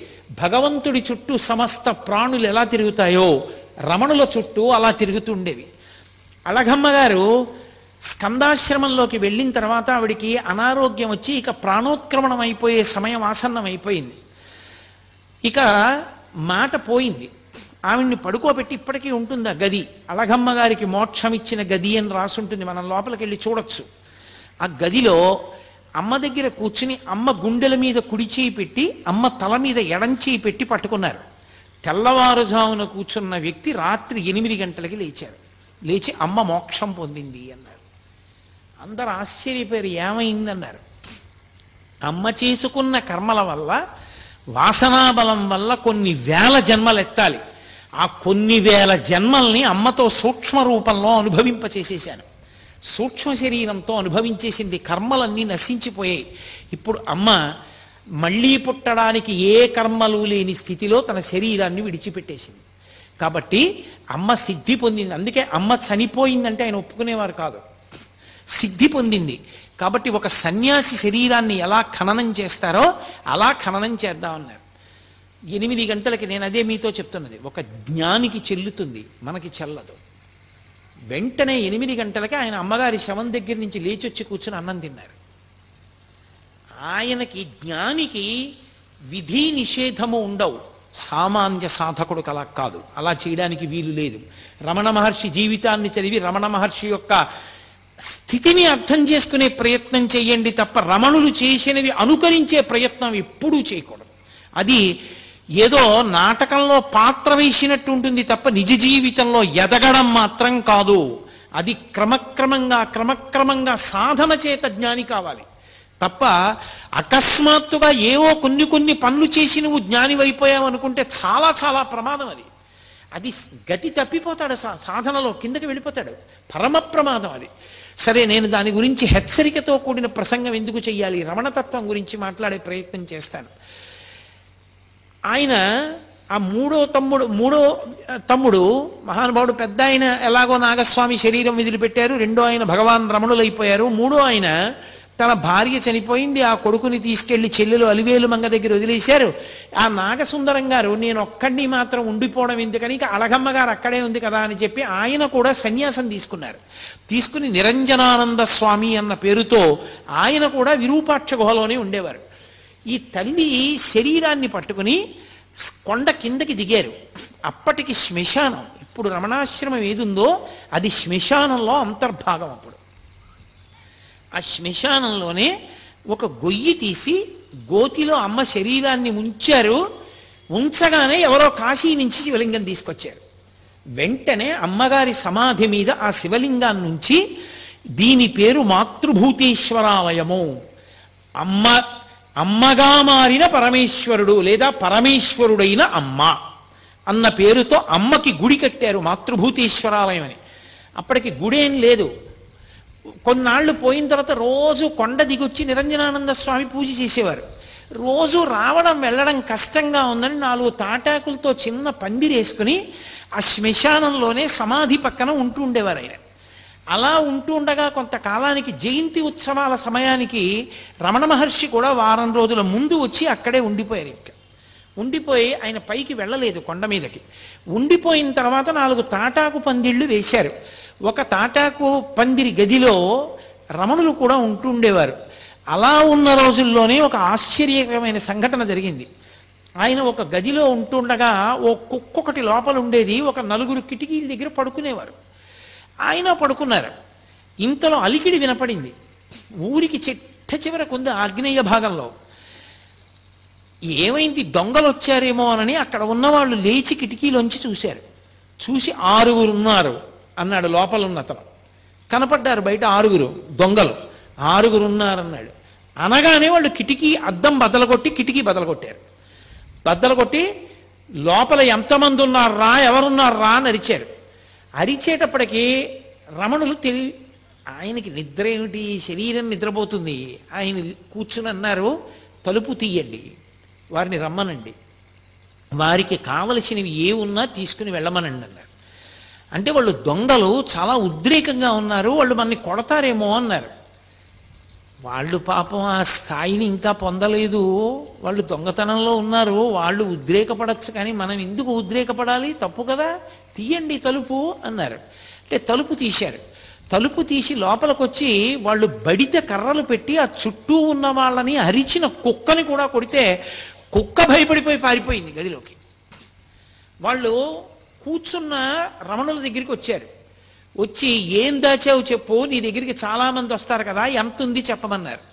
భగవంతుడి చుట్టూ సమస్త ప్రాణులు ఎలా తిరుగుతాయో రమణుల చుట్టూ అలా తిరుగుతుండేవి. అళగమ్మ గారు స్కందాశ్రమంలోకి వెళ్ళిన తర్వాత ఆవిడికి అనారోగ్యం వచ్చి ఇక ప్రాణోత్క్రమణం అయిపోయే సమయం ఆసన్నం అయిపోయింది. ఇక మాట పోయింది. ఆవిడ్ని పడుకోబెట్టి ఇప్పటికీ ఉంటుంది ఆ గది. అళగమ్మ గారికి మోక్షం ఇచ్చిన గది అని రాసుంటుంది, మనం లోపలికి వెళ్ళి చూడొచ్చు. ఆ గదిలో అమ్మ దగ్గర కూర్చుని అమ్మ గుండెల మీద కుడి చేయి పెట్టి అమ్మ తల మీద ఎడం చేయి పెట్టి పట్టుకున్నారు. తెల్లవారుజామున కూర్చున్న వ్యక్తి రాత్రి 8 గంటలకి లేచారు. లేచి అమ్మ మోక్షం పొందింది అన్నారు. అందరు ఆశ్చర్యపోయారు, ఏమైందన్నారు. అమ్మ చేసుకున్న కర్మల వల్ల, వాసనాబలం వల్ల కొన్ని వేల జన్మలు ఎత్తాలి. ఆ కొన్ని వేల జన్మల్ని అమ్మతో సూక్ష్మ రూపంలో అనుభవింపచేసేశాను. సూక్ష్మ శరీరంతో అనుభవించేసింది. కర్మలన్నీ నశించిపోయాయి. ఇప్పుడు అమ్మ మళ్ళీ పుట్టడానికి ఏ కర్మలు లేని స్థితిలో తన శరీరాన్ని విడిచిపెట్టేసింది. కాబట్టి అమ్మ సిద్ధి పొందింది. అందుకే అమ్మ చనిపోయిందంటే ఆయన ఒప్పుకునేవారు కాదు, సిద్ధి పొందింది. కాబట్టి ఒక సన్యాసి శరీరాన్ని ఎలా ఖననం చేస్తారో అలా ఖననం చేద్దామన్నారు. 8 గంటలకి, నేను అదే మీతో చెప్తున్నది, ఒక జ్ఞానికి చెల్లుతుంది, మనకి చెల్లదు. వెంటనే 8 గంటలకి ఆయన అమ్మగారి శవం దగ్గర నుంచి లేచొచ్చి కూర్చుని అన్నం తిన్నారు. ఆయనకి జ్ఞానికి విధి నిషేధము ఉండవు, సామాన్య సాధకుడు అలా కాదు, అలా చేయడానికి వీలు లేదు. రమణ మహర్షి జీవితాన్ని చదివి రమణ మహర్షి యొక్క స్థితిని అర్థం చేసుకునే ప్రయత్నం చేయండి తప్ప రమణులు చేసినవి అనుకరించే ప్రయత్నం ఎప్పుడూ చేయకూడదు. అది ఏదో నాటకంలో పాత్ర వేసినట్టు ఉంటుంది తప్ప నిజ జీవితంలో ఎదగడం మాత్రం కాదు. అది క్రమక్రమంగా సాధన చేత జ్ఞాని కావాలి తప్ప అకస్మాత్తుగా ఏవో కొన్ని పనులు చేసి నువ్వు జ్ఞాని అయిపోయావు అనుకుంటే చాలా చాలా ప్రమాదం. అది గతి తప్పిపోతాడు, సాధనలో కిందకి వెళ్ళిపోతాడు, పరమ ప్రమాదం అది. సరే, నేను దాని గురించి హెచ్చరికతో కూడిన ప్రసంగం ఎందుకు చెయ్యాలి, రమణతత్వం గురించి మాట్లాడే ప్రయత్నం చేస్తాను. ఆయన ఆ మూడో తమ్ముడు మహానుభావుడు, పెద్ద ఆయన ఎలాగో నాగస్వామి శరీరం వదిలిపెట్టారు, రెండో ఆయన భగవాన్ రమణులైపోయారు, మూడో ఆయన తన భార్య చనిపోయింది, ఆ కొడుకుని తీసుకెళ్లి చెల్లెలు అలివేలు మంగ దగ్గర వదిలేశారు. ఆ నాగసుందరం గారు నేను ఒక్కడిని మాత్రం ఉండిపోవడం ఎందుకని, ఇక అళగమ్మ గారు అక్కడే ఉంది కదా అని చెప్పి ఆయన కూడా సన్యాసం తీసుకున్నారు. తీసుకుని నిరంజనానంద స్వామి అన్న పేరుతో ఆయన కూడా విరూపాక్ష గుహలోనే ఉండేవారు. ఈ తల్లి శరీరాన్ని పట్టుకుని కొండ కిందకి దిగారు. అప్పటికి శ్మశానం, ఇప్పుడు రమణాశ్రమం ఏదుందో అది శ్మశానంలో అంతర్భాగం. అప్పుడు ఆ శ్మశానంలోనే ఒక గొయ్యి తీసి గోతిలో అమ్మ శరీరాన్ని ఉంచారు. ఉంచగానే ఎవరో కాశీ నుంచి శివలింగం తీసుకొచ్చారు. వెంటనే అమ్మగారి సమాధి మీద ఆ శివలింగాన్ని నుంచి, దీని పేరు మాతృభూతేశ్వరాలయము, అమ్మగా మారిన పరమేశ్వరుడు లేదా పరమేశ్వరుడైన అమ్మ అన్న పేరుతో అమ్మకి గుడి కట్టారు, మాతృభూతేశ్వరాలయం అని. అప్పటికి గుడేం లేదు. కొన్నాళ్ళు పోయిన తర్వాత రోజు కొండ దిగొచ్చి నిరంజనానంద స్వామి పూజ చేసేవారు. రోజు రావడం వెళ్ళడం కష్టంగా ఉందని 4 తాటాకులతో చిన్న పందిరేసుకుని ఆ శ్మశానంలోనే సమాధి పక్కన ఉంటూ ఉండేవారు ఆయన. అలా ఉంటూ ఉండగా కొంతకాలానికి జయంతి ఉత్సవాల సమయానికి రమణ మహర్షి కూడా వారం రోజుల ముందు వచ్చి అక్కడే ఉండిపోయారు. ఇంకా ఉండిపోయి ఆయన పైకి వెళ్ళలేదు కొండ మీదకి. ఉండిపోయిన తర్వాత 4 తాటాకు పందిళ్ళు వేశారు. ఒక తాటాకు పందిరి గదిలో రమణులు కూడా ఉంటూ ఉండేవారు. అలా ఉన్న రోజుల్లోనే ఒక ఆశ్చర్యకరమైన సంఘటన జరిగింది. ఆయన ఒక గదిలో ఉంటుండగా ఓ కుక్కొకటి లోపల ఉండేది. ఒక 4 కిటికీల దగ్గర పడుకునేవారు. ఆయన పడుకున్నారు. ఇంతలో అలికిడి వినపడింది. ఊరికి చిట్ట చివరకు ఉంది ఆగ్నేయ భాగంలో. ఏమైంది, దొంగలు వచ్చారేమో అని అక్కడ ఉన్నవాళ్ళు లేచి కిటికీలోంచి చూశారు. చూసి 6 ఉన్నారు అన్నాడు లోపల ఉన్న అతను. కనపడ్డారు బయట 6 దొంగలు, 6 ఉన్నారన్నాడు. అనగానే వాళ్ళు కిటికీ అద్దం బద్దలగొట్టి కిటికీ బద్దలగొట్టారు. బద్దలగొట్టి లోపల ఎంతమంది ఉన్నారా, ఎవరున్నారా అని అరిచారు. అరిచేటప్పటికీ రమణులు ఆయనకి నిద్ర ఏమిటి, శరీరం నిద్రపోతుంది. ఆయన కూర్చుని అన్నారు, తలుపు తీయండి, వారిని రమ్మనండి, వారికి కావలసినవి ఏ ఉన్నా తీసుకుని వెళ్ళమనండి అన్నారు. అంటే వాళ్ళు దొంగలు చాలా ఉద్రేకంగా ఉన్నారు, వాళ్ళు మనని కొడతారేమో అన్నారు. వాళ్ళు పాపం ఆ స్థాయిని ఇంకా పొందలేదు, వాళ్ళు దొంగతనంలో ఉన్నారు, వాళ్ళు ఉద్రేకపడచ్చు, కానీ మనం ఎందుకు ఉద్రేకపడాలి, తప్పు కదా, తీయండి తలుపు అన్నారు. అంటే తలుపు తీశారు. తలుపు తీసి లోపలికి వచ్చి వాళ్ళు బడిత కర్రలు పెట్టి ఆ చుట్టూ ఉన్న వాళ్ళని అరిచిన కుక్కని కూడా కొడితే కుక్క భయపడిపోయి పారిపోయింది గదిలోకి. వాళ్ళు కూర్చున్న రమణుల దగ్గరికి వచ్చారు. వచ్చి ఏం దాచావు చెప్పు, నీ దగ్గరికి చాలామంది వస్తారు కదా, ఎంత ఉంది చెప్పమన్నారు.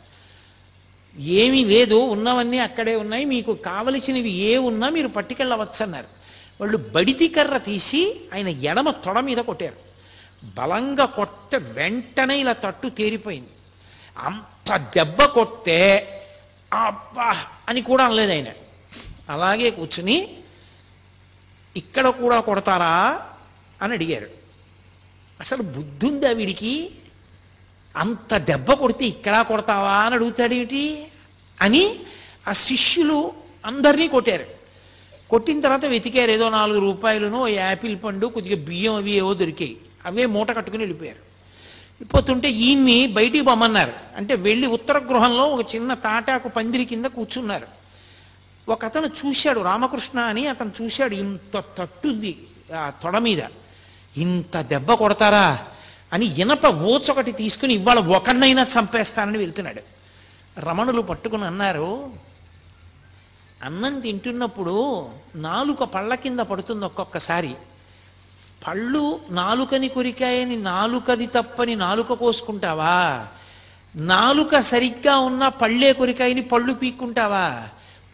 ఏమీ లేదు, ఉన్నవన్నీ అక్కడే ఉన్నాయి, మీకు కావలసినవి ఏ ఉన్నా మీరు పట్టుకెళ్ళవచ్చు అన్నారు. వాళ్ళు బడితి కర్ర తీసి ఆయన ఎడమ తొడ మీద కొట్టారు. బలంగా కొట్టే వెంటనే ఇలా తట్టు తేరిపోయింది. అంత దెబ్బ కొట్టే అబ్బా అని కూడా అనలేదు ఆయన. అలాగే కూర్చుని ఇక్కడ కూడా కొడతారా అని అడిగారు. అసలు బుద్ధి ఉందా వీడికి, అంత దెబ్బ కొడితే ఇక్కడ కొడతావా అని అడుగుతాడేమిటి అని ఆ శిష్యులు అందరినీ కొట్టారు. కొట్టిన తర్వాత వెతికారు, ఏదో 4 రూపాయలను, యాపిల్ పండు, కొద్దిగా బియ్యం అవి ఏవో దొరికాయి. అవే మూట కట్టుకుని వెళ్ళిపోయారు. వెళ్ళిపోతుంటే ఈయన్ని బయటికి పొమ్మన్నారు. అంటే వెళ్ళి ఉత్తర గృహంలో ఒక చిన్న తాటాకు పందిరి కింద కూర్చున్నారు. ఒక అతను చూశాడు, రామకృష్ణ అని అతను చూశాడు, ఇంత తట్టుంది ఆ తొడ మీద, ఇంత దెబ్బ కొడతారా అని ఇనప ఓచొకటి తీసుకుని ఇవాళ ఒకడినైనా చంపేస్తానని వెళ్తున్నాడు. రమణులు పట్టుకుని అన్నారు, అన్నం తింటున్నప్పుడు నాలుక పళ్ళ కింద పడుతుంది ఒక్కొక్కసారి. పళ్ళు నాలుకని కొరికాయని నాలుకది తప్పని నాలుక కోసుకుంటావా? నాలుక సరిగ్గా ఉన్న పళ్ళే కొరికాయని పళ్ళు పీక్కుంటావా?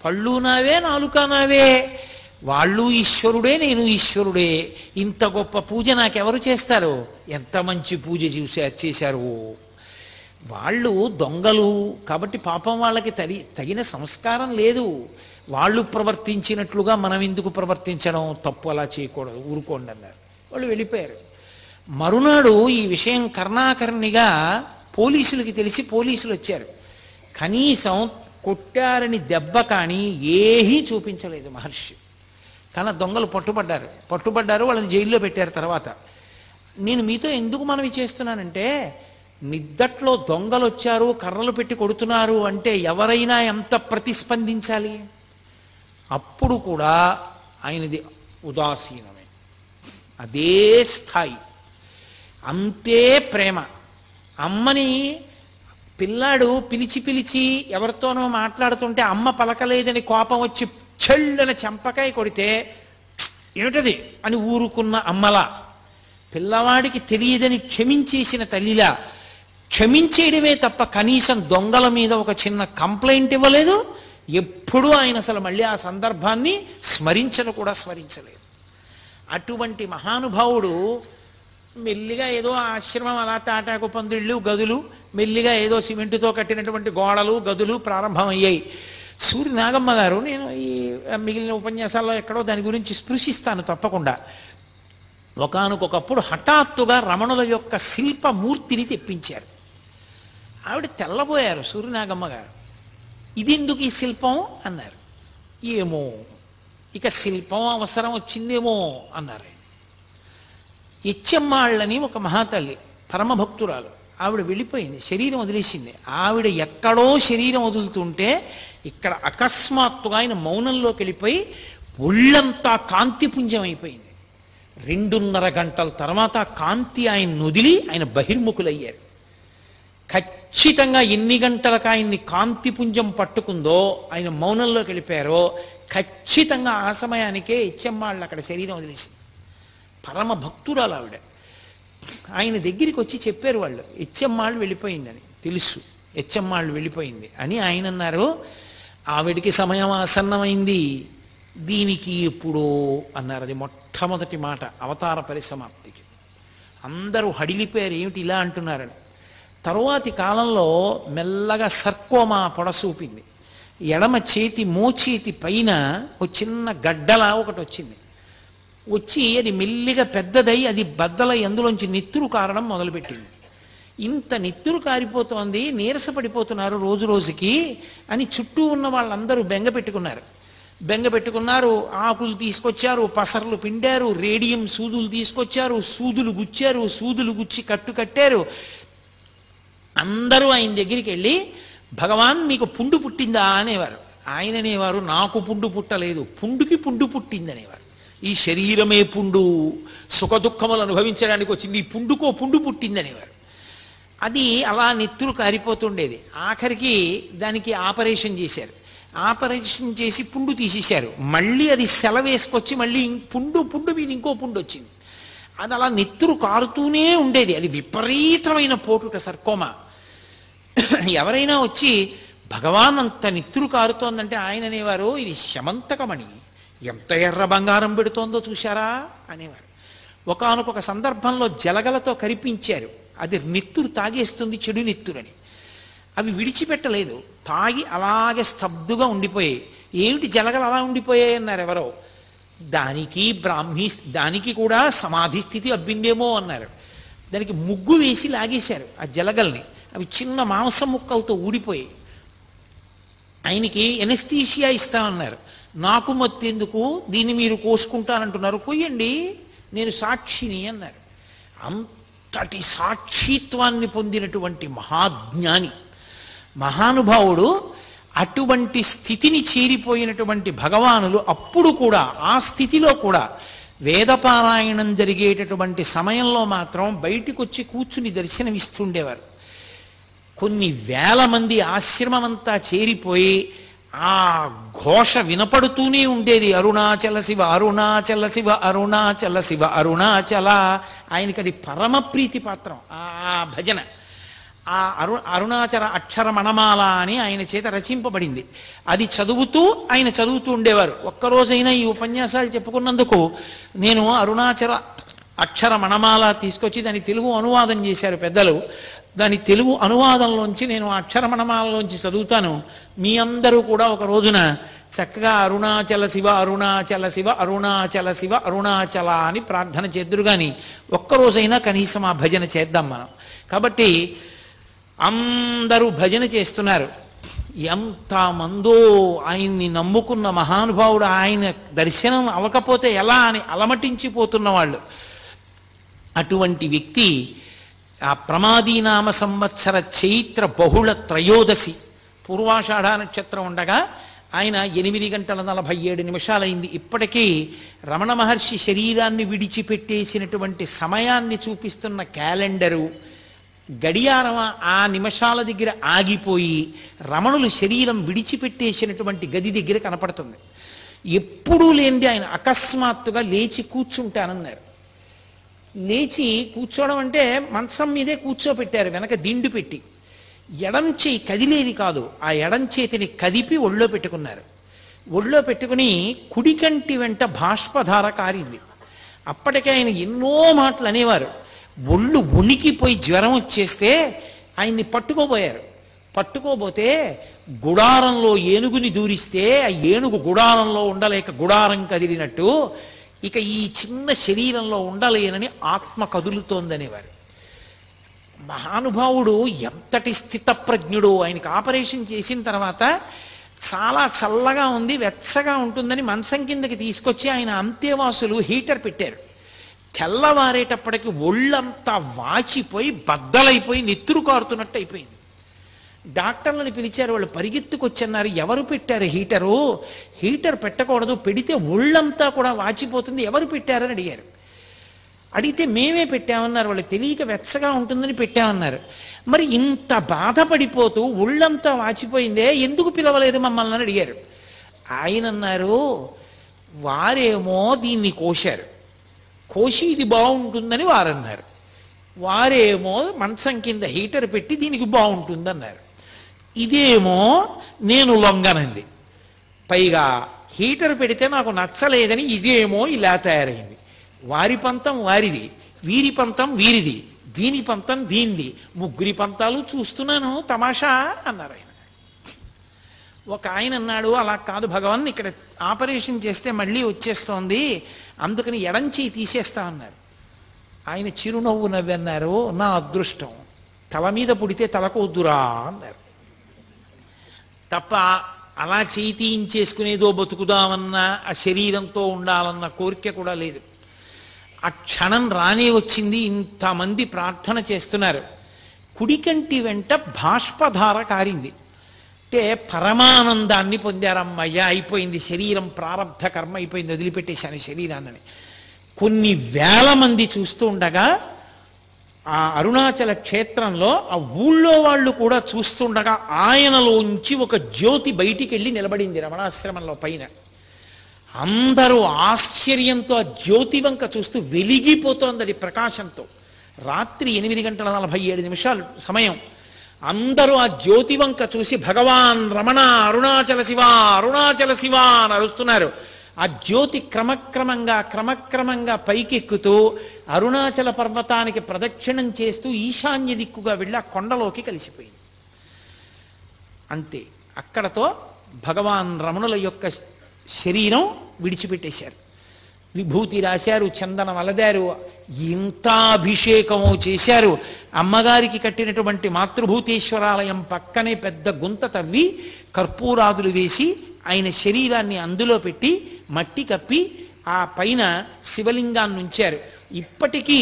పళ్ళు నావే, నాలుక నావే. వాళ్ళు ఈశ్వరుడే, నేను ఈశ్వరుడే. ఇంత గొప్ప పూజ నాకెవరు చేస్తారు? ఎంత మంచి పూజ చేశారు. వాళ్ళు దొంగలు కాబట్టి పాపం వాళ్ళకి తగిన సంస్కారం లేదు. వాళ్ళు ప్రవర్తించినట్లుగా మనం ఎందుకు ప్రవర్తించడం? తప్పు, అలా చేయకూడదు, ఊరుకోండి అన్నారు. వాళ్ళు వెళ్ళిపోయారు. మరునాడు ఈ విషయం కర్ణాకర్ణిగా పోలీసులకి తెలిసి పోలీసులు వచ్చారు. కనీసం కొట్టారని దెబ్బ కానీ ఏమీ చూపించలేదు మహర్షి. కానీ దొంగలు పట్టుబడ్డారు, వాళ్ళని జైల్లో పెట్టారు. తర్వాత నేను మీతో ఎందుకు మనవి చేస్తున్నానంటే, నిద్దట్లో దొంగలు వచ్చారు, కర్రలు పెట్టి కొడుతున్నారు అంటే ఎవరైనా ఎంత ప్రతిస్పందించాలి? అప్పుడు కూడా ఆయనది ఉదాసీనమే, అదే స్థాయి, అంతే ప్రేమ. అమ్మని పిల్లాడు పిలిచి ఎవరితోనో మాట్లాడుతుంటే అమ్మ పలకలేదని కోపం వచ్చి చెళ్ళని చెంపకాయ కొడితే ఏమిటది అని ఊరుకున్న అమ్మలా, పిల్లవాడికి తెలియదని క్షమించేసిన తల్లిలా, క్షమించేయడమే తప్ప కనీసం దొంగల మీద ఒక చిన్న కంప్లైంట్ ఇవ్వలేదు. ఎప్పుడూ ఆయన అసలు మళ్ళీ ఆ సందర్భాన్ని స్మరించలేదు. అటువంటి మహానుభావుడు మెల్లిగా ఏదో ఆశ్రమం అలా తాటాకు పందిళ్ళు, గదులు, మెల్లిగా ఏదో సిమెంటుతో కట్టినటువంటి గోడలు, గదులు ప్రారంభమయ్యాయి. సూర్య నాగమ్మ గారు, నేను ఈ మిగిలిన ఉపన్యాసాల్లో ఎక్కడో దాని గురించి స్పృశిస్తాను తప్పకుండా. ఒకానొకప్పుడు హఠాత్తుగా రమణుల యొక్క శిల్పమూర్తిని తెప్పించారు. ఆవిడ తెల్లబోయారు సూర్యనాగమ్మ గారు. ఇదెందుకు ఈ శిల్పం అన్నారు. ఏమో ఇక శిల్పం అవసరం వచ్చిందేమో అన్నారు. ఎచ్చెమ్మాళ్ళని ఒక మహాతల్లి, పరమభక్తురాలు, ఆవిడ వెళ్ళిపోయింది, శరీరం వదిలేసింది. ఆవిడ ఎక్కడో శరీరం వదులుతుంటే ఇక్కడ అకస్మాత్తుగా ఆయన మౌనంలోకి వెళ్ళిపోయి ఒళ్ళంతా కాంతిపుంజం అయిపోయింది. 2.5 గంటల తర్వాత కాంతి ఆయన వదిలి ఆయన బహిర్ముఖులయ్యారు. ఖచ్చితంగా ఎన్ని గంటలకు ఆయన్ని కాంతిపుంజం పట్టుకుందో, ఆయన మౌనంలోకి వెళ్ళిపోయారో, ఖచ్చితంగా ఆ సమయానికే ఇచ్చెమ్మాళ్ళు అక్కడ శరీరం వదిలేసింది. పరమ భక్తురాలు ఆవిడ. ఆయన దగ్గరికి వచ్చి చెప్పారు వాళ్ళు, ఇచ్చెమ్మాళ్ళు వెళ్ళిపోయిందని. తెలుసు ఇచ్చెమ్మాళ్ళు వెళ్ళిపోయింది అని. ఆయన అన్నారు, ఆవిడికి సమయం ఆసన్నమైంది, దీనికి ఎప్పుడో అన్నారు. అది మొట్టమొదటి మాట అవతార పరిసమాప్తికి. అందరూ హడిలిపోయారు, ఏమిటి ఇలా అంటున్నారని. తరువాతి కాలంలో మెల్లగా సర్కోమా పొడసూపింది. ఎడమ చేతి మోచేతి పైన ఒక చిన్న గడ్డలా ఒకటి వచ్చింది. వచ్చి అది మెల్లిగా పెద్దదై అది బద్దలై అందులోంచి నెత్తురు కారడం మొదలుపెట్టింది. ఇంత నెత్తురు కారిపోతోంది, నీరసపడిపోతున్నారు రోజు రోజుకి అని చుట్టూ ఉన్న వాళ్ళందరూ బెంగ పెట్టుకున్నారు. ఆకులు తీసుకొచ్చారు, పసర్లు పిండారు, రేడియం సూదులు తీసుకొచ్చారు, సూదులు గుచ్చారు, సూదులు గుచ్చి కట్టారు. అందరూ ఆయన దగ్గరికి వెళ్ళి, భగవాన్ మీకు పుండు పుట్టిందా అనేవారు. ఆయన అనేవారు, నాకు పుండు పుట్టలేదు, పుండుకి పుండు పుట్టిందనేవారు. ఈ శరీరమే పుండు, సుఖ దుఃఖములు అనుభవించడానికి వచ్చింది, ఈ పుండుకో పుండు పుట్టిందనేవారు. అది అలా నెత్తురు కారిపోతుండేది. ఆఖరికి దానికి ఆపరేషన్ చేశారు. ఆపరేషన్ చేసి పుండు తీసేశారు. మళ్ళీ అది సెలవేసుకొచ్చి మళ్ళీ పుండు మీద ఇంకో పుండు వచ్చింది. అది అలా నెత్తురు కారుతూనే ఉండేది. అది విపరీతమైన పోటుట సర్కోమా. ఎవరైనా వచ్చి భగవాన్ అంత నెత్తురు కారుతోందంటే ఆయన అనేవారు, ఇది శమంతకమణి, ఎంత ఎర్ర బంగారం పెడుతోందో చూశారా అనేవారు. ఒకానొక సందర్భంలో జలగలతో కరిపించారు, అది నెత్తురు తాగేస్తుంది, చెడు నెత్తురని. అవి విడిచిపెట్టలేదు, తాగి అలాగే స్తబ్దుగా ఉండిపోయాయి. ఏమిటి జలగలు అలా ఉండిపోయాయి అన్నారు ఎవరో. దానికి కూడా సమాధి స్థితి అబ్బిందేమో అన్నారు. దానికి ముగ్గు వేసి లాగేశారు ఆ జలగల్ని. అవి చిన్న మాంసం ముక్కలతో ఊడిపోయాయి. ఆయనకి ఎనస్థీషియా ఇస్తామన్నారు. నాకు మత్తెందుకు, దీన్ని మీరు కోసుకుంటానంటున్నారు, కొయ్యండి, నేను సాక్షిని అన్నారు. అంతటి సాక్షిత్వాన్ని పొందినటువంటి మహాజ్ఞాని మహానుభావుడు. అటువంటి స్థితిని చేరిపోయినటువంటి భగవానులు అప్పుడు కూడా, ఆ స్థితిలో కూడా వేదపారాయణం జరిగేటటువంటి సమయంలో మాత్రం బయటికి వచ్చి కూర్చుని దర్శనమిస్తుండేవారు. కొన్ని వేల మంది ఆశ్రమమంతా చేరిపోయి ఆ ఘోష వినపడుతూనే ఉండేది. అరుణాచల శివ, అరుణాచల శివ, అరుణాచల శివ, అరుణాచల. ఆయనకి అది పరమ ప్రీతి పాత్రం ఆ భజన. ఆ అరుణాచల అక్షర మణమాల అని ఆయన చేత రచింపబడింది. అది చదువుతూ ఆయన చదువుతూ ఉండేవారు. ఒక్కరోజైనా ఈ ఉపన్యాసాలు చెప్పుకున్నందుకు నేను అరుణాచల అక్షర మణమాల తీసుకొచ్చి దాని తెలుగు అనువాదం చేశారు పెద్దలు. దాని తెలుగు అనువాదంలోంచి నేను అక్షర మణమాలలోంచి చదువుతాను. మీ అందరూ కూడా ఒక రోజున చక్కగా అరుణాచల శివ, అరుణాచల శివ, అరుణాచల శివ, అరుణాచల అని ప్రార్థన చేద్దురు. కానీ ఒక్కరోజైనా కనీసం ఆ భజన చేద్దాం మనం. కాబట్టి అందరూ భజన చేస్తున్నారు. ఎంతమందో ఆయన్ని నమ్ముకున్న మహానుభావుడు, ఆయన దర్శనం అవ్వకపోతే ఎలా అని అలమటించిపోతున్న వాళ్ళు. అటువంటి వ్యక్తి ఆ ప్రమాదీనామ సంవత్సర చైత్ర బహుళ త్రయోదశి పూర్వాషాఢ నక్షత్రం ఉండగా ఆయన 8 గంటల 47 నిమిషాలైంది. ఇప్పటికీ రమణ మహర్షి శరీరాన్ని విడిచిపెట్టేసినటువంటి సమయాన్ని చూపిస్తున్న క్యాలెండరు గడియారం ఆ నిమిషాల దగ్గర ఆగిపోయి రమణులు శరీరం విడిచిపెట్టేసినటువంటి గది దగ్గర కనపడుతుంది. ఎప్పుడూ లేనిది ఆయన అకస్మాత్తుగా లేచి కూర్చుంటానన్నారు. లేచి కూర్చోవడం అంటే మంచం మీదే కూర్చోపెట్టారు, వెనక దిండు పెట్టి. ఎడం చేయి కదిలేది కాదు, ఆ ఎడం చేతిని కదిపి ఒళ్ళో పెట్టుకున్నారు. ఒళ్ళో పెట్టుకుని కుడికంటి వెంట బాష్పధార కారింది. అప్పటికే ఆయన ఎన్నో మాటలు అనేవారు. ఒళ్ళు ఉనికిపోయి జ్వరం వచ్చేస్తే ఆయన్ని పట్టుకోబోయారు. పట్టుకోబోతే గుడారంలో ఏనుగుని దూరిస్తే ఆ ఏనుగు గుడారంలో ఉండలేక గుడారం కదిలినట్టు ఇక ఈ చిన్న శరీరంలో ఉండలేనని ఆత్మ కదులుతోందనేవారు. మహానుభావుడు ఎంతటి స్థితప్రజ్ఞుడు. ఆయనకి ఆపరేషన్ చేసిన తర్వాత చాలా చల్లగా ఉంది, వెచ్చగా ఉంటుందని మంచం కిందకి తీసుకొచ్చి ఆయన అంత్యవాసులు హీటర్ పెట్టారు. తెల్లవారేటప్పటికి ఒళ్ళంతా వాచిపోయి బద్దలైపోయి నెత్తురు కారుతున్నట్టు అయిపోయింది. డాక్టర్లను పిలిచారు. వాళ్ళు పరిగెత్తుకొచ్చన్నారు, ఎవరు పెట్టారు హీటరు? హీటర్ పెట్టకూడదు, పెడితే ఒళ్ళంతా కూడా వాచిపోతుంది, ఎవరు పెట్టారని అడిగారు. అడిగితే మేమే పెట్టామన్నారు. వాళ్ళు తెలియక వెచ్చగా ఉంటుందని పెట్టామన్నారు. మరి ఇంత బాధపడిపోతూ ఒళ్ళంతా వాచిపోయిందే, ఎందుకు పిలవలేదు మమ్మల్ని అని అడిగారు. ఆయన అన్నారు, వారేమో దీన్ని కోశారు, కోసి ఇది బాగుంటుందని వారన్నారు. వారేమో మంచం కింద హీటర్ పెట్టి దీనికి బాగుంటుందన్నారు. ఇదేమో నేను లొంగనంది. పైగా హీటర్ పెడితే నాకు నచ్చలేదని ఇదేమో ఇలా తయారైంది. వారి పంతం వారిది, వీరి పంతం వీరిది, దీని పంతం దీనిది, ముగ్గురి పంతాలు చూస్తున్నాను తమాషా అన్నారు ఆయన. ఒక ఆయన అన్నాడు, అలా కాదు భగవాన్, ఇక్కడ ఆపరేషన్ చేస్తే మళ్ళీ వచ్చేస్తోంది, అందుకని ఎడం చేయి తీసేస్తా అన్నారు. ఆయన చిరునవ్వు నవ్వన్నారు, నా అదృష్టం, తల మీద పుడితే తలకొద్దురా అన్నారు. తప్ప అలా చేయి తీయించేసుకునేదో బతుకుదామన్నా ఆ శరీరంతో ఉండాలన్న కోరిక కూడా లేదు. ఆ క్షణం రానే వచ్చింది. ఇంతమంది ప్రార్థన చేస్తున్నారు. కుడికంటి వెంట బాష్పధార కారింది. అంటే పరమానందాన్ని పొందారమ్మయ్యా, అయిపోయింది శరీరం, ప్రారంధ కర్మ అయిపోయింది, వదిలిపెట్టేశాను శరీరాన్ని. కొన్ని వేల మంది చూస్తూ ఉండగా ఆ అరుణాచల క్షేత్రంలో ఆ ఊళ్ళో వాళ్ళు కూడా చూస్తుండగా ఆయనలోంచి ఒక జ్యోతి బయటికి వెళ్ళి నిలబడింది రమణాశ్రమంలో పైన. అందరూ ఆశ్చర్యంతో ఆ జ్యోతి వంక చూస్తూ వెలిగిపోతోంది అది ప్రకాశంతో. రాత్రి 8 గంటల 47 నిమిషాలు సమయం. అందరూ ఆ జ్యోతి వంక చూసి భగవాన్ రమణ అరుణాచల శివ, అరుణాచల శివ అని అరుస్తున్నారు. ఆ జ్యోతి క్రమక్రమంగా పైకెక్కుతూ అరుణాచల పర్వతానికి ప్రదక్షిణం చేస్తూ ఈశాన్య దిక్కుగా వెళ్ళి ఆ కొండలోకి కలిసిపోయింది. అంతే, అక్కడతో భగవాన్ రమణుల యొక్క శరీరం విడిచిపెట్టేశారు. విభూతి రాశారు, చందనం అలదారు, ఇంత అభిషేకము చేశారు. అమ్మగారికి కట్టినటువంటి మాతృభూతేశ్వరాలయం పక్కనే పెద్ద గుంత తవ్వి కర్పూరాదులు వేసి ఆయన శరీరాన్ని అందులో పెట్టి మట్టి కప్పి ఆ పైన శివలింగాన్ని ఉంచారు. ఇప్పటికీ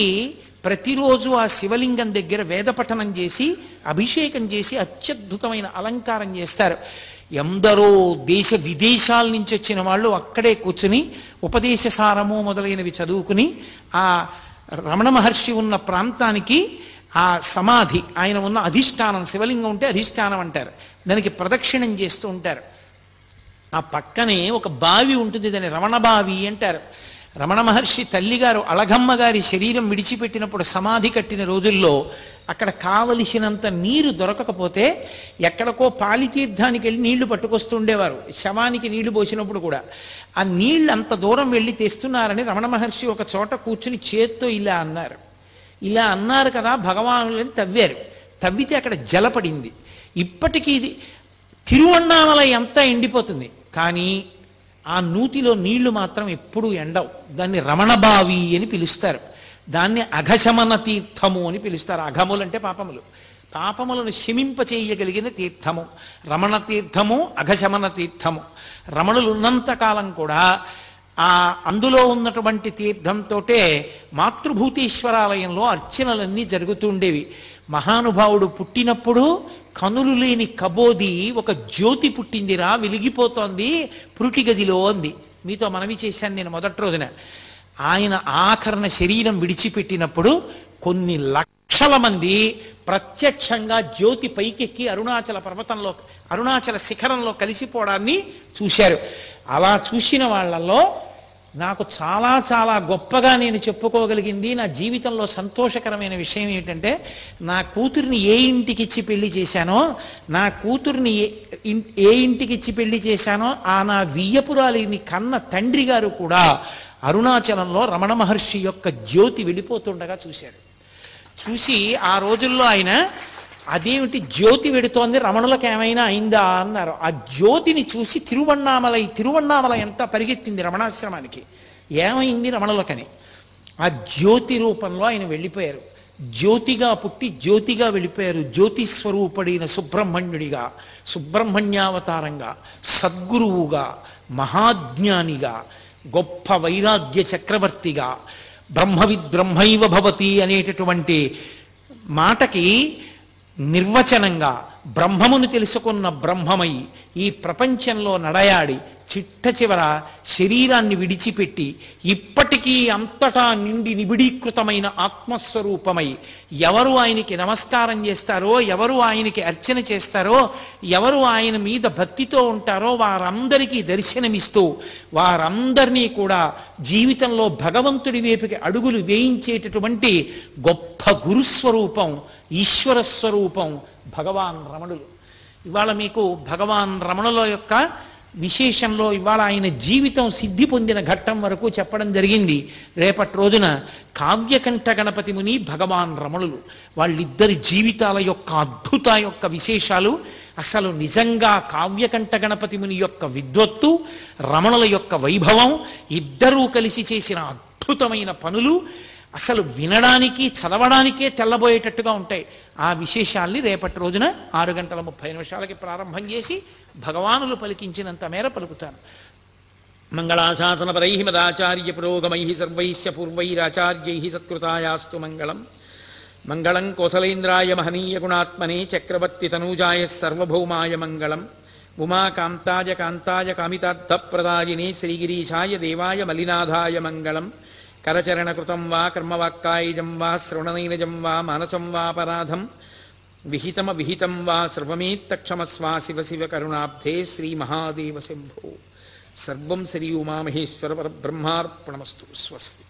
ప్రతిరోజు ఆ శివలింగం దగ్గర వేదపఠనం చేసి అభిషేకం చేసి అత్యద్భుతమైన అలంకారం చేస్తారు. ఎందరో దేశ విదేశాల నుంచి వచ్చిన వాళ్ళు అక్కడే కూర్చుని ఉపదేశ సారము మొదలైనవి చదువుకుని ఆ రమణ మహర్షి ఉన్న ప్రాంతానికి ఆ సమాధి ఆయన ఉన్న అధిష్టానం, శివలింగం ఉంటే అధిష్టానం అంటారు, దానికి ప్రదక్షిణం చేస్తూ ఉంటారు. ఆ పక్కనే ఒక బావి ఉంటుంది, దాన్ని రమణ బావి అంటారు. రమణ మహర్షి తల్లిగారు అళగమ్మ గారి శరీరం విడిచిపెట్టినప్పుడు సమాధి కట్టిన రోజుల్లో అక్కడ కావలసినంత నీరు దొరకకపోతే ఎక్కడికో పాలితీర్థానికి వెళ్ళి నీళ్లు పట్టుకొస్తుండేవారు. శవానికి నీళ్లు పోసినప్పుడు కూడా ఆ నీళ్లు అంత దూరం వెళ్ళి తెస్తున్నారని రమణ మహర్షి ఒక చోట కూర్చుని చేత్తో ఇలా అన్నారు. ఇలా అన్నారు కదా భగవానులని తవ్వారు. తవ్వితే అక్కడ జలపడింది. ఇప్పటికీ ఇది తిరువన్నామలై అంతా ఎండిపోతుంది, కానీ ఆ నూతిలో నీళ్లు మాత్రం ఎప్పుడూ ఎండవు. దాన్ని రమణబావి అని పిలుస్తారు. దాన్ని అఘశమన తీర్థము అని పిలుస్తారు. అఘములు అంటే పాపములు, పాపములను శమింపచేయగలిగిన తీర్థము రమణ తీర్థము, అఘశమన తీర్థము. రమణులు ఉన్నంతకాలం కూడా ఆ అందులో ఉన్నటువంటి తీర్థంతోటే మాతృభూతేశ్వరాలయంలో అర్చనలన్నీ జరుగుతుండేవి. మహానుభావుడు పుట్టినప్పుడు కనులు లేని కబోది ఒక జ్యోతి పుట్టిందిరా, వెలిగిపోతోంది పురుటి గదిలో అంది. మీతో మనవి చేశాను నేను మొదటి రోజున. ఆయన ఆఖరణ శరీరం విడిచిపెట్టినప్పుడు కొన్ని లక్షల మంది ప్రత్యక్షంగా జ్యోతి పైకెక్కి అరుణాచల పర్వతంలో, అరుణాచల శిఖరంలో కలిసిపోవడాన్ని చూశారు. అలా చూసిన వాళ్ళల్లో నాకు చాలా చాలా గొప్పగా నేను చెప్పుకోగలిగింది, నా జీవితంలో సంతోషకరమైన విషయం ఏంటంటే, నా కూతుర్ని ఏ ఇంటికి ఇచ్చి పెళ్లి చేశానో, నా కూతుర్ని ఏ ఇంటికి ఇచ్చి పెళ్లి చేశానో ఆ నా వియ్యపురాలిని కన్న తండ్రి గారు కూడా అరుణాచలంలో రమణ మహర్షి యొక్క జ్యోతి వెళ్ళిపోతుండగా చూశాడు. చూసి ఆ రోజుల్లో ఆయన అదేమిటి జ్యోతి వెడుతోంది, రమణులకు ఏమైనా అయిందా అన్నారు. ఆ జ్యోతిని చూసి తిరువన్నామలై అంతా పరిగెత్తింది రమణాశ్రమానికి. ఏమైంది రమణులకని? ఆ జ్యోతి రూపంలో ఆయన వెళ్ళిపోయారు. జ్యోతిగా పుట్టి జ్యోతిగా వెళ్ళిపోయారు. జ్యోతి స్వరూపుడైన సుబ్రహ్మణ్యుడిగా, సుబ్రహ్మణ్యావతారంగా, సద్గురువుగా, మహాజ్ఞానిగా, గొప్ప వైరాగ్య చక్రవర్తిగా, బ్రహ్మవిద్బ్రహ్మైవ భవతి అనేటటువంటి మాటకి నిర్వచనంగా బ్రహ్మమును తెలుసుకున్న బ్రహ్మమై ఈ ప్రపంచంలో నడయాడి చిట్ట చివర శరీరాన్ని విడిచిపెట్టి ఇప్పటికీ అంతటా నిండి నిబిడీకృతమైన ఆత్మస్వరూపమై ఎవరు ఆయనకి నమస్కారం చేస్తారో, ఎవరు ఆయనకి అర్చన చేస్తారో, ఎవరు ఆయన మీద భక్తితో ఉంటారో వారందరికీ దర్శనమిస్తూ వారందరినీ కూడా జీవితంలో భగవంతుడి వైపుకి అడుగులు వేయించేటటువంటి గొప్ప గురుస్వరూపం, ఈశ్వర స్వరూపం భగవాన్ రమణులు. ఇవాళ మీకు భగవాన్ రమణుల యొక్క విశేషంలో ఇవాళ ఆయన జీవితం సిద్ధి పొందిన ఘట్టం వరకు చెప్పడం జరిగింది. రేపటి రోజున కావ్యకంఠ గణపతి ముని, భగవాన్ రమణులు, వాళ్ళిద్దరి జీవితాల యొక్క అద్భుత యొక్క విశేషాలు, అసలు నిజంగా కావ్యకంఠ గణపతి ముని యొక్క విద్వత్తు, రమణుల యొక్క వైభవం, ఇద్దరూ కలిసి చేసిన అద్భుతమైన పనులు అసలు వినడానికి చదవడానికే తెల్లబోయేటట్టుగా ఉంటాయి. ఆ విశేషాల్ని రేపటి రోజున 6:30 ప్రారంభం చేసి భగవానులు పలికించినంత మేర పలుకుతాను. మంగళాశాసనపరై మదాచార్య పురోగమై సర్వైశ్చ పూర్వైరాచార్యై సత్కృతాయాస్తు మంగళం. మంగళం కోసలేంద్రాయ మహనీయ గుణాత్మనే చక్రవర్తి తనూజాయ సర్వభౌమాయ మంగళం. ఉమాకాంతాయ కాంతాయ కామితార్థప్రదాయినే శ్రీగిరీశాయ దేవాయ మలినాథాయ మంగళం. కరచరణకృతం వా కర్మవాక్కాయజం వా శ్రవణనైనజం వా మానసం వాపరాధం విహితం వా సర్వమేత్తక్షమస్వా శివ శివ కరుణాబ్ధే శ్రీమహాదేవ శంభో. సర్వం శ్రీ ఉమామహేశ్వర పరబ్రహ్మార్పణమస్తు. స్వస్తి.